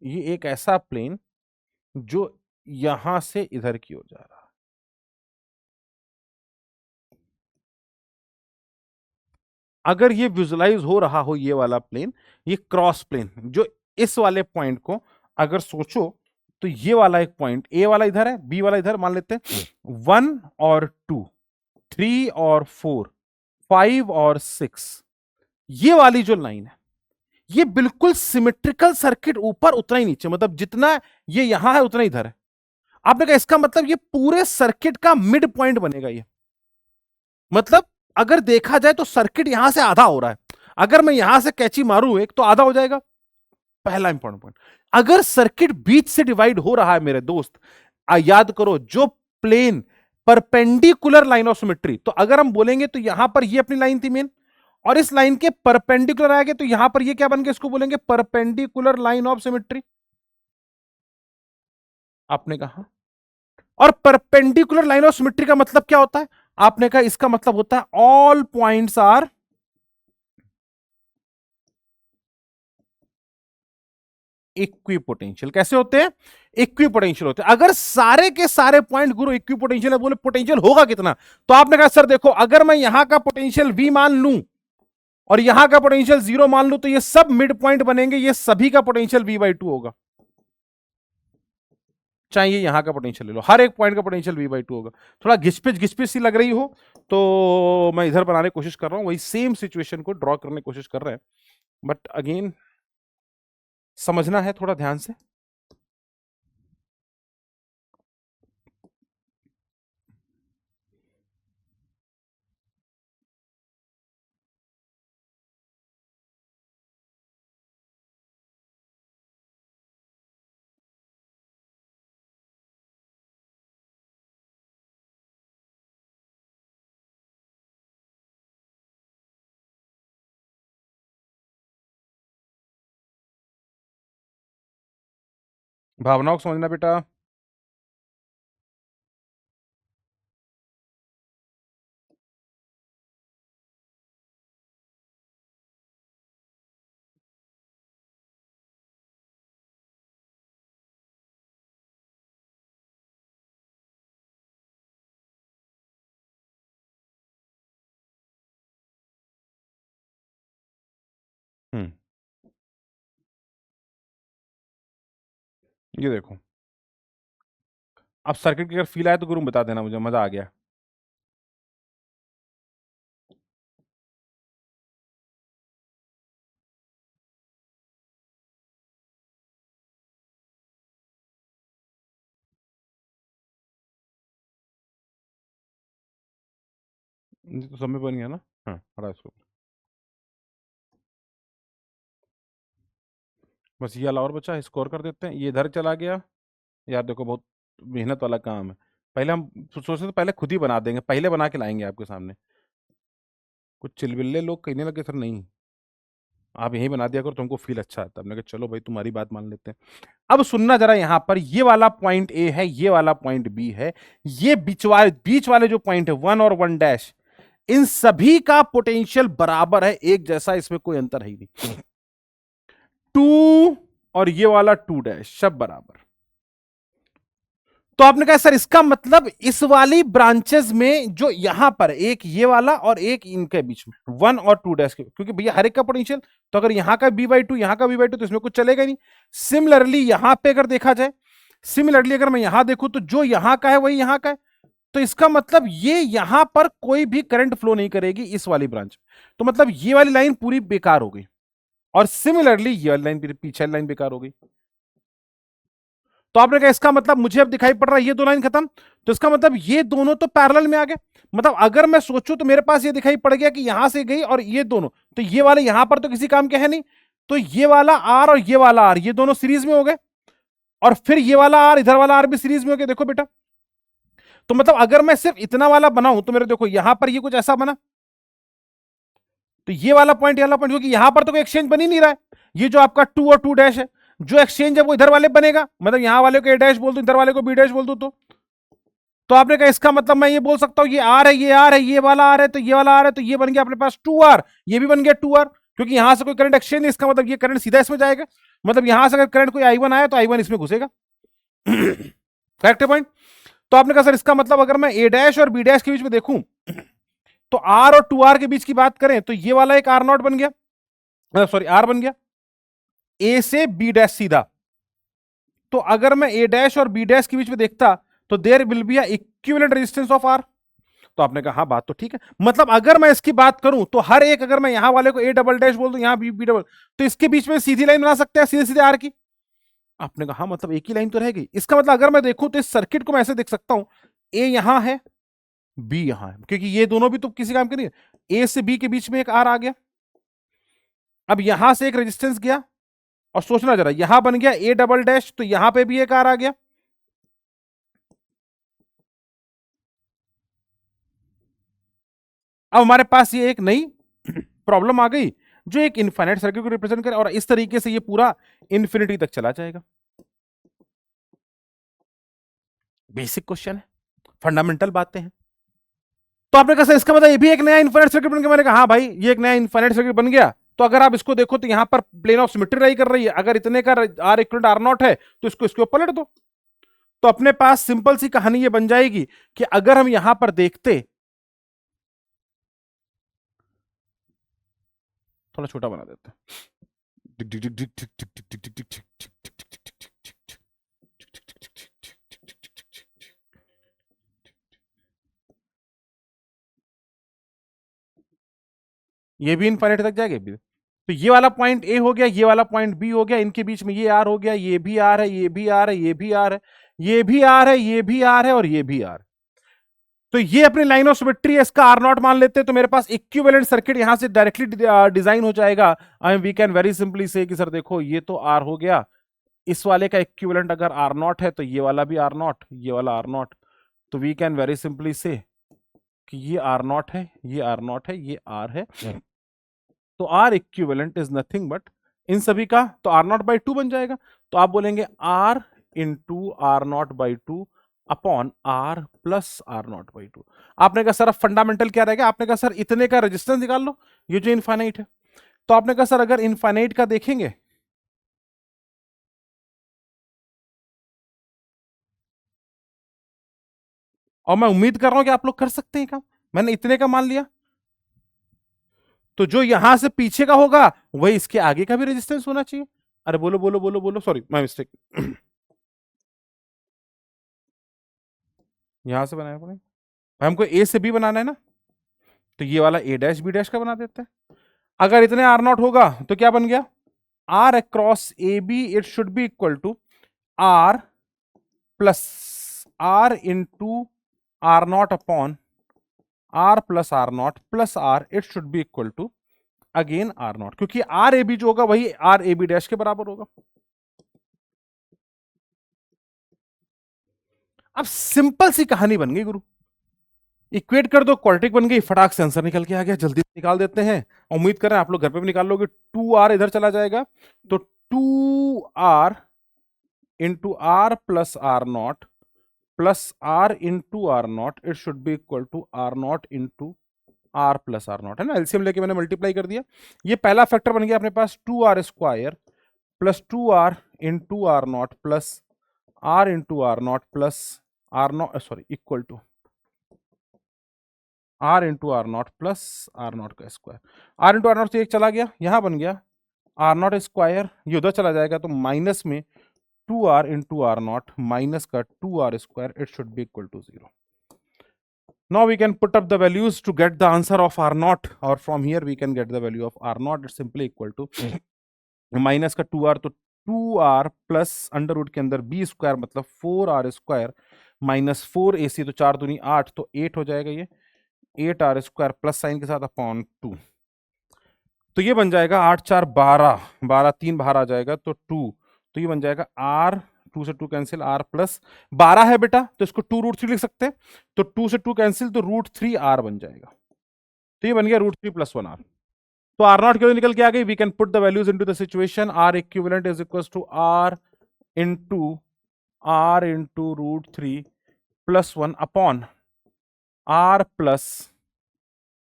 ये एक ऐसा प्लेन जो यहां से इधर की ओर जा रहा है। अगर ये विजुलाइज हो रहा हो ये वाला प्लेन, ये क्रॉस प्लेन जो इस वाले पॉइंट को अगर सोचो, तो ये वाला एक पॉइंट, ए वाला इधर है, बी वाला इधर, मान लेते हैं 1 और 2, 3 और 4, 5 और 6, ये वाली जो लाइन है, ये बिल्कुल सिमेट्रिकल सर्किट, ऊपर उतना ही नीचे, मतलब जितना ये यहां है उतना इधर है। आपने कहा इसका मतलब ये पूरे सर्किट का मिड पॉइंट बनेगा ये, मतलब अगर देखा जाए तो सर्किट यहां से आधा हो रहा है, अगर मैं यहां से कैची मारूं एक तो आधा हो जाएगा, पहला इंपॉर्टेंट पॉइंट। अगर सर्किट बीच से डिवाइड हो रहा है मेरे दोस्त, याद करो जो plane perpendicular line of symmetry, तो अगर हम बोलेंगे तो यहां पर ये अपनी लाइन थी मेन, और इस लाइन के परपेंडिकुलर आएंगे तो यहां पर ये क्या बन गया, इसको बोलेंगे परपेंडिकुलर लाइन ऑफ सिमेट्री। आपने कहा, और परपेंडिकुलर लाइन ऑफ सिमेट्री का मतलब क्या होता है, आपने कहा इसका मतलब होता है ऑल पॉइंट्स आर इक्विपोटेंशियल। कैसे होते हैं, इक्विपोटेंशियल होते हैं। अगर सारे के सारे पॉइंट गुरु इक्विपोटेंशियल है, बोले पोटेंशियल होगा कितना, तो आपने कहा सर देखो अगर मैं यहां का पोटेंशियल V मान लूं और यहां का पोटेंशियल 0 मान लूं, तो ये सब मिड पॉइंट बनेंगे, ये सभी का पोटेंशियल V/2 होगा। चाहिए यहां का पोटेंशियल ले लो, हर एक पॉइंट का पोटेंशियल V/2 होगा। थोड़ा घिसपिच घिसपिच सी लग रही हो तो मैं इधर बनाने की कोशिश कर रहा हूं, वही सेम सिचुएशन को ड्रॉ करने की कोशिश कर रहे हैं, बट अगेन समझना है थोड़ा ध्यान से। भावनाओं को समझना बेटा। हम्म, ये देखो, अब सर्किट की अगर फील आए तो गुरु बता देना मुझे, मजा आ गया। ये तो समय बन गया ना। हाँ, हटा इसको। बस ये वाला और बचा, स्कोर कर देते हैं। ये इधर चला गया। यार देखो, बहुत मेहनत वाला काम है। पहले हम सोचते थे पहले खुद ही बना देंगे, पहले बना के लाएंगे आपके सामने। कुछ चिलबिल्ले लोग कहने लगे सर नहीं, आप यहीं बना दिया करो, तुमको फील अच्छा आता है। हमने कहा चलो भाई तुम्हारी बात मान लेते हैं। अब सुनना जरा, यहां पर ये वाला पॉइंट ए है, ये वाला पॉइंट बी है। ये बीच वाले जो पॉइंट है 1 और 1 डैश, इन सभी का पोटेंशियल बराबर है, एक जैसा, इसमें कोई अंतर है ही नहीं। 2 और ये वाला 2 डैश सब बराबर। तो आपने कहा सर इसका मतलब इस वाली ब्रांचेस में जो यहां पर एक ये वाला और एक इनके बीच में 1 और 2 डैश के, क्योंकि भैया हर एक का पोटेंशियल, तो अगर यहां का b/2 यहां का b/2 तो इसमें कुछ चलेगा नहीं। सिमिलरली यहां पे अगर देखा जाए, सिमिलरली अगर मैं यहां देखूं तो जो यहां का है वही यहां का है, तो इसका मतलब ये यहां पर कोई भी करंट फ्लो नहीं करेगी इस वाली ब्रांच में, तो मतलब ये वाली लाइन पूरी बेकार हो गई। और सिमिलरली ये वाली लाइन, पीछे लाइन बेकार हो गई। तो आपने कहा इसका मतलब मुझे अब दिखाई पड़ रहा है ये दो लाइन खत्म, तो इसका मतलब ये दोनों तो पैरेलल में आ गए। मतलब अगर मैं सोचूं तो मेरे पास ये दिखाई पड़ गया कि यहां से गई और ये दोनों, तो ये वाले यहां पर तो किसी काम के है नहीं, तो ये वाला आर और ये वाला आर, ये दोनों सीरीज में हो गए, और फिर ये वाला आर इधर वाला आर भी सीरीज में हो गया। देखो बेटा, तो मतलब अगर मैं सिर्फ इतना वाला बनाऊं तो मेरे देखो यहां पर ये कुछ ऐसा बना, तो ये वाला पॉइंट, ये वाला पॉइंट, क्योंकि यहां पर तो कोई एक्सचेंज बन ही नहीं रहा है। ये जो आपका 2 और 2 डैश है, जो एक्सचेंज है वो इधर वाले बनेगा, मतलब यहां वाले को ए डैश बोल दू, इधर वाले को बी डैश बोल दू, तो आपने कहा इसका मतलब मैं ये बोल सकता हूं ये आर है, ये आर है, ये वाला आर है, तो ये वाला आर है, तो ये बन गया अपने पास 2 आर, ये भी बन गया 2 आर, क्योंकि यहां से कोई करंट एक्सचेंज नहीं, इसका मतलब ये करंट सीधा इसमें जाएगा। मतलब यहां से अगर करंट कोई I1 आया तो I1 इसमें घुसेगा। Correct point. तो आपने कहा सर इसका मतलब अगर मैं ए डैश और बी डैश के बीच में देखूं, तो आर और 2 आर के बीच की बात करें तो ये वाला एक आर नॉट बन गया, सॉरी आर बन गया, ए से बी डैश सीधा। तो अगर मैं ए डैश और बी डैश के बीच में देखता तो there will be equivalent resistance of R. तो आपने कहा हाँ बात तो ठीक है, मतलब अगर मैं इसकी बात करूं तो हर एक, अगर मैं यहां वाले को ए डबल डैश बोल दूं, यहां बी डबल, तो इसके बीच में सीधी लाइन बना सकते हैं, सीधे सीधे आर की। आपने कहा हाँ मतलब एक ही लाइन तो रह गई। इसका मतलब अगर मैं देखूं तो इस सर्किट को मैं ऐसे देख सकता हूं, ए यहां है, बी यहां है, क्योंकि ये दोनों भी तो किसी काम के नहीं है। ए से बी के बीच में एक आर आ गया, अब यहां से एक रेजिस्टेंस गया, और सोचना जरा, यहां बन गया ए डबल डैश, तो यहां पे भी एक आर आ गया। अब हमारे पास ये एक नई प्रॉब्लम आ गई जो एक इनफाइनाइट सर्किट को रिप्रेजेंट करे, और इस तरीके से ये पूरा इंफिनिटी तक चला जाएगा। बेसिक क्वेश्चन है, फंडामेंटल बातें हैं। तो आपने कहा सर इसका मतलब ये भी एक नया इनफाइनाइट सर्किट बन गया। मैंने कहा हाँ भाई ये एक नया इनफाइनाइट सर्किट बन गया। तो अगर आप इसको देखो तो यहां पर प्लेन ऑफ सिमेट्री राई कर रही है, अगर इतने का आर इक्वल आर नॉट है तो इसको इसके ऊपर पलट दो, तो अपने पास सिंपल सी कहानी ये बन जाएगी कि अगर हम यहां पर देखते, थोड़ा छोटा बना देते ये भी इनफाइनाइट तक जाएगा भी। तो ये वाला पॉइंट ए हो गया, ये वाला पॉइंट बी हो गया, इनके बीच में ये आर हो गया, ये भी आर है, ये भी आर है, ये भी आर है, ये भी आर है, ये भी आर है, और ये भी आर। तो ये अपनी लाइन ऑफ सिमेट्री है, इसका आर नॉट मान लेते हैं, तो मेरे पास इक्विवेलेंट सर्किट यहां से डायरेक्टली डिजाइन हो जाएगा। आई we can very simply say कि सर देखो ये तो आर हो गया, इस वाले का इक्विवेलेंट अगर आर नॉट है तो ये वाला भी आर नॉट, ये वाला आर नॉट, तो we can very simply say कि ये आर नॉट है, ये आर नॉट है, ये आर है, तो R equivalent is nothing but इन सभी का तो आर नॉट बाई टू बन जाएगा। तो आप बोलेंगे R into R naught by two upon R plus R naught by two. आपने कहा सर अब फंडामेंटल क्या रहेगा, आपने कहा सर इतने का रेजिस्टेंस निकाल लो, ये जो इनफाइनाइट है। तो आपने कहा सर अगर इनफाइनाइट का देखेंगे, और मैं उम्मीद कर रहा हूं कि आप लोग कर सकते हैं काम, मैंने इतने का मान लिया, तो जो यहां से पीछे का होगा वही इसके आगे का भी रेजिस्टेंस होना चाहिए। अरे बोलो बोलो बोलो बोलो, सॉरी माय मिस्टेक। यहां से बनाया पड़े, हमको ए से बी बनाना है ना, तो ये वाला ए डैश बी डैश का बना देते हैं। अगर इतने आर नॉट होगा तो क्या बन गया, R across A B it should be equal to R plus R into R naught upon R plus R naught plus R, it should be equal to again R naught, क्योंकि R A B जो होगा वही are A B dash के बराबर होगा। अब simple सी कहानी बन गई गुरु, इक्वेट कर दो, क्वाड्रेटिक बन गई, फटाक से आंसर निकल के आ गया। जल्दी से निकाल देते हैं, उम्मीद कर रहे हैं आप लोग घर पे भी निकाल लोगे। 2r इधर चला जाएगा तो 2r into R plus R naught plus R into R naught, it should be equal to R naught into R plus R naught, है ना। एलसीएम लेके मैंने मल्टीप्लाई कर दिया, ये पहला फैक्टर बन गया अपने पास 2r square plus 2r into R naught plus R into R naught plus R naught, sorry, equal to R into R naught plus R naught का square. R into R naught से एक चला गया, यहां बन गया आर नॉट स्क्वायर, ये उधर चला जाएगा तो माइनस में 2r into R naught minus का 2r square, it should be equal to 0। Now we can put up the values to get the answer of r naught, or from here we can get the value of r naught. It's simply equal to minus का 2r, तो 2r plus under root के अंदर b square मतलब 4r square minus 4ac, तो 4 दूनी 8, तो 8 हो जाएगा ये 8r स्क्वायर प्लस साइन के साथ अपॉन 2, तो ये बन जाएगा 8 4 12, 12 3 बाहर आ जाएगा तो 2, तो ये बन जाएगा r, 2 से 2 कैंसिल, r प्लस 12 है बेटा तो इसको 2 रूट 3 लिख सकते हैं, तो 2 से 2 कैंसिल तो रूट 3 r बन जाएगा, तो ये बन गया रूट 3 प्लस 1 r। तो आर नॉट क्यों निकल के आ गई, we can put the values into the situation, R equivalent is equal to R into root 3 plus 1 upon R plus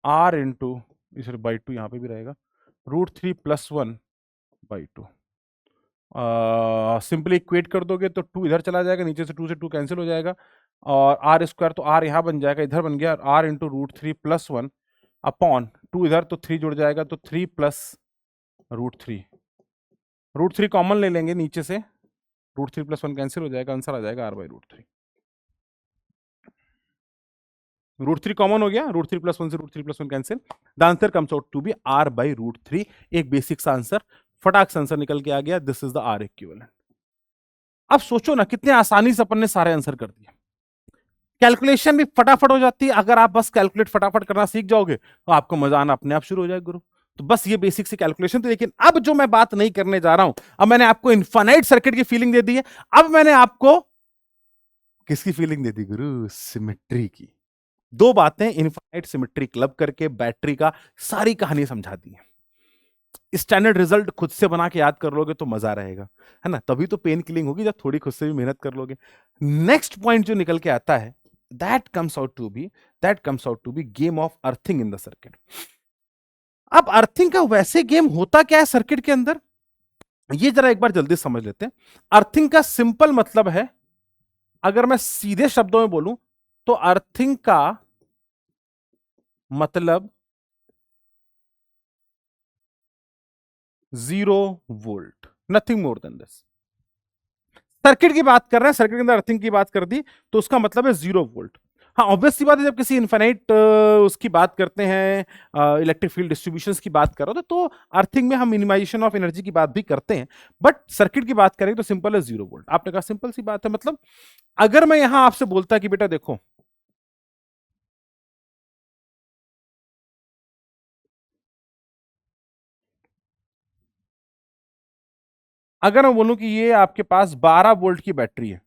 R into, इसे बाई 2 यहां पे भी रहेगा, root 3 plus 1 by 2। Simply equate कर दोगे तो 2 इधर चला जाएगा, नीचे से 2 से 2 कैंसिल हो जाएगा, और आर स्क्वायर तो आर यहां बन जाएगा, इधर बन गया R into root 3 plus 1 upon 2 इधर तो 3 जुड़ जाएगा, तो 3 प्लस रूट 3 कॉमन ले लेंगे नीचे से, रूट 3 प्लस 1 कैंसिल हो जाएगा, आंसर आ जाएगा R by root 3। Root 3 common हो गया, रूट 3 प्लस 1 से root 3 plus 1 cancel, the answer comes out to be R by root 3। एक बेसिक सा आंसर, फटाक से आंसर निकल के आ गया, this is the R equivalent. अब सोचो ना कितने आसानी से अपन ने सारे आंसर कर दिए, कैलकुलेशन भी फटाफट हो जाती है, अगर आप बस कैलकुलेट फटाफट करना सीख जाओगे तो आपको मजा आना अपने आप शुरू हो जाएगा गुरु। तो बस ये बेसिक सी कैलकुलेशन थी, लेकिन अब जो मैं बात नहीं करने जा रहा हूं, अब मैंने आपको इनफाइनाइट सर्किट की फीलिंग दे दी है, अब मैंने आपको किसकी फीलिंग दे दी गुरु, सिमेट्री की। दो बातें इनफाइनाइट सिमेट्री क्लब करके बैटरी का सारी कहानी समझा दी है। स्टैंडर्ड रिजल्ट खुद से बना के याद कर लोगे तो मजा रहेगा, है ना, तभी तो पेन किलिंग होगी जब थोड़ी खुद से भी मेहनत कर लोगे। नेक्स्ट पॉइंट जो निकल के आता है, that comes out to be game of earthing in the circuit. अब अर्थिंग का वैसे गेम होता क्या है सर्किट के अंदर, ये जरा एक बार जल्दी समझ लेते हैं। अर्थिंग का सिंपल मतलब है, अगर मैं सीधे शब्दों में बोलूं तो अर्थिंग का मतलब 0 volt, nothing more than this. Circuit की बात कर रहे हैं, सर्किट के अंदर अर्थिंग की बात कर दी तो उसका मतलब है 0 वोल्ट। हाँ, ऑब्वियस सी बात है, जब किसी इनफाइनाइट उसकी बात करते हैं, इलेक्ट्रिक फील्ड डिस्ट्रीब्यूशंस की बात कर रहे हो तो अर्थिंग में हम मिनिमाइजेशन ऑफ एनर्जी की बात भी करते हैं, बट सर्किट की बात करें तो सिंपल है 0 वोल्ट। आपने कहा सिंपल सी बात है, मतलब अगर मैं यहां आपसे बोलता कि बेटा देखो, अगर मैं बोलूं कि ये आपके पास 12 वोल्ट की बैटरी है,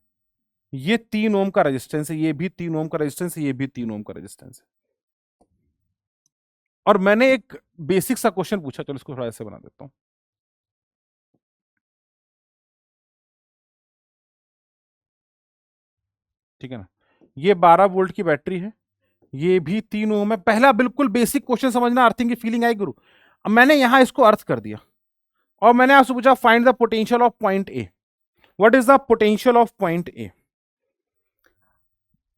ये 3 ओम का रेजिस्टेंस है, ये भी 3 ओम का रेजिस्टेंस है, ये भी 3 ओम का रेजिस्टेंस है, और मैंने एक बेसिक सा क्वेश्चन पूछा, चलो इसको थोड़ा ऐसे बना देता हूं, ठीक है ना। ये 12 वोल्ट की बैटरी है, ये भी 3 ओम है। पहला बिल्कुल बेसिक क्वेश्चन समझना, अर्थिंग की फीलिंग आई गुरु। अब मैंने यहां इसको अर्थ कर दिया और मैंने आपसे पूछा find the potential of point A, what is the potential of point A.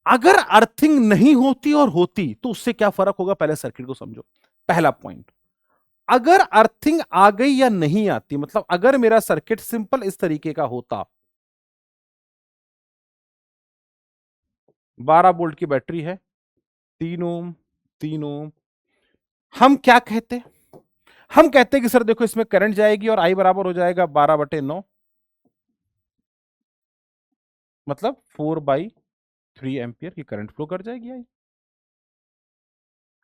अगर अर्थिंग नहीं होती और होती तो उससे क्या फर्क होगा, पहले सर्किट को समझो। पहला पॉइंट, अगर अर्थिंग आ गई या नहीं आती, मतलब अगर मेरा सर्किट सिंपल इस तरीके का होता, 12 वोल्ट की बैटरी है, 3 ओम 3 ओम, हम क्या कहते, हम कहते हैं कि सर देखो इसमें करंट जाएगी और आई बराबर हो जाएगा 12/9, मतलब 4/3 एम्पियर की करंट फ्लो कर जाएगी आई।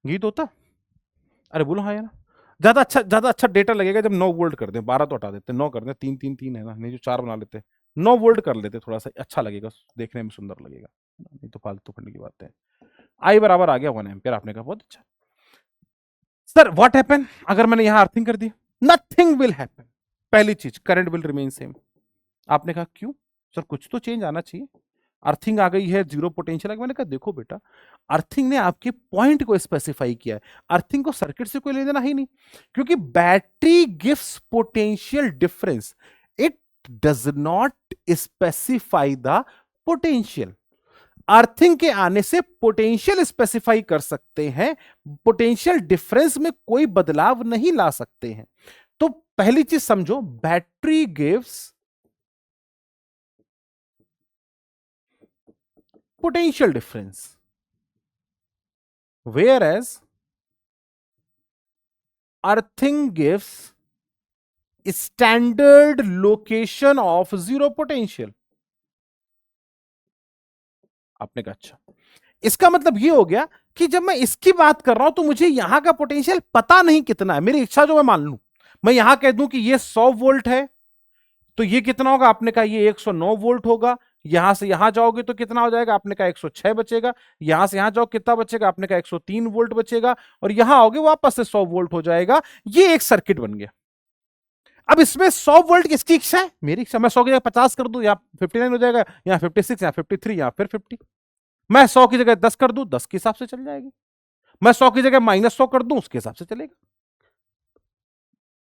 गीत होता? अरे बोलो हाँ या ना। ज्यादा अच्छा डेटा लगेगा जब 9 वोल्ट कर दें, 12 तो हटा देते हैं, 9 कर दें, 3 3 3 है ना, नहीं जो 4 बना लेते हैं, 9 वोल्ट कर लेते, थोड़ा सा अच्छा लगेगा, देखने में सुंदर लगेगा, नहीं तो फालतू करने की बात है। आई बराबर आ गया 1 एम्पियर, आपने कहा बहुत अच्छा। सर व्हाट हैपन अगर मैंने यहां अर्थिंग कर दी? Nothing will happen. पहली चीज, करंट विल रिमेन सेम। आपने कहा क्यों सर, कुछ तो चेंज आना चाहिए, अर्थिंग आ गई है, जीरो पोटेंशियल है। मैंने कहा देखो बेटा, अर्थिंग ने आपके पॉइंट को स्पेसिफाई किया है, अर्थिंग को सर्किट से कोई लेना देना ही नहीं, क्योंकि battery gives potential difference, it does not specify the potential. Earthing के आने से पोटेंशियल स्पेसिफाई कर सकते हैं, पोटेंशियल डिफरेंस में कोई बदलाव नहीं ला सकते हैं। तो पहली चीज समझो, battery gives potential difference, whereas earthing gives standard location of zero potential। आपने कहा अच्छा, इसका मतलब ये हो गया कि जब मैं इसकी बात कर रहा हूं तो मुझे यहां का पोटेंशियल पता नहीं कितना है, मेरी इच्छा जो मैं मान लूं, मैं यहां कह दूं कि ये 100 वोल्ट है, तो ये कितना होगा? आपने कहा ये 109 वोल्ट होगा। यहां से यहां जाओगे तो कितना हो जाएगा? आपने कहा 106 बचेगा। यहां से यहां जाओ कितना बचेगा? आपने कहा 103 वोल्ट बचेगा। और यहां आओगे वापस से 100 वोल्ट हो जाएगा। ये एक सर्किट बन गया। अब इसमें 100 वोल्ट किसकी इच्छा है? मेरी इच्छा। मैं 100 की जगह 50 कर दूं, या 59 हो जाएगा, या 56, या 53, या फिर 50। मैं 100 की जगह 10 कर दूं, 10 के हिसाब से चल जाएगी। मैं 100 की जगह -100 कर दूं, उसके हिसाब से चलेगा।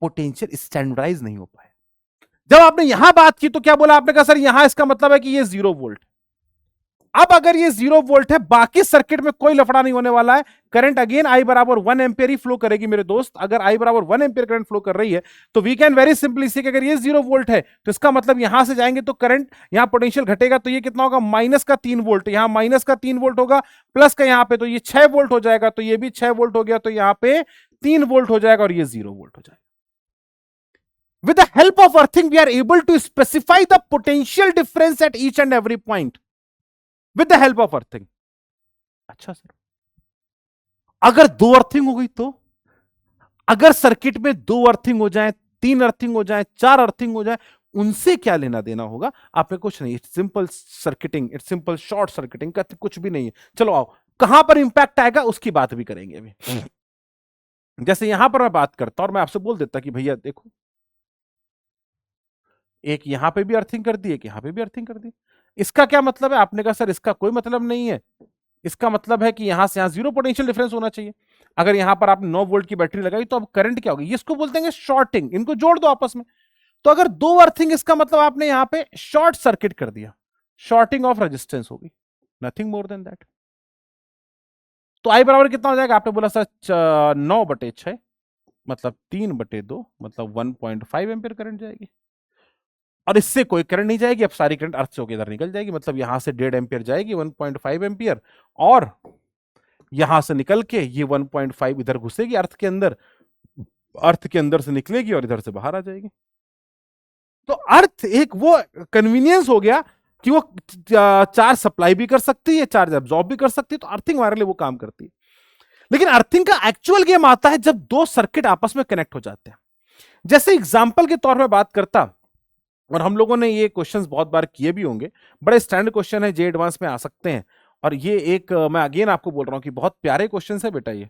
पोटेंशियल स्टैंडर्डाइज नहीं हो पाया। जब आपने यहां बात की तो क्या बोला आपने? कहा सर यहां इसका मतलब है कि ये 0 वोल्ट। अब अगर ये 0 वोल्ट है, बाकी सर्किट में कोई लफड़ा नहीं होने वाला है। करंट अगेन आई बराबर 1 एम्पियर ही फ्लो करेगी मेरे दोस्त। अगर आई बराबर 1 एम्पियर करंट फ्लो कर रही है तो वी कैन वेरी सिंपली से, अगर ये 0 वोल्ट है तो इसका मतलब यहां से जाएंगे तो करंट, यहां पोटेंशियल घटेगा तो ये कितना होगा? माइनस का 3 वोल्ट। यहां माइनस का 3 वोल्ट होगा, प्लस का यहां पे, तो ये 6 वोल्ट हो जाएगा, तो ये भी 6 वोल्ट हो गया, तो यहां पे 3 वोल्ट हो जाएगा, और ये 0 वोल्ट हो जाएगा। With the help of earthing, we are able to specify the potential difference at each and every point with the help of earthing। अच्छा सर, अगर दो अर्थिंग हो गई तो? अगर सर्किट में दो अर्थिंग हो जाए, तीन अर्थिंग हो जाए, चार अर्थिंग हो जाए, उनसे क्या लेना देना होगा? आप में कुछ नहीं, it's simple circuiting, it's simple short circuiting का कुछ भी नहीं है। चलो आओ, कहां पर इंपैक्ट आएगा उसकी बात भी करेंगे अभी। जैसे यहां पर मैं बात करता और मैं आपसे बोल देता कि भैया देखो, एक यहां पे भी अर्थिंग कर दी, एक यहां पे भी अर्थिंग कर दी, इसका क्या मतलब है? आपने कहा सर इसका कोई मतलब नहीं है, इसका मतलब है कि यहां से यहां जीरो पोटेंशियल डिफरेंस होना चाहिए। अगर यहां पर आपने 9 वोल्ट की बैटरी लगाई तो अब करंट क्या होगी? इसको बोलते हैं शॉर्टिंग, इनको जोड़ दो आपस में। तो अगर दो अर्थिंग, इसका मतलब आपने यहां पे शॉर्ट सर्किट कर दिया, शॉर्टिंग ऑफ रेजिस्टेंस होगी, नथिंग मोर देन दैट। तो आई बराबर कितना हो जाएगा? आपने बोला सर 9/6, मतलब 3/2, मतलब 1.5 एम्पियर करंट जाएगी। और इससे कोई करंट नहीं जाएगी, अब सारी करंट अर्थ से होकर इधर निकल जाएगी, मतलब यहां से 1.5 एम्पियर जाएगी, 1.5 एम्पियर, और यहां से निकल के ये 1.5 इधर घुसेगी अर्थ के अंदर, अर्थ के अंदर से निकलेगी और इधर से बाहर आ जाएगी। तो अर्थ एक वो कन्वीनियंस हो गया कि वो चार्ज सप्लाई भी कर सकती है, चार्ज एब्जॉर्ब भी कर सकती है, तो अर्थिंग हमारे लिए वो काम करती है। लेकिन अर्थिंग का एक्चुअल गेम आता है जब दो सर्किट आपस में कनेक्ट हो जाते हैं। जैसे एग्जाम्पल के तौर पर बात करता, और हम लोगों ने ये क्वेश्चंस बहुत बार किए भी होंगे, बड़े स्टैंडर्ड क्वेश्चन है, जे एडवांस में आ सकते हैं, और ये एक मैं अगेन आपको बोल रहा हूं कि बहुत प्यारे क्वेश्चंस है बेटा ये।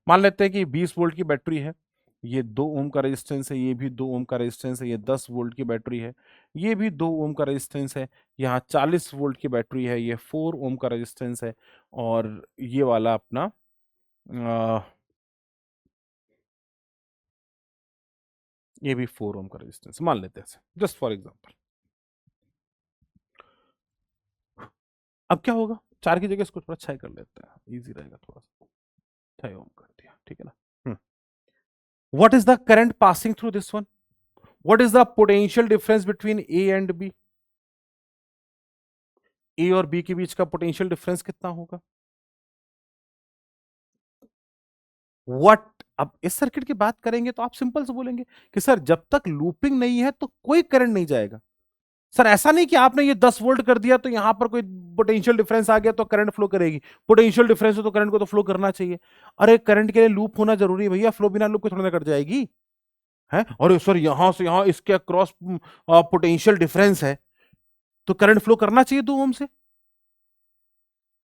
मान लेते हैं कि 20 वोल्ट की बैटरी है, ये 2 ओम का रेजिस्टेंस है, ये भी 2 ओम का रेजिस्टेंस है, ये 10 वोल्ट की बैटरी है, ये भी 2 ओम का रेजिस्टेंस है, यहाँ 40 वोल्ट की बैटरी है, ये 4 ओम का रेजिस्टेंस है, और ये वाला अपना ये भी 4 ओम का रेजिस्टेंस मान लेते हैं, जस्ट फॉर एग्जांपल। अब क्या होगा? 4 की जगह इसको थोड़ा 6 कर लेते हैं, इजी रहेगा थोड़ा सा। 6 ओम कर दिया, ठीक है ना। What is the current passing through this one? What is the potential difference between A and B? A और बी के बीच का पोटेंशियल डिफरेंस कितना होगा? व्हाट अब इस सर्किट की बात करेंगे तो आप सिंपल से बोलेंगे कि सर जब तक लूपिंग नहीं है तो कोई करंट नहीं जाएगा। सर ऐसा नहीं कि आपने ये 10 वोल्ट कर दिया तो यहां पर कोई पोटेंशियल डिफरेंस आ गया तो करंट फ्लो करेगी। पोटेंशियल डिफरेंस हो तो करंट को तो फ्लो करना चाहिए। अरे करंट के लिए लूप होना जरूरी है भैया, फ्लो बिना लूप के थोड़ी ना कट जाएगी है। और सर यहां से यहां इसके क्रॉस पोटेंशियल डिफरेंस है तो करंट फ्लो करना चाहिए 2 ओम से।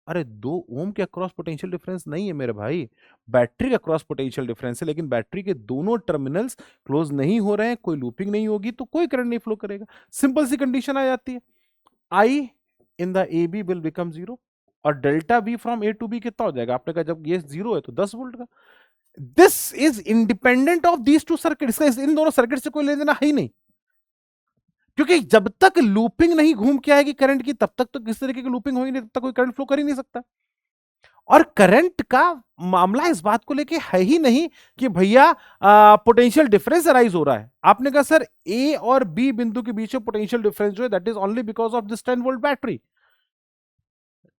अरे 2 ओम के अक्रॉस पोटेंशियल डिफरेंस नहीं है मेरे भाई, बैटरी का क्रॉस पोटेंशियल डिफरेंस है, लेकिन बैटरी के दोनों टर्मिनल्स क्लोज नहीं हो रहे हैं, कोई लूपिंग नहीं होगी तो कोई करंट नहीं फ्लो करेगा। सिंपल सी कंडीशन आ जाती है, I in the A B will become 0 और delta V from A to B कितना हो जाएगा, आपने कहा जब ये 0 है तो 10 वोल्ट का। This is independent of these two circuit, इन दोनों सर्किट से कोई लेना देना है ही नहीं, क्योंकि जब तक लूपिंग नहीं घूम के आएगी करंट की तब तक तो किस तरीके की लूपिंग होगी नहीं, तब तक कोई करंट फ्लो कर ही नहीं सकता। और करंट का मामला इस बात को लेके है ही नहीं कि भैया पोटेंशियल डिफरेंस अराइज हो रहा है। आपने कहा सर ए और बी बिंदु के बीच में पोटेंशियल डिफरेंस जो है that is only because of this 10 volt battery.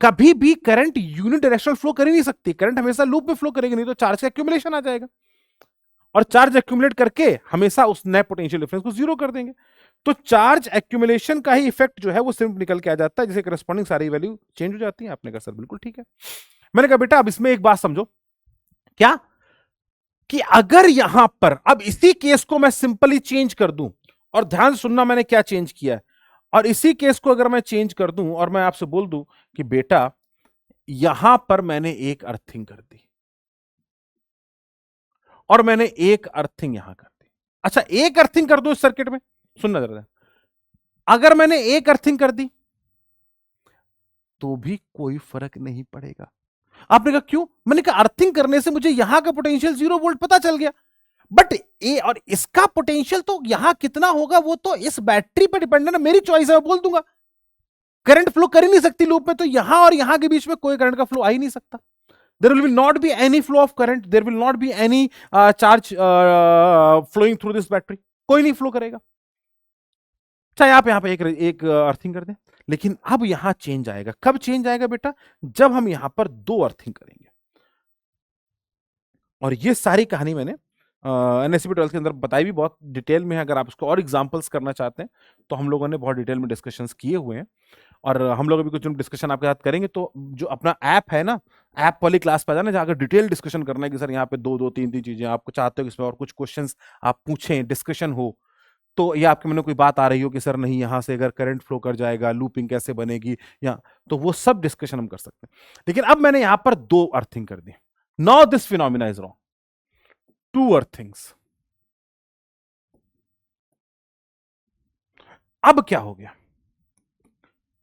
कभी भी करंट यूनि डायरेक्शनल फ्लो कर ही नहीं सकती, करंट हमेशा लूप में फ्लो करेगी, नहीं तो चार्ज का एक्यूमुलेशन आ जाएगा और चार्ज एक्यूमुलेट करके हमेशा उस नए पोटेंशियल डिफरेंस को जीरो कर देंगे। तो चार्ज एक्यूमुलेशन का ही इफेक्ट जो है वो सिर्फ निकल के आ जाता है, जिसे करस्पॉन्डिंग सारी वैल्यू चेंज हो जाती है। आपने कहा सर बिल्कुल ठीक है। मैंने कहा बेटा अब इसमें एक बात समझो, क्या कि अगर यहां पर अब इसी केस को मैं सिंपली चेंज कर दूं, और ध्यान से सुनना मैंने क्या चेंज किया है, और इसी केस को अगर मैं चेंज कर दूं और मैं आपसे बोल दूं कि बेटा यहां पर मैंने एक अर्थिंग कर दी और मैंने एक अर्थिंग यहां कर दी। अच्छा एक अर्थिंग कर दो इस सर्किट में, सुनना जरा, अगर मैंने एक अर्थिंग कर दी तो भी कोई फर्क नहीं पड़ेगा। आपने कहा क्यों? मैंने कहा अर्थिंग करने से मुझे यहां का पोटेंशियल 0 वोल्ट पता चल गया, बट ए और इसका पोटेंशियल तो यहां कितना होगा वो तो इस बैटरी पर डिपेंडेंट है, मेरी चॉइस है, मैं बोल दूंगा। करंट फ्लो कर ही नहीं सकती लूप में, तो यहां और यहां के बीच में कोई करंट का फ्लो आ ही नहीं सकता। There will not be any flow of current, there will not be any charge flowing through this battery, कोई नहीं फ्लो करेगा। चाहे आप यहां पे एक अर्थिंग कर दें, लेकिन अब यहां चेंज आएगा। कब चेंज आएगा बेटा? जब हम यहां पर 2 अर्थिंग करेंगे। और ये सारी कहानी मैंने एनएससीपी 12 के अंदर बताई भी बहुत डिटेल में है। अगर आप इसको और एग्जांपल्स करना चाहते हैं तो हम लोगों ने बहुत डिटेल में डिस्कशंस किए हुए हैं, और हम लोग अभी कुछ डिस्कशन आपके साथ करेंगे। तो जो अपना ऐप है ना, ऐप वाली क्लास पे जाना, जहाँ अगर डिटेल डिस्कशन करना है कि सर यहाँ पे 2-2 3-3 चीजें आपको चाहते हो, इसमें और कुछ क्वेश्चंस आप पूछें, डिस्कशन हो, तो ये आपके मन में कोई बात आ रही हो कि सर नहीं यहाँ से अगर करंट फ्लो कर जाएगा, लूपिंग कैसे बनेगी, या तो वो सब डिस्कशन हम कर सकते हैं। लेकिन अब मैंने यहाँ पर 2 अर्थिंग कर दी। Now this phenomena is wrong, 2 earthings. अब क्या हो गया?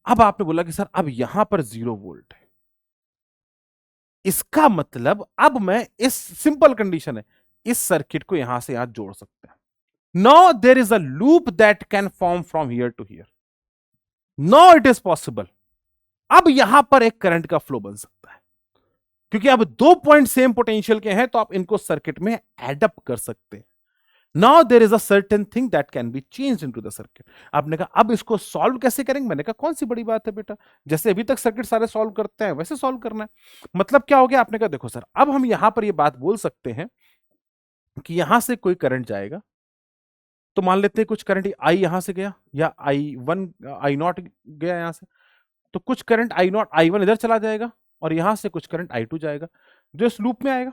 अब आपने बोला कि सर अब यहां पर 0 वोल्ट है, इसका मतलब अब मैं इस सिंपल कंडीशन है, इस सर्किट को यहां से यहां जोड़ सकते हैं। No there is a loop that can form from here to here, no it is possible. अब यहां पर एक करंट का फ्लो बन सकता है, क्योंकि अब 2 पॉइंट सेम पोटेंशियल के हैं, तो आप इनको सर्किट में एडअप कर सकते हैं। Now there is a certain thing that can be change into the circuit. आपने कहा अब इसको सॉल्व कैसे करेंगे? मैंने कहा कौन सी बड़ी बात है बेटा, जैसे अभी तक सर्किट सारे सॉल्व करते हैं वैसे सॉल्व करना है। मतलब क्या हो गया? आपने कहा देखो सर अब हम यहां पर ये बात बोल सकते हैं कि यहां से कोई करंट जाएगा, तो मान लेते हैं कुछ करंट आई यहां से गया, या I1 I0 गया यहां से, तो कुछ करंट I0 I1 इधर चला जाएगा और यहां से कुछ करंट I2 जाएगा जो इस लूप में आएगा।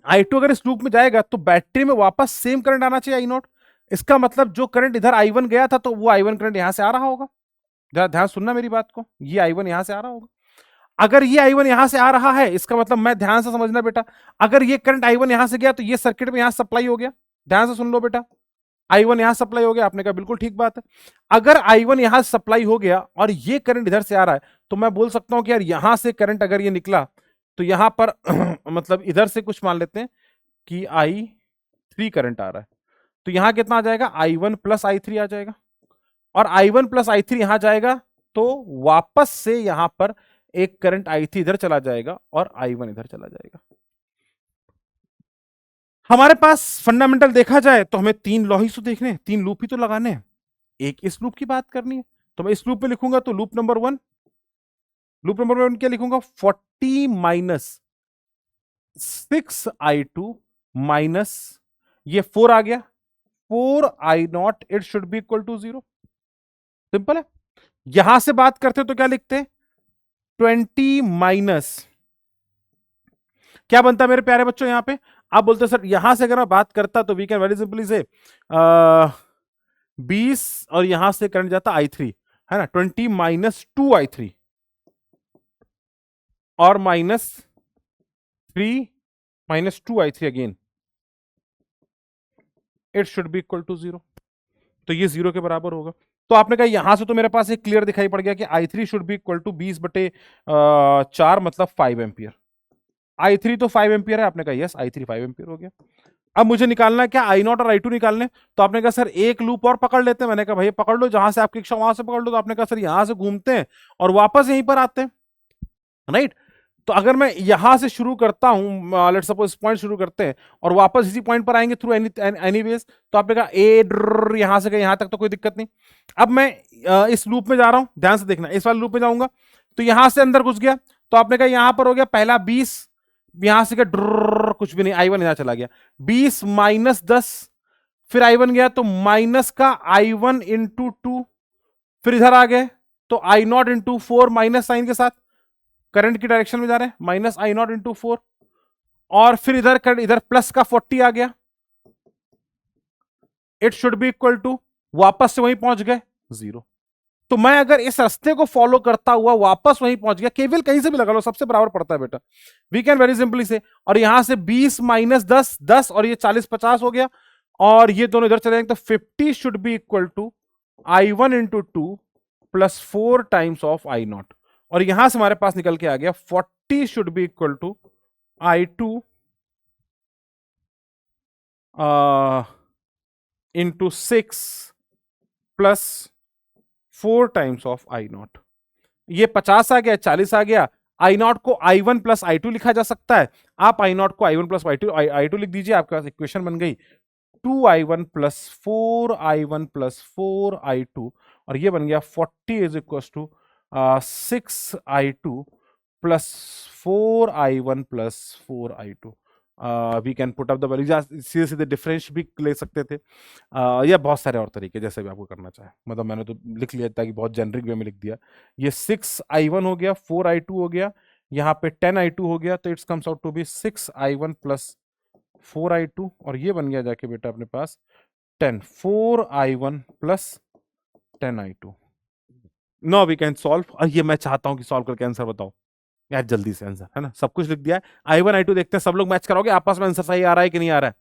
I2 अगर इस लूप में जाएगा तो बैटरी में वापस सेम करंट आना चाहिए I0। इसका मतलब जो करंट इधर I1 गया था तो वो I1 करंट यहां से आ रहा होगा। जरा ध्यान सुनना मेरी बात को, ये I1 यहां से आ रहा होगा। अगर ये I1 यहां से आ रहा है, इसका मतलब मैं, ध्यान से समझना बेटा, अगर ये करंट I1 यहां से गया तो ये सर्किट में यहां सप्लाई हो गया। ध्यान से सुन लो बेटा, I1 यहां सप्लाई हो गया। आपने कहा बिल्कुल ठीक बात है। अगर I1 यहां सप्लाई हो गया और ये करंट इधर से आ रहा है, तो मैं बोल सकता हूं कि यार यहां से करंट अगर ये निकला तो यहां पर मतलब इधर से कुछ मान लेते हैं कि I3 करंट आ रहा है, तो यहां कितना आ जाएगा? I1 प्लस I3 आ जाएगा, और I1 प्लस I3 यहां जाएगा तो वापस से यहां पर एक करंट I3 इधर चला जाएगा और I1 इधर चला जाएगा। हमारे पास फंडामेंटल देखा जाए तो हमें 3 लॉ ही तो देखने हैं, 3 लूप ही तो लगाने हैं। एक इस लूप की बात करनी है, तो मैं इस लूप में लिखूंगा तो लूप नंबर 1 क्या लिखूंगा? 40 माइनस 6i2 माइनस ये 4 आ गया, 4i0 it should be equal to 0। Simple है। यहां से बात करते हो तो क्या लिखते हैं, 20 माइनस क्या बनता है मेरे प्यारे बच्चों यहां पे, आप बोलते सर यहां से अगर मैं बात करता तो वी कैन वेरी सिंपली से 20 और यहां से करंट जाता i3, है ना, 20 माइनस 2i3 और minus 3 minus 2i3 again, it should be equal to 0। तो ये 0 के बराबर होगा। तो आपने कहा यहां से तो मेरे पास एक क्लियर दिखाई पड़ गया कि i3 should be equal to 20/4 मतलब 5 एम्पियर। i3 तो 5 एम्पियर है, आपने कहा यस i3 5 एम्पियर हो गया। अब मुझे निकालना है क्या, i0 और i2 निकालने। तो आपने कहा सर एक लूप और पकड़ लेते हैं, मैंने कहा भाई पकड़ लो, जहां से आपकी इच्छा वहां से पकड़ लो। तो आपने कहा सर यहां से घूमते हैं और वापस यहीं पर आते हैं, राइट। तो अगर मैं यहां से शुरू करता हूं, लेट्स सपोज पॉइंट शुरू करते हैं और वापस इसी पॉइंट पर आएंगे थ्रू एनीवेज, तो आपने कहा ए यहां से यहां तक तो कोई दिक्कत नहीं। अब मैं इस लूप में जा रहा हूं, ध्यान से देखना, इस वाले लूप में जाऊंगा तो यहां से अंदर घुस गया, तो आपने कहा यहां पर हो गया पहला 20, यहां से कुछ भी नहीं, i1 यहां चला गया, 20 माइनस 10, फिर i1 गया तो माइनस का i1 इंटू 2, फिर इधर आ गए तो i0 इंटू 4 माइनस साइन के साथ करंट की डायरेक्शन में जा रहे हैं, माइनस i0 इंटू 4, और फिर इधर प्लस का 40 आ गया, it should be equal to, वापस से वहीं पहुंच गए 0। तो मैं अगर इस रास्ते को फॉलो करता हुआ वापस वहीं पहुंच गया, केवल कहीं से भी लगा लो सबसे बराबर पड़ता है बेटा, वी कैन वेरी सिंपली से, और यहां से 20 माइनस 10 10 और ये 40 50 हो गया, और ये दोनों इधर चले जाएंगे तो 50 should be equal to i1 into 2 plus 4 times of i0, और यहां से हमारे पास निकल के आ गया 40 should be equal to i2 into 6 plus 4 times of i0। ये 50 आ गया, 40 आ गया, i0 को i1 प्लस i2 लिखा जा सकता है, आप i0 को i1 प्लस i2 लिख दीजिए, आपके पास इक्वेशन बन गई 2i1 plus 4i1 plus 4i2, और ये बन गया 40 is equal to 6i2 plus 4i1 plus 4i2। We can put up the value, सीधे सीधे डिफरेंस भी ले सकते थे, या बहुत सारे और तरीके जैसे भी आपको करना चाहे, मतलब मैंने तो लिख लिया ताकि बहुत जेनरिक वे में लिख दिया। ये 6i1 हो गया, 4i2 हो गया, यहाँ पे 10i2 हो गया, तो it's comes out to be 6i1 plus 4i2, और ये बन गया जाके बेटा अपने पास 4i1 plus 10i2। No we can solve, और ये मैं चाहता हूं कि सॉल्व करके आंसर बताओ यार, जल्दी से आंसर, है ना, सब कुछ लिख दिया है, i1 i2 देखते हैं, सब लोग मैच कराओगे आपस में, आंसर सही आ रहा है कि नहीं आ रहा है।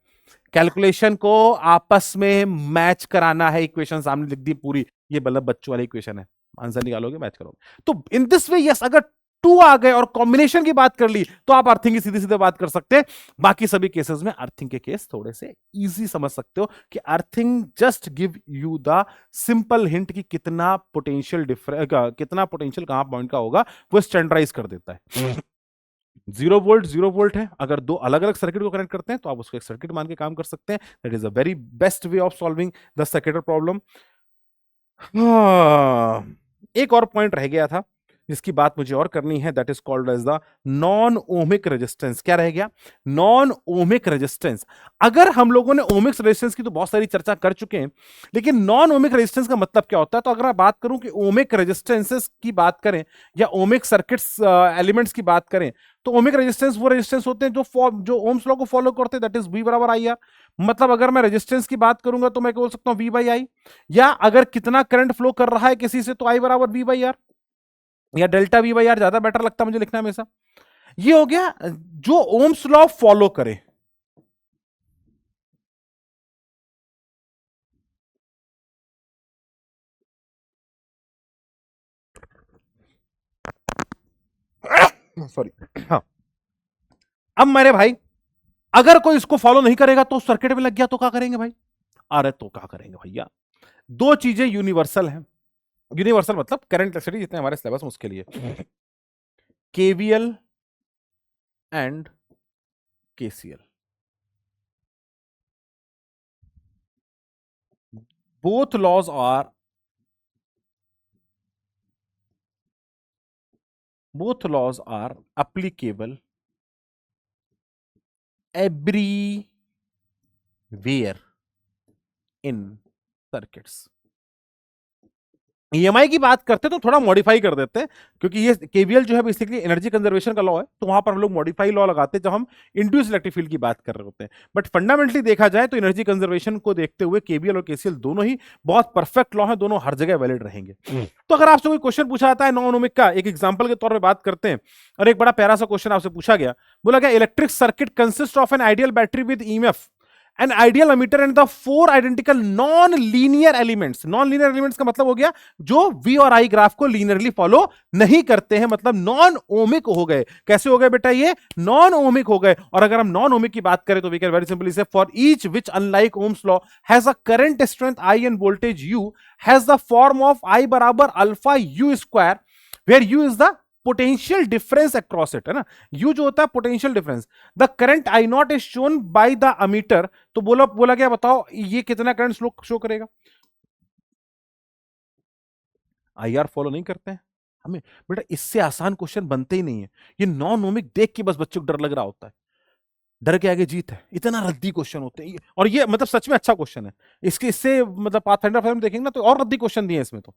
कैलकुलेशन को आपस में मैच कराना है, इक्वेशन सामने लिख दी पूरी, ये मतलब बच्चों वाली इक्वेशन है, आंसर निकालोगे मैच करोगे। तो इन दिस वे यस, अगर टू आ गए और कॉम्बिनेशन की बात कर ली तो आप अर्थिंग की सीधी सीधे बात कर सकते हैं। बाकी सभी केसेस में अर्थिंग के केस थोड़े से इजी समझ सकते हो कि earthing just give you the simple hint कि कितना पोटेंशियल डिफरेंस, कितना पोटेंशियल कहां पॉइंट का होगा, वो स्टैंडर्डाइज कर देता है। 0 वोल्ट है, अगर दो अलग अलग सर्किट को कनेक्ट करते हैं तो आप उसको एक सर्किट मान के काम कर सकते हैं। That is a very best way of solving the circuit problem. एक और पॉइंट रह गया था जिसकी बात मुझे और करनी है, that is called as the non ohmic resistance. क्या रह गया, नॉन ओमिक रेजिस्टेंस। अगर हम लोगों ने ओमिक्स रेजिस्टेंस की तो बहुत सारी चर्चा कर चुके हैं, लेकिन नॉन ओमिक रेजिस्टेंस का मतलब क्या होता है, तो अगर मैं बात करूं कि ओमिक रेजिस्टेंसेस की बात करें या ओमिक सर्किट्स एलिमेंट्स की बात करें, तो ओमिक रेजिस्टेंस वो रेजिस्टेंस होते हैं जो ओम्स लॉ को फॉलो करते हैं, दैट इज V बराबर IR। मतलब अगर मैं रेजिस्टेंस की बात करूंगा तो मैं बोल सकता हूं V/I, या अगर कितना करंट फ्लो कर रहा है किसी से तो I बराबर V/R, या डेल्टा V/R ज्यादा बेटर लगता है मुझे लिखना हमेशा। ये हो गया जो ओम्स लॉ फॉलो करे। सॉरी, हाँ। अब मेरे भाई अगर कोई इसको फॉलो नहीं करेगा तो सर्किट में लग गया तो क्या करेंगे भाई, अरे तो क्या करेंगे भैया, दो चीजें यूनिवर्सल हैं, यूनिवर्सल मतलब करंट इलेक्ट्रिसिटी जितने हमारे सिलेबस में उसके लिए, KVL and KCL. both laws are both laws are applicable everywhere in circuits. EMI की बात करते हैं तो थोड़ा मॉडिफाई कर देते हैं, क्योंकि ये केवीएल जो है बेसिकली एनर्जी कंजर्वेशन का लॉ है, तो वहां पर हम लोग मॉडिफाई लॉ लगाते हैं जब हम इंड्यूस इलेक्ट्रिक फील्ड की बात कर रहे होते हैं। बट फंडामेंटली देखा जाए तो एनर्जी कंजर्वेशन को देखते हुए केवीएल और केसीएल दोनों ही बहुत परफेक्ट लॉ है, दोनों हर जगह वैलिड रहेंगे। तो अगर आपसे कोई क्वेश्चन पूछा जाता है नॉन ओमिक का, एक एग्जाम्पल के तौर पर बात करते हैं, और एक बड़ा प्यारा सा क्वेश्चन आपसे पूछा गया, बोला गया electric circuit consist of an ideal battery with EMF, an ideal emitter and the four identical non-linear elements. Non-linear elements का मतलब हो गया जो V और I ग्राफ को लीनियरली फॉलो नहीं करते हैं, मतलब नॉन ओमिक हो गए। कैसे हो गए बेटा? ये नॉन ओमिक हो गए। और अगर हम नॉन ओमिक की बात करें तो we can very simply say for each which unlike ohm's law has a current strength I and voltage U has the form of I बराबर alpha U square, where U is the potential difference across it, है ना, U जो होता है potential difference. The current I naught is shown by the ammeter, तो बोला क्या, बताओ ये कितना करंट शो करेगा? आईआर फॉलो नहीं करते हैं हमें बेटा, इससे आसान क्वेश्चन बनते ही नहीं है। ये नॉन ओमिक देख के बस बच्चों को डर लग रहा होता है, डर के आगे जीत है, इतना रद्दी क्वेश्चन होते हैं। और ये मतलब सच में अच्छा क्वेश्चन है, इससे मतलब पाथफाइंडर देखेंगे ना तो और रद्दी क्वेश्चन दिए इसमें। तो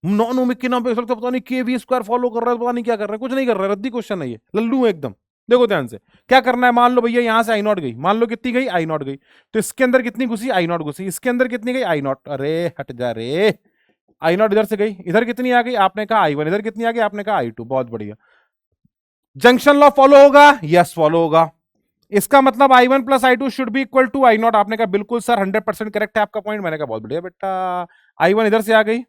नॉन ओमिक के नाम पे पता नहीं के वी स्क्वायर फॉलो कर रहा है, पता नहीं क्या कर रहा है, कुछ नहीं कर रहा है, रद्दी क्वेश्चन है ये, लल्लू है एकदम। देखो ध्यान से क्या करना है, मान लो भैया यहां से आई नॉट गई, मान लो कितनी गई, आई नॉट गई, तो इसके अंदर कितनी घुसी, आई नॉट घुसी, इसके अंदर कितनी गई, आई नॉट, अरे हट जा रे, आई नॉट इधर से गई, इधर कितनी आ गई, आपने कहा आई वन, इधर कितनी आ गई, आपने कहा आई टू, बहुत बढ़िया। जंक्शन लॉ फॉलो होगा? यस फॉलो होगा। इसका मतलब I one plus I two should be equal to I naught, आपने कहा बिल्कुल सर 100% करेक्ट है आपका पॉइंट, मैंने कहा बहुत बढ़िया बेटा। आई वन इधर से आ गई,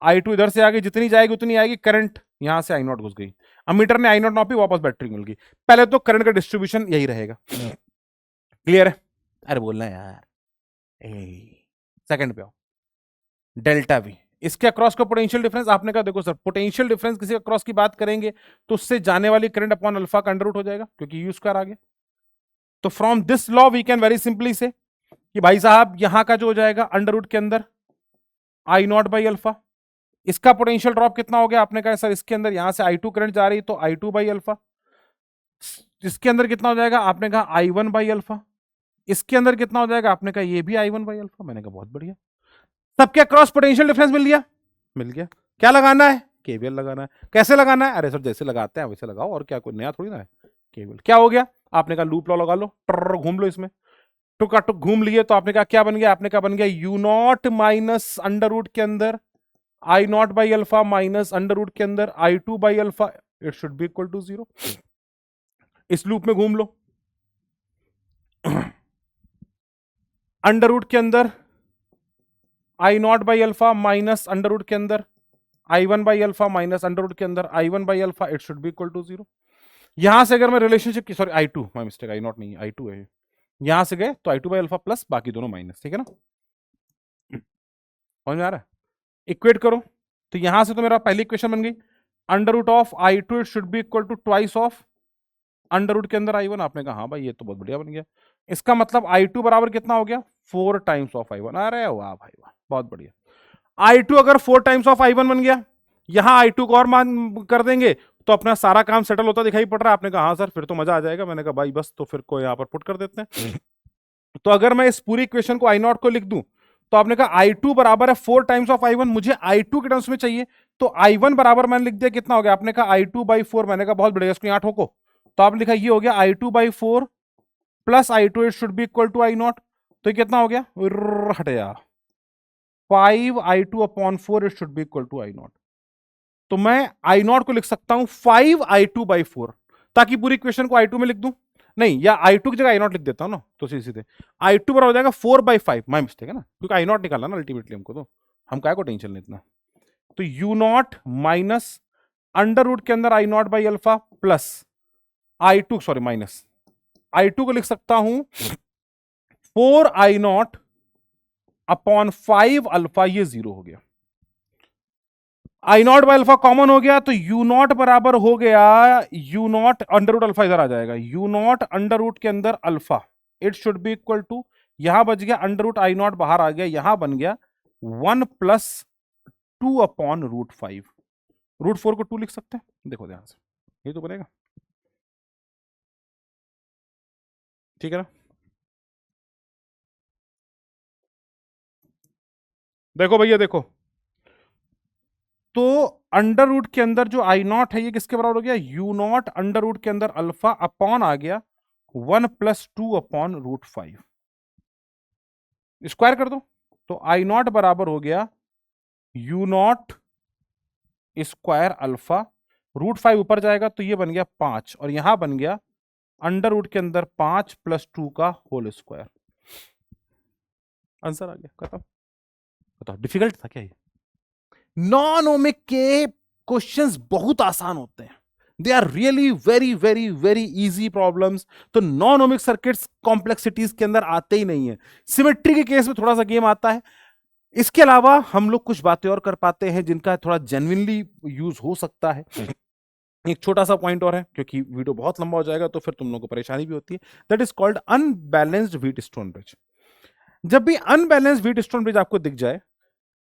आई टू इधर से आ गई, जितनी जाएगी उतनी आएगी, करंट यहां से आई नॉट घुस गई, अमीटर ने आई नॉट नापी, वापस बैटरी मिल गई। पहले तो करंट का डिस्ट्रीब्यूशन यही रहेगा, क्लियर है? अरे बोलना यार, सेकंड पे आओ, डेल्टा वी, इसके अक्रॉस का पोटेंशियल डिफरेंस, आपने कहा देखो सर पोटेंशियल डिफरेंस किसी अक्रॉस की बात करेंगे तो उससे जाने वाली करंट अपॉन अल्फा का अंडर रूट हो जाएगा, क्योंकि यू स्क्वायर आ गया। तो from this law we can very simply say कि भाई साहब यहां का जो हो जाएगा अंडर रूट के अंदर आई नॉट बाई अल्फा, इसका पोटेंशियल ड्रॉप कितना हो गया, आपने कहा सर इसके अंदर यहां से आई टू करंट जा रही तो आई टू बाई अल्फा, इसके अंदर कितना हो जाएगा, आपने कहा आई वन बाई अल्फा, इसके अंदर कितना हो जाएगा, आपने कहा ये भी आई वन बाई अल्फा, मैंने कहा बहुत बढ़िया, सबके क्रॉस पोटेंशियल डिफरेंस मिल गया, मिल गया। क्या लगाना है? केवीएल लगाना है। कैसे लगाना है? अरे सर जैसे लगाते हैं वैसे लगाओ, और क्या कोई नया थोड़ी ना है। केवीएल क्या हो गया, आपने कहा लूप लॉ लगा लो, ट्र घूम लो इसमें, टुक टुक घूम लिए, तो आपने कहा क्या बन गया, आपने कहा बन गया U naught minus under root के अंदर I naught by alpha minus under root के अंदर I two by alpha, it should be equal to 0। इस लूप में घूम लो, अंडर रूट के अंदर I naught by alpha minus under root के अंदर I one by alpha minus under root के अंदर I one by alpha, it should be equal to 0। यहां से अगर मैं रिलेशनशिप की, sorry I two, my mistake, I naught नहीं आई टू है, यहां से गए तो I two by alpha plus बाकी दोनों माइनस, ठीक है ना, समझ में आ रहा है? इक्वेट करो, तो यहां से तो मेरा पहली इक्वेशन बन गई, under root of I two it should be equal to twice of under root के अंदर आई वन, आपने कहा हाँ भाई ये तो बहुत बढ़िया बन गया। इसका मतलब आई टू बराबर कितना हो गया, 4 टाइम्स ऑफ आई वन, अरे वाह भाई वाह, बहुत बढ़िया। आई टू अगर 4 टाइम्स ऑफ आई वन बन गया, यहां आई टू को और मान कर देंगे तो अपना सारा काम सेटल होता दिखाई पड़ रहा है। आपने कहा हाँ सर फिर तो मजा आ जाएगा, मैंने कहा भाई बस तो फिर को यहां पर पुट कर देते हैं। तो अगर मैं इस पूरी इक्वेशन को आई नॉट को लिख दूं, तो आपने कहा आई टू बराबर है 4 टाइम्स ऑफ आई वन, मुझे आई टू के टर्म्स में चाहिए, तो आई वन बराबर मैंने लिख दिया कितना हो गया, आपने कहा आई टू बाई 4, मैंने कहा बहुत बढ़िया, इसको यहां ठोको, तो आपने लिखा ये हो गया I two by 4 plus I two, it should be equal to I naught, तो कितना हो गया, हट जा 5 I two upon 4, it should be equal to I naught. तो मैं आई नॉट को लिख सकता हूं 5 आई टू बाई 4, ताकि पूरी इक्वेशन को आई टू में लिख दूं, नहीं या आई टू की जगह आई नॉट लिख देता हूं ना, तो सीधे सीधे आई टू बराबर हो जाएगा 4 बाई 5, माई मिस्टेक है ना, क्योंकि आई नॉट निकालना ना अल्टीमेटली हमको, तो हम काय को टेंशन लेतना। तो U naught minus under root के अंदर I naught by alpha plus I two, sorry minus I two को लिख सकता हूं 4 आई नॉट अपॉन 5 अल्फा, ये 0 हो गया। I naught by alpha common हो गया, तो यू नॉट बराबर हो गया U naught under root alpha, इधर आ जाएगा यू नॉट अंडर रूट के अंदर alpha, it should be equal to, यहां बच गया अंडर रूट आई नॉट बाहर आ गया, यहां बन गया 1 प्लस 2 अपॉन रूट 5, रूट 4 को 2 लिख सकते हैं, देखो ध्यान से ये तो बनेगा, ठीक है ना? देखो भैया देखो, तो अंडर रूट के अंदर जो आई नॉट है ये किसके बराबर हो गया? यू नॉट अंडर रूट के अंदर अल्फा अपॉन आ गया 1 + 2/√5, स्क्वायर कर दो तो आई नॉट बराबर हो गया यू नॉट स्क्वायर अल्फा, √5 ऊपर जाएगा तो ये बन गया 5 और यहां बन गया अंडर रूट के अंदर 5 + 2 का होल स्क्वायर। आंसर आ गया, खत्म। बताओ डिफिकल्ट था क्या ये? नॉन ओमिक के क्वेश्चंस बहुत आसान होते हैं, they are really very very very easy problems. तो नॉन ओमिक सर्किट्स कॉम्प्लेक्सिटीज के अंदर आते ही नहीं है। सिमेट्री के केस में थोड़ा सा गेम आता है, इसके अलावा हम लोग कुछ बातें और कर पाते हैं जिनका थोड़ा जेन्युइनली यूज हो सकता है। एक छोटा सा पॉइंट और है, क्योंकि वीडियो बहुत लंबा हो जाएगा तो फिर तुम लोगों को परेशानी भी होती है। That is called unbalanced wheat stone bridge. जब भी अनबैलेंस्ड व्हीट स्टोन ब्रिज आपको दिख जाए,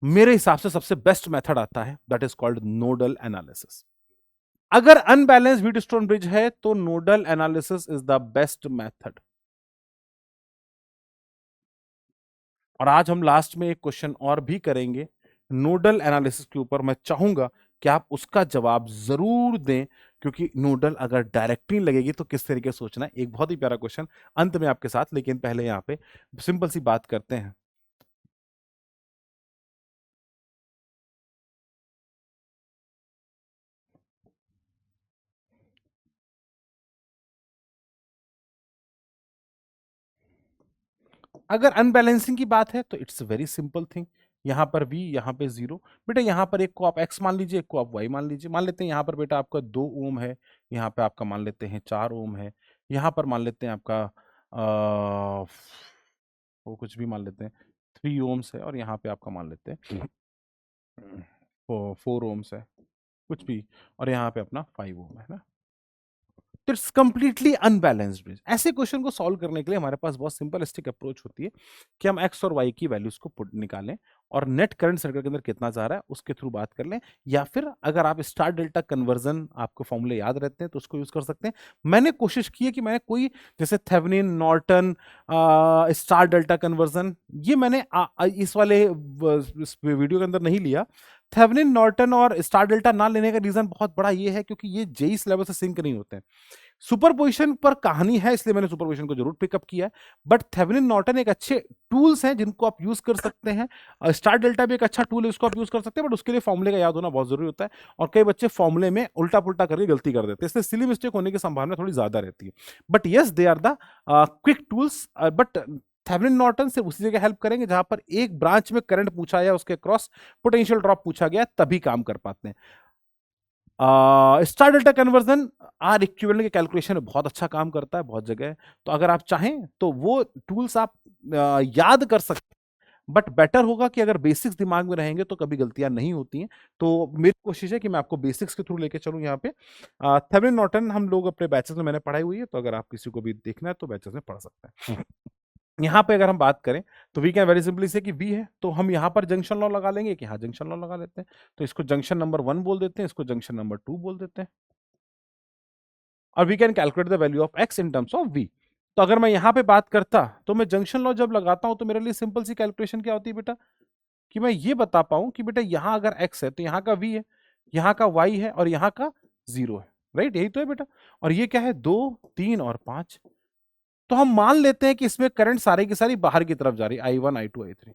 मेरे हिसाब से सबसे बेस्ट मेथड आता है, that is called nodal analysis. अगर अनबैलेंस्ड व्हीट स्टोन ब्रिज है तो nodal analysis is the best method. और आज हम लास्ट में एक क्वेश्चन और भी करेंगे नोडल एनालिसिस के ऊपर। मैं चाहूंगा कि आप उसका जवाब जरूर दें, क्योंकि नोडल अगर डायरेक्टली लगेगी तो किस तरीके से सोचना है। एक बहुत ही प्यारा क्वेश्चन अंत में आपके साथ, लेकिन पहले यहां पे सिंपल सी बात करते हैं। अगर अनबैलेंसिंग की बात है तो इट्स वेरी सिंपल थिंग। यहां पर v, यहां पे 0। बेटा यहां पर एक को आप x मान लीजिए, एक को आप y मान लीजिए। मान लेते हैं यहां पर बेटा आपका 2 ओम है, यहां पे आपका मान लेते हैं 4 ओम है, यहां पर मान लेते हैं आपका वो कुछ भी मान लेते हैं 3 ओम्स है, और यहाँ पे आपका मान लेते हैं 4 ओम्स है कुछ भी, और यहाँ पे अपना 5 ओम है ना। तो इट्स कंप्लीटली अनबैलेंस्ड ब्रिज। ऐसे क्वेश्चन को सॉल्व करने के लिए हमारे पास बहुत सिंपलिस्टिक अप्रोच होती है कि हम एक्स और वाई की वैल्यूज को पुट निकालें और नेट करंट सर्किट के अंदर कितना जा रहा है उसके थ्रू बात कर लें, या फिर अगर आप स्टार डेल्टा कन्वर्जन आपको फॉर्मूले याद रहते हैं तो उसको यूज कर सकते हैं। मैंने कोशिश की है कि मैंने कोई जैसे Thevenin, Norton, star delta conversion, ये मैंने इस वाले इस वीडियो के अंदर नहीं लिया। थेवेनिन, नॉर्टन और स्टार डेल्टा ना लेने का रीजन बहुत बड़ा ये है क्योंकि ये जेई लेवल से सिंक नहीं होते हैं। सुपरपोजिशन पर कहानी है इसलिए मैंने सुपरपोजिशन को जरूर पिकअप किया है, बट थेवेनिन, नॉर्टन एक अच्छे टूल्स हैं जिनको आप यूज कर सकते हैं। स्टार डेल्टा भी एक अच्छा टूल है, उसको आप यूज कर सकते हैं, बट उसके लिए फॉर्मूले का याद होना बहुत जरूरी होता है, और कई बच्चे फॉर्मूले में उल्टा पुल्टा करके गलती कर देते हैं, इसलिए सिली मिस्टेक होने की संभावना थोड़ी ज्यादा रहती है। But yes, they are the quick tools. But Thevenin, Norton से उसी जगह हेल्प करेंगे जहां पर एक ब्रांच में करंट पूछा या उसके क्रॉस पोटेंशियल ड्रॉप पूछा गया, तभी काम कर पाते हैं। Star delta conversion R equivalent के कैलकुलेशन में बहुत अच्छा काम करता है बहुत जगह, तो अगर आप चाहें तो वो टूल्स आप याद कर सकते हैं, बट बेटर होगा कि अगर बेसिक्स दिमाग में रहेंगे तो कभी गलतियां नहीं होती हैं। तो मेरी कोशिश है कि मैं आपको बेसिक्स के थ्रू लेके चलूं। यहाँ पे थेवेनिन, नॉर्टन हम लोग अपने बैचेस में मैंने पढ़ाई हुई है, तो अगर आप किसी को भी देखना है तो बैचेस में पढ़ सकते हैं। यहाँ पे अगर हम बात करें तो we can very simply say कि वी है तो हम यहाँ पर जंक्शन लॉ लगा लेंगे कि हाँ जंक्शन लॉ लगा लेते हैं, तो इसको जंक्शन नंबर 1 बोल देते हैं, इसको जंक्शन नंबर 2 बोल देते हैं, और we can calculate the value of X in terms of V. तो अगर मैं यहाँ पे बात करता तो मैं जंक्शन लॉ जब लगाता हूं तो मेरे लिए सिंपल सी कैलकुलेशन क्या होती है बेटा, कि मैं ये बता पाऊं कि बेटा यहाँ अगर एक्स है तो यहाँ का वी है, यहाँ का वाई है, और यहाँ का 0 है। राइट, यही तो है बेटा। और ये क्या है, 2, 3 और 5। तो हम मान लेते हैं कि इसमें करंट सारी की सारी बाहर की तरफ जा रही है, I1, I2, I3।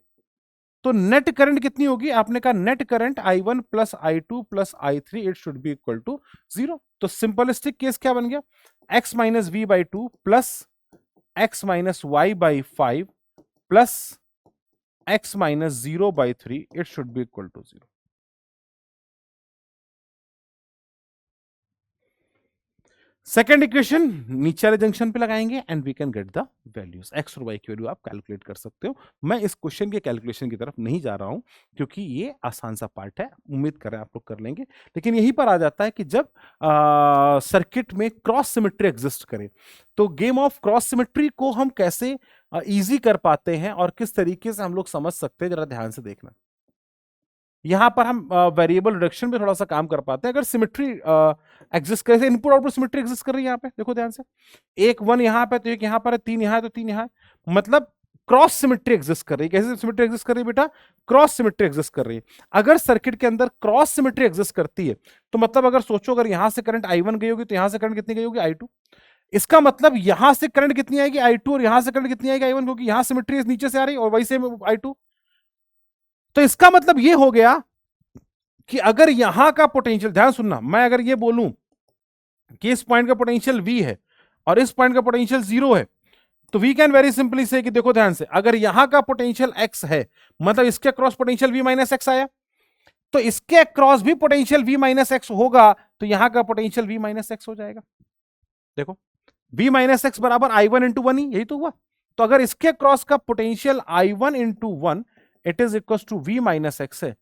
तो नेट करंट कितनी होगी, आपने कहा net current I1 + I2 + I3 it should be equal to 0। तो सिंपलिस्टिक केस क्या बन गया, x - v/2 plus x - y/5 plus x - 0/3 it should be equal to 0। Second equation नीचे वाले जंक्शन पे लगाएंगे and we can get the values, X और Y की वैल्यू आप कैलकुलेट कर सकते हो। मैं इस क्वेश्चन के कैलकुलेशन की तरफ नहीं जा रहा हूं क्योंकि ये आसान सा पार्ट है, उम्मीद कर रहे हैं आप लोग कर लेंगे। लेकिन यहीं पर आ जाता है कि जब सर्किट में क्रॉस सिमेट्री एग्जिस्ट करे तो गेम ऑफ क्रॉस सिमेट्री को हम कैसे इजी कर पाते हैं और किस तरीके से हम लोग समझ सकते हैं, जरा ध्यान से देखना। यहां पर हम वेरिएबल रिडक्शन में थोड़ा सा काम कर पाते हैं अगर सिमेट्री एग्जिस्ट करे, इनपुट आउटपुट सिमेट्री एग्जिस्ट कर रही है यहाँ पे, देखो ध्यान से, एक 1 यहाँ पे तो एक यहाँ पर है, 3 यहाँ है तो 3 यहाँ है, मतलब क्रॉस सिमेट्री एग्जिस्ट कर रही है। कैसे सिमेट्री एग्जिस्ट कर रही है बेटा? क्रॉस सिमेट्री एग्जिस्ट कर रही है। अगर सर्किट के अंदर क्रॉस सिमेट्री एग्जिस्ट करती है तो मतलब अगर सोचो अगर यहां से करंट I1 गई होगी तो यहां से करंट कितनी गई होगी? I2। इसका मतलब यहां से करंट कितनी आएगी? I2, और यहां से करंट कितनी आएगी? I1, क्योंकि यहां सिमेट्री नीचे से आ रही और वही से I2। तो इसका मतलब ये हो गया कि अगर यहां का पोटेंशियल, ध्यान सुनना, मैं अगर ये बोलूं कि इस पॉइंट का पोटेंशियल V है और इस पॉइंट का पोटेंशियल 0 है, तो we can very simply say कि देखो ध्यान से, अगर यहां का पोटेंशियल x है मतलब इसके cross potential v minus x आया, तो इसके क्रॉस भी पोटेंशियल v माइनस एक्स होगा, तो यहां का पोटेंशियल v माइनस एक्स हो जाएगा। देखो v माइनस एक्स बराबर I1 इंटू 1 ही, यही तो हुआ। तो अगर इसके क्रॉस का potential I1 into 1 it is equal to v minus X है,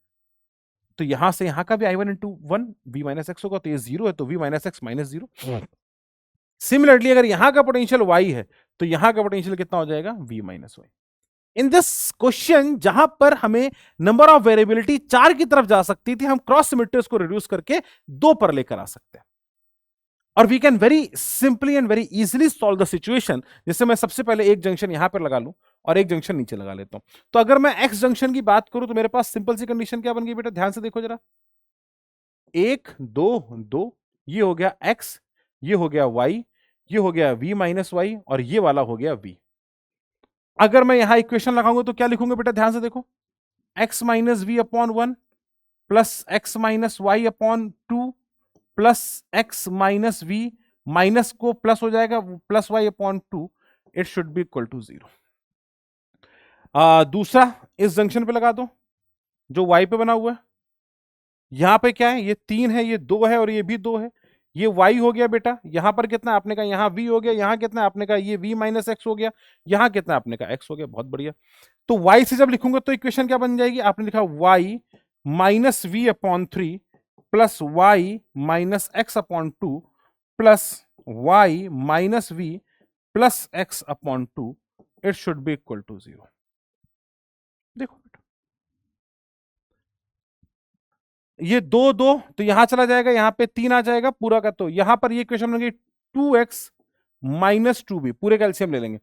तो यहां से यहां का भी I1 into 1 v minus x होगा, तो ये 0 है तो v minus x minus 0। Similarly अगर यहां का पोटेंशियल y है तो यहां का पोटेंशियल कितना हो जाएगा? v minus Y. In this question जहां पर हमें नंबर ऑफ वेरिएबिलिटी 4 की तरफ जा सकती थी, हम क्रॉस सिमेट्रीज को रिड्यूस करके 2 पर लेकर आ सकते हैं, और we can very simply and very easily solve the situation. जैसे मैं सबसे पहले एक जंक्शन यहां पर लगा लूं और एक जंक्शन नीचे लगा लेता हूं। तो अगर मैं एक्स जंक्शन की बात करूं तो मेरे पास सिंपल सी कंडीशन क्या बन गई बेटा? ध्यान से देखो जरा, 1 2 2, ये हो गया x, ये हो गया y, ये हो गया v माइनस वाई, और ये वाला हो गया v। अगर मैं यहां इक्वेशन लगाऊंगा तो क्या लिखूंगा बेटा? ध्यान से देखो, x minus V upon 1 plus X minus Y upon 2 plus X minus V, minus को प्लस हो जाएगा plus Y upon 2, it should be equal to 0। दूसरा इस जंक्शन पे लगा दो जो y पे बना हुआ है, यहां पे क्या है? ये 3 है, ये 2 है और ये भी 2 है, ये y हो गया बेटा, यहां पर कितना आपने कहा? यहाँ v हो गया, यहां कितना आपने कहा? ये v माइनस एक्स हो गया, यहां कितना आपने कहा? x हो गया। बहुत बढ़िया। तो y से जब लिखूंगा तो इक्वेशन क्या बन जाएगी? आपने लिखा y minus V upon 3 plus Y minus X upon 2 plus Y minus V plus X upon 2, it should be equal to 0। देखो ये 2 2 तो यहां चला जाएगा, यहां पे 3 आ जाएगा पूरा का, तो यहां पर ये क्वेश्चन बनेगी 2x माइनस 2b, पूरे का एलसीएम ले लेंगे,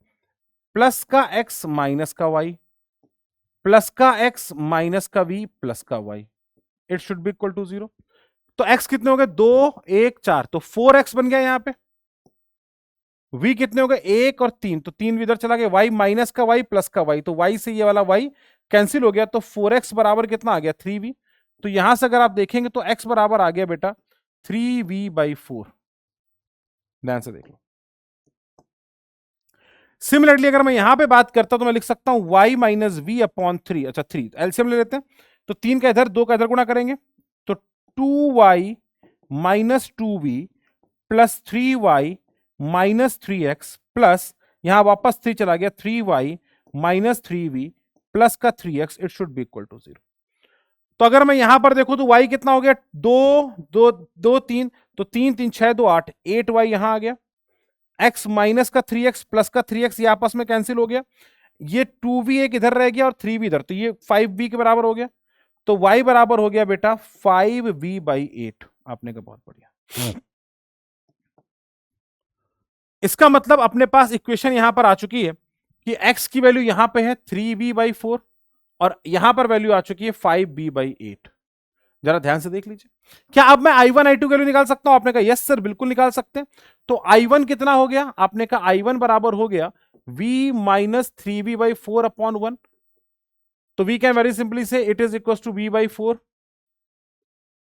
प्लस का x माइनस का y प्लस का x माइनस का v प्लस का y, it should be equal to 0। तो x कितने हो गए? 2 1 4, तो 4x बन गया यहां पे। v कितने हो गए? 1 और 3, तो 3 इधर चला गया, y माइनस का y प्लस का y, तो y से ये वाला y कैंसिल हो गया, तो 4x बराबर कितना आ गया? 3v। तो यहां से अगर आप देखेंगे तो x बराबर आ गया बेटा 3v/4। ध्यान से देख लो। सिमिलरली अगर मैं यहां पे बात करता तो मैं लिख सकता हूं y माइनस वी अपॉन 3। अच्छा 3 एलसीएम ले लेते हैं, तो 3 का इधर 2 का इधर गुणा करेंगे, तो 2y minus 2v plus 3y minus 3x plus यहां वापस 3 चला गया, 3y माइनस 3v प्लस का 3x, it should be equal to 0। तो अगर मैं यहां पर देखूं तो y कितना हो गया? 2 2 2 3, तो 3 3 6 2 8, 8y यहां आ गया, x माइनस का 3x प्लस का 3x ये आपस में कैंसिल हो गया, ये 2v एक इधर रह गया और 3v इधर, तो ये 5v के बराबर हो गया, तो y बराबर हो गया बेटा 5v/8। आपने कहा बहुत बढ़िया। इसका मतलब अपने पास इक्वेशन यहां पर आ चुकी है कि x की वैल्यू यहां पे है 3v/4 और यहां पर वैल्यू आ चुकी है 5v/8। जरा ध्यान से देख लीजिए, क्या अब मैं I1 I2 की वैल्यू निकाल सकता हूं? आपने कहा यस सर बिल्कुल निकाल सकते हैं। तो I1 कितना हो गया? आपने कहा I1 बराबर हो गया v माइनस 3v/4 अपॉन 1, तो we can very simply say it is equal to v/4।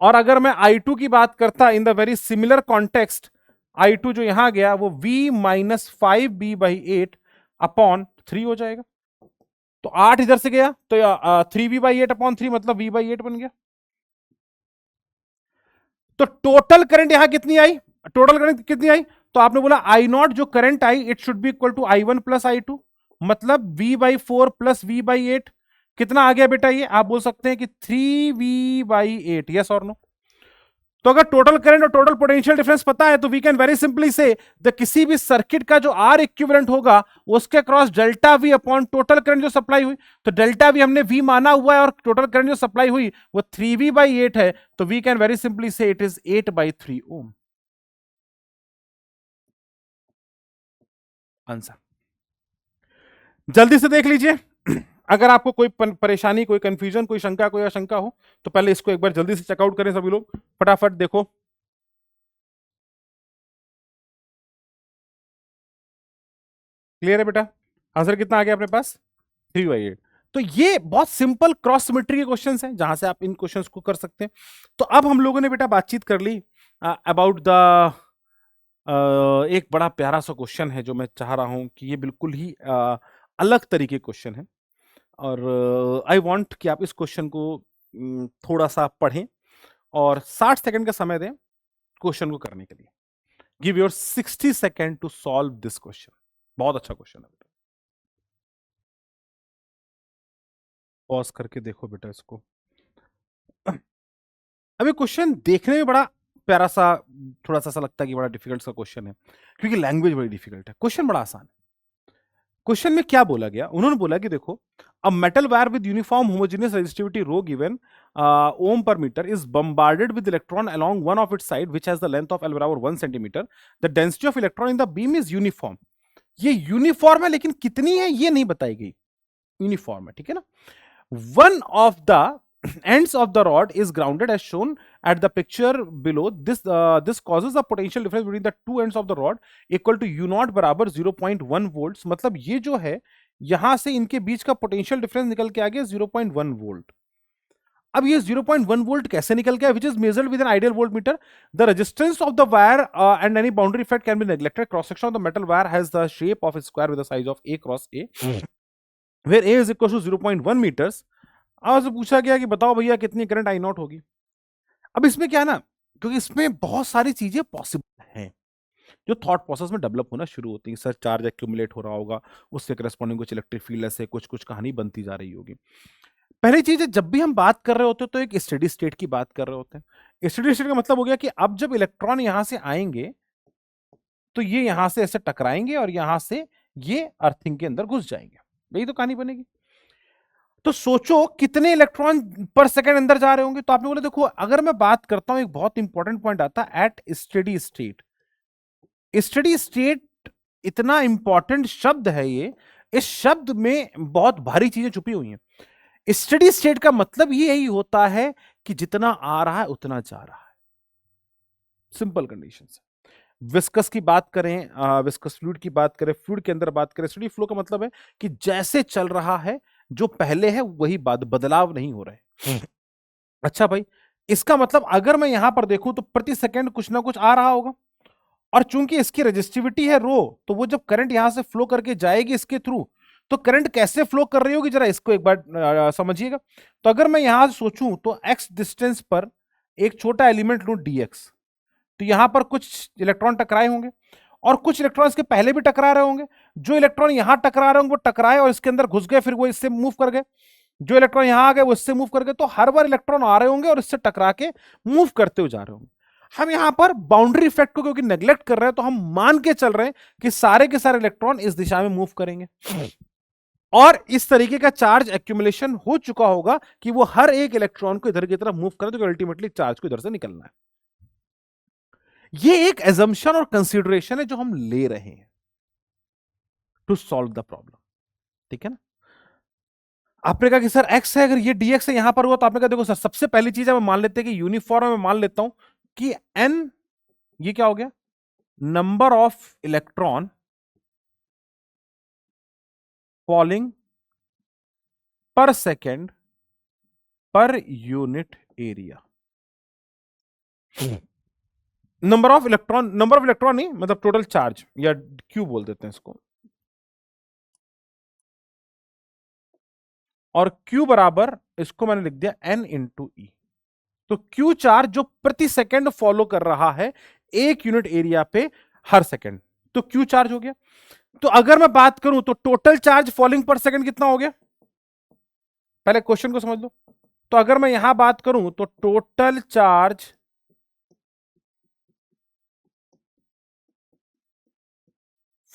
और अगर मैं I2 की बात करता in the very similar context, I2 जो यहां गया वो v माइनस 5v/8 अपॉन 3 हो जाएगा, तो 8 इधर से गया तो 3v/8 अपॉन 3 मतलब v/8 बन गया। तो टोटल करंट यहां कितनी आई? टोटल करंट कितनी आई? तो आपने बोला I0 जो current I it should be equal to I1 plus I2, मतलब v/4 प्लस v/8। कितना आ गया बेटा? ये आप बोल सकते हैं कि 3v/8, यस और नो? तो अगर टोटल करंट और टोटल पोटेंशियल डिफरेंस पता है तो वी कैन वेरी सिंपली से द किसी भी सर्किट का जो आर इक्विवेलेंट होगा उसके cross delta we upon total current जो सप्लाई हुई, तो डेल्टा वी हमने वी माना हुआ है और टोटल करंट जो सप्लाई हुई वो 3V/8 है, तो we can very simply say it is 8/3 Om. Answer जल्दी से देख लीजिए। अगर आपको कोई परेशानी, कोई कंफ्यूजन, कोई शंका, कोई आशंका हो तो पहले इसको एक बार जल्दी से चेकआउट करें सभी लोग, फटाफट देखो। क्लियर है बेटा? आंसर कितना आ गया अपने पास? 3/8। तो ये बहुत सिंपल क्रॉस सिमेट्री के क्वेश्चंस हैं जहां से आप इन क्वेश्चंस को कर सकते हैं। तो अब हम लोगों ने बेटा बातचीत कर ली अबाउट द एक बड़ा प्यारा सा क्वेश्चन है जो मैं चाह रहा हूं कि ये बिल्कुल ही अलग तरीके क्वेश्चन है, और आई वांट कि आप इस क्वेश्चन को थोड़ा सा पढ़ें और 60 सेकंड का समय दें क्वेश्चन को करने के लिए। Give your 60 second to solve this question. बहुत अच्छा क्वेश्चन है बेटा, पॉज करके देखो बेटा इसको। अभी क्वेश्चन देखने में बड़ा प्यारा सा, थोड़ा सा लगता है कि बड़ा डिफिकल्ट सा क्वेश्चन है क्योंकि लैंग्वेज बड़ी डिफिकल्ट है। क्वेश्चन बड़ा आसान है। क्वेश्चन में क्या बोला गया, उन्होंने बोला कि देखो a metal wire with uniform homogeneous resistivity rho given ohm per metre is bombarded with electron along one of its side which has the length of L बराबर 1 centimetre. The density of electron in the beam is uniform. ये uniform है लेकिन कितनी है ये नहीं बताई गई, यूनिफॉर्म है, ठीक है ना। One of the ends of the rod is grounded as shown at the picture below. This causes the potential difference between the two ends of the rod equal to U naught बराबर 0.1 volts। मतलब ये जो है यहां से इनके बीच का potential difference निकल के आ गया 0.1 वोल्ट। अब ये 0.1 वोल्ट कैसे निकल गया, which is measured with an ideal volt meter. The resistance of the wire and any boundary effect can be neglected. Cross section of the metal wire has the shape of square with the size of A cross A, where A is equal to 0.1 meters. आज पूछा गया कि बताओ भैया कितनी current I not होगी। अब इसमें क्या है ना, क्योंकि इसमें बहुत सारी चीजें पॉसिबल हैं जो थॉट प्रोसेस में डेवलप होना शुरू होती हैं। सर चार्ज एक्यूमुलेट हो रहा होगा, उससे करस्पॉन्डिंग कुछ इलेक्ट्रिक फील्ड ऐसे कुछ कुछ कहानी बनती जा रही होगी। पहली चीज है, जब भी हम बात कर रहे होते हैं तो एक स्टेडी स्टेट की बात कर रहे होते हैं। स्टेडी स्टेट का मतलब हो गया कि अब जब इलेक्ट्रॉन यहां से आएंगे तो ये यहां से ऐसे टकराएंगे और यहां से ये अर्थिंग के अंदर घुस जाएंगे, यही तो कहानी बनेगी। तो सोचो कितने इलेक्ट्रॉन पर सेकंड अंदर जा रहे होंगे। तो आपने बोला देखो अगर मैं बात करता हूं, एक बहुत इंपॉर्टेंट पॉइंट आता है at steady state. Steady state इतना इंपॉर्टेंट शब्द है ये, इस शब्द में बहुत भारी चीजें छुपी हुई हैं। स्टेडी स्टेट का मतलब ये यही होता है कि जितना आ रहा है उतना जा रहा है, सिंपल कंडीशन से। विस्कस की बात करें, विस्कस फ्लूइड की बात करें, फ्लूइड के अंदर बात करें, स्टेडी फ्लो का मतलब है कि जैसे चल रहा है जो पहले है वही बदलाव नहीं हो रहे। अच्छा भाई, इसका मतलब अगर मैं यहां पर देखूं तो प्रति सेकंड कुछ ना कुछ आ रहा होगा, और चूंकि इसकी रेजिस्टिविटी है रो, तो वो जब करंट यहां से फ्लो करके जाएगी इसके थ्रू, तो करंट कैसे फ्लो कर रही होगी जरा इसको एक बार समझिएगा। तो अगर मैं यहां सोचूं तो x डिस्टेंस पर एक छोटा एलिमेंट लूं dx, तो यहां पर कुछ इलेक्ट्रॉन टकराए होंगे और कुछ इलेक्ट्रॉन इसके पहले भी टकरा रहे होंगे। जो इलेक्ट्रॉन यहां टकरा रहे होंगे वो टकराए और इसके अंदर घुस गए, फिर वो इससे मूव कर गए। जो इलेक्ट्रॉन यहां आ गए वो इससे मूव कर गए। तो हर बार इलेक्ट्रॉन आ रहे होंगे और इससे टकरा के मूव करते हुए जा रहे होंगे। हम यहां पर बाउंड्री इफेक्ट को क्योंकि नेग्लेक्ट कर रहे हैं, तो हम मान के चल रहे हैं कि सारे के सारे इलेक्ट्रॉन इस दिशा में मूव करेंगे और इस तरीके का चार्ज एक्यूमुलेशन हो चुका होगा कि वो हर एक इलेक्ट्रॉन को इधर की तरफ मूव करे, तो अल्टीमेटली चार्ज को इधर से निकलना है। ये एक एजम्पशन और कंसीडरेशन है जो हम ले रहे हैं टू सॉल्व द प्रॉब्लम, ठीक है ना। आपने कहा कि सर एक्स है, अगर ये डीएक्स है यहां पर हुआ, तो आपने कहा देखो सर सबसे पहली चीज है मान लेते हैं कि यूनिफॉर्म में मान लेता हूं कि एन ये क्या हो गया, नंबर ऑफ इलेक्ट्रॉन फॉलिंग पर second per unit area. Number of electron नहीं, मतलब टोटल चार्ज या क्यू बोल देते हैं इसको, और Q बराबर इसको मैंने लिख दिया N इंटू ई। तो Q चार्ज जो प्रति सेकंड फॉलो कर रहा है एक यूनिट एरिया पे हर सेकंड, तो Q चार्ज हो गया। तो अगर मैं बात करूं तो टोटल चार्ज फॉलिंग पर सेकंड कितना हो गया, पहले क्वेश्चन को समझ लो। तो अगर मैं यहां बात करूं तो टोटल चार्ज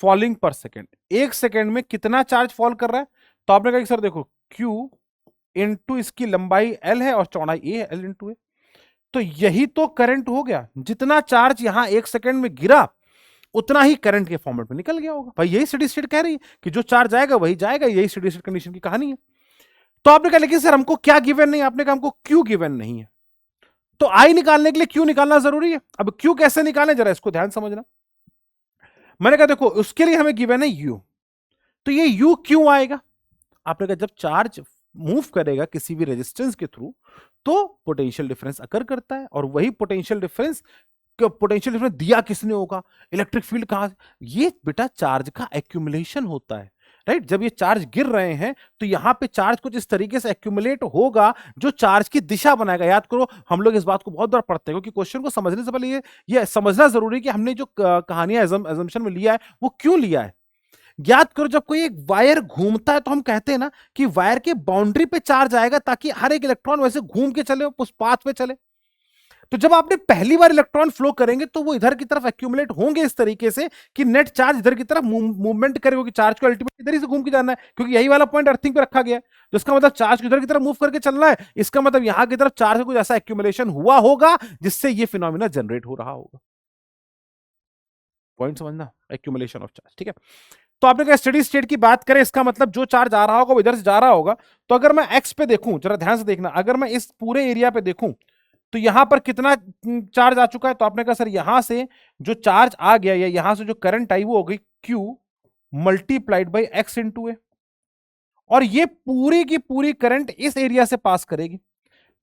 फॉलिंग पर सेकेंड, एक सेकेंड में कितना चार्ज फॉल कर रहा है? तो आपने कहा कि सर देखो Q इंटू इसकी लंबाई L है और चौड़ाई A है, L इंटू A। तो यही तो करंट हो गया, जितना चार्ज यहां एक सेकेंड में गिरा उतना ही करंट के फॉर्मेट में निकल गया होगा। भाई यही स्टेडी स्टेट कह रही है कि जो चार्ज आएगा वही जाएगा, यही स्टेडी स्टेट कंडीशन की कहानी है। तो आपने कहा लेकिन सर हमको क्या गिवन नहीं? आपने कहा हमको क्यू गिवन नहीं है। तो आई निकालने के लिए क्यू निकालना जरूरी है। अब क्यू कैसे निकालें, जरा इसको ध्यान समझना। मैंने कहा देखो उसके लिए हमें गिवन है यू, तो ये यू क्यों आएगा? आपने कहा जब चार्ज मूव करेगा किसी भी रेजिस्टेंस के थ्रू तो पोटेंशियल डिफरेंस अकर करता है, और वही पोटेंशियल डिफरेंस दिया किसने होगा? इलेक्ट्रिक फील्ड कहां? ये बेटा चार्ज का एक्यूमुलेशन होता है, राइट? जब ये चार्ज गिर रहे हैं तो यहां पे चार्ज कुछ इस तरीके से एक्यूमुलेट होगा जो चार्ज की दिशा बनाएगा। याद करो हम लोग इस बात को बहुत बार पढ़ते हैं, क्योंकि क्वेश्चन को समझने से पहले ये समझना जरूरी है कि हमने जो कहानियां एजम्पशन में लिया है वो क्यों लिया है। याद करो जब कोई एक वायर घूमता है तो हम कहते हैं ना कि वायर के बाउंड्री पे चार्ज आएगा ताकि हर एक इलेक्ट्रॉन वैसे घूम के चले, उस पाथ पे चले। तो जब आपने पहली बार इलेक्ट्रॉन फ्लो करेंगे तो वो इधर की तरफ एक्यूमुलेट होंगे इस तरीके से कि नेट चार्ज इधर की तरफ मूवमेंट करे, क्योंकि चार्ज को अल्टीमेटली इधर ही से घूम के जाना है, क्योंकि यही वाला पॉइंट अर्थिंग पे रखा गया है। तो इसका मतलब चार्ज को इधर की तरफ मूव करके चलना है, इसका मतलब यहां की तरफ चार्ज का कुछ ऐसा एक्यूमुलेशन हुआ होगा जिससे ये फिनोमिना जनरेट हो रहा होगा। पॉइंट समझना, एक्यूमुलेशन ऑफ चार्ज, ठीक है। तो आपने कहा स्टेडी स्टेट की बात करें, इसका मतलब जो चार्ज आ रहा होगा वो इधर से जा रहा होगा। तो अगर मैं एक्स पे देखूं, जरा ध्यान से देखना, अगर मैं इस पूरे एरिया पे देखूं तो यहां पर कितना चार्ज आ चुका है? तो आपने कहा सर यहां से जो चार्ज आ गया या यहां से जो करंट आई वो हो गई Q multiplied by X into A, और ये पूरी की पूरी करंट इस एरिया से पास करेगी।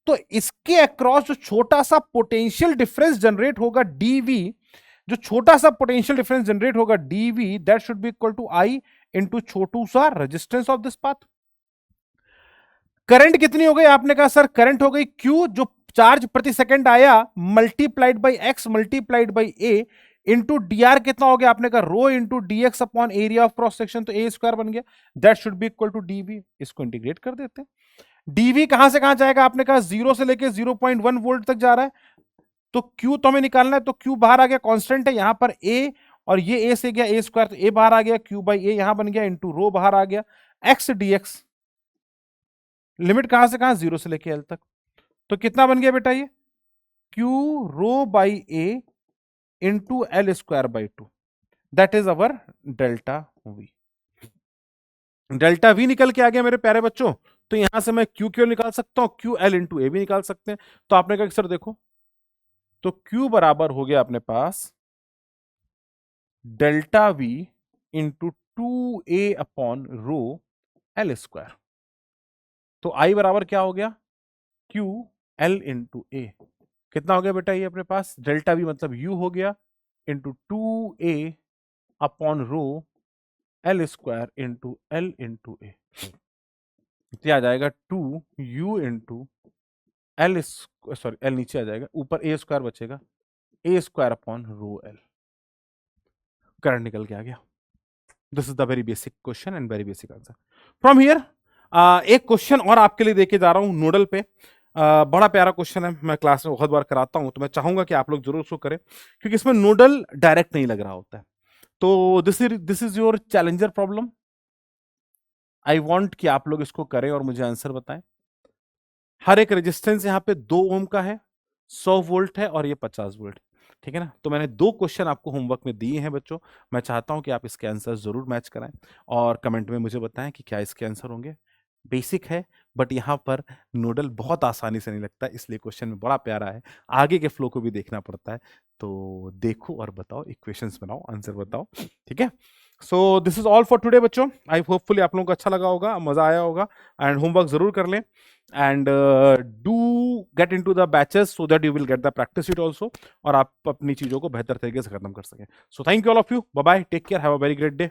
तो इसके अक्रॉस जो छोटा सा पोटेंशियल डिफरेंस जनरेट होगा डीवी, जो छोटा सा पोटेंशियल डिफरेंस जनरेट होगा DV, that should be equal to I into छोटू सा resistance of this path. Current कितनी हो गई? आपने कहा सर करंट हो गई Q, जो चार्ज प्रति सेकंड आया, multiplied by X multiplied by A into D R कितना हो गया? आपने कहा rho into D X upon area of cross section, तो ए स्क्वायर बन गया, that should be equal to DV. इसको इंटीग्रेट कर देते हैं। डीवी कहां से कहां जाएगा? आपने कहा 0 से लेके 0.1 वोल्ट तक जा रहा है, तो Q तो हमें निकालना है, तो Q बाहर आ गया, कांस्टेंट है यहां पर A, और ये A से गया A स्क्वायर, तो A बाहर आ गया, Q बाई A यहां बन गया, इंटू रो बाहर आ गया, एक्स डी एक्स, लिमिट कहां से कहां? 0 से लेके L तक। तो कितना बन गया बेटा? ये Q rho by A into L square by 2, that is our delta V। Delta V निकल के आ गया मेरे प्यारे बच्चों। तो यहां से मैं Q निकाल सकता हूं, Q L इंटू A भी निकाल सकते हैं। तो आपने कहा सर देखो, तो Q बराबर हो गया अपने पास delta V into 2A upon rho L square. तो I बराबर क्या हो गया? Q L into A। कितना हो गया बेटा? ये अपने पास डेल्टा V मतलब U हो गया into 2A upon rho L square into L into A। क्या आ जाएगा? 2U into L, sorry L नीचे आ जाएगा, ऊपर A स्क्वायर बचेगा, A square upon rho L। Current निकल के आ गया। This is the very basic question and very basic answer from here. एक क्वेश्चन और आपके लिए देके जा रहा हूं नोडल पे। बड़ा प्यारा क्वेश्चन है, मैं क्लास में बहुत बार कराता हूं, तो मैं चाहूंगा कि आप लोग जरूर उसको करें, क्योंकि इसमें नोडल डायरेक्ट नहीं लग रहा होता है। तो this is your challenger problem. I want कि आप लोग इसको करें और मुझे आंसर बताएं। हर एक रेजिस्टेंस यहाँ पे 2 ओम का है, 100 वोल्ट है और ये 50 वोल्ट, ठीक है ना। तो मैंने 2 क्वेश्चन आपको होमवर्क में दिए हैं बच्चों, मैं चाहता हूं कि आप इसके आंसर जरूर मैच कराएं और कमेंट में मुझे बताएं कि क्या इसके आंसर होंगे। बेसिक है, बट यहाँ पर नोडल बहुत आसानी से नहीं लगता, इसलिए क्वेश्चन में बड़ा प्यारा है, आगे के फ्लो को भी देखना पड़ता है। तो देखो और बताओ, इक्वेशंस बनाओ, आंसर बताओ, ठीक है। So this is all for today बच्चों। आई होपफुली आप लोगों को अच्छा लगा होगा, मजा आया होगा, एंड होमवर्क जरूर कर लें, and do get into the batches so that you will get the practice sheet also, और आप अपनी चीजों को बेहतर तरीके से खत्म कर सकें। So thank you all of you, bye bye, take care, have a very great day.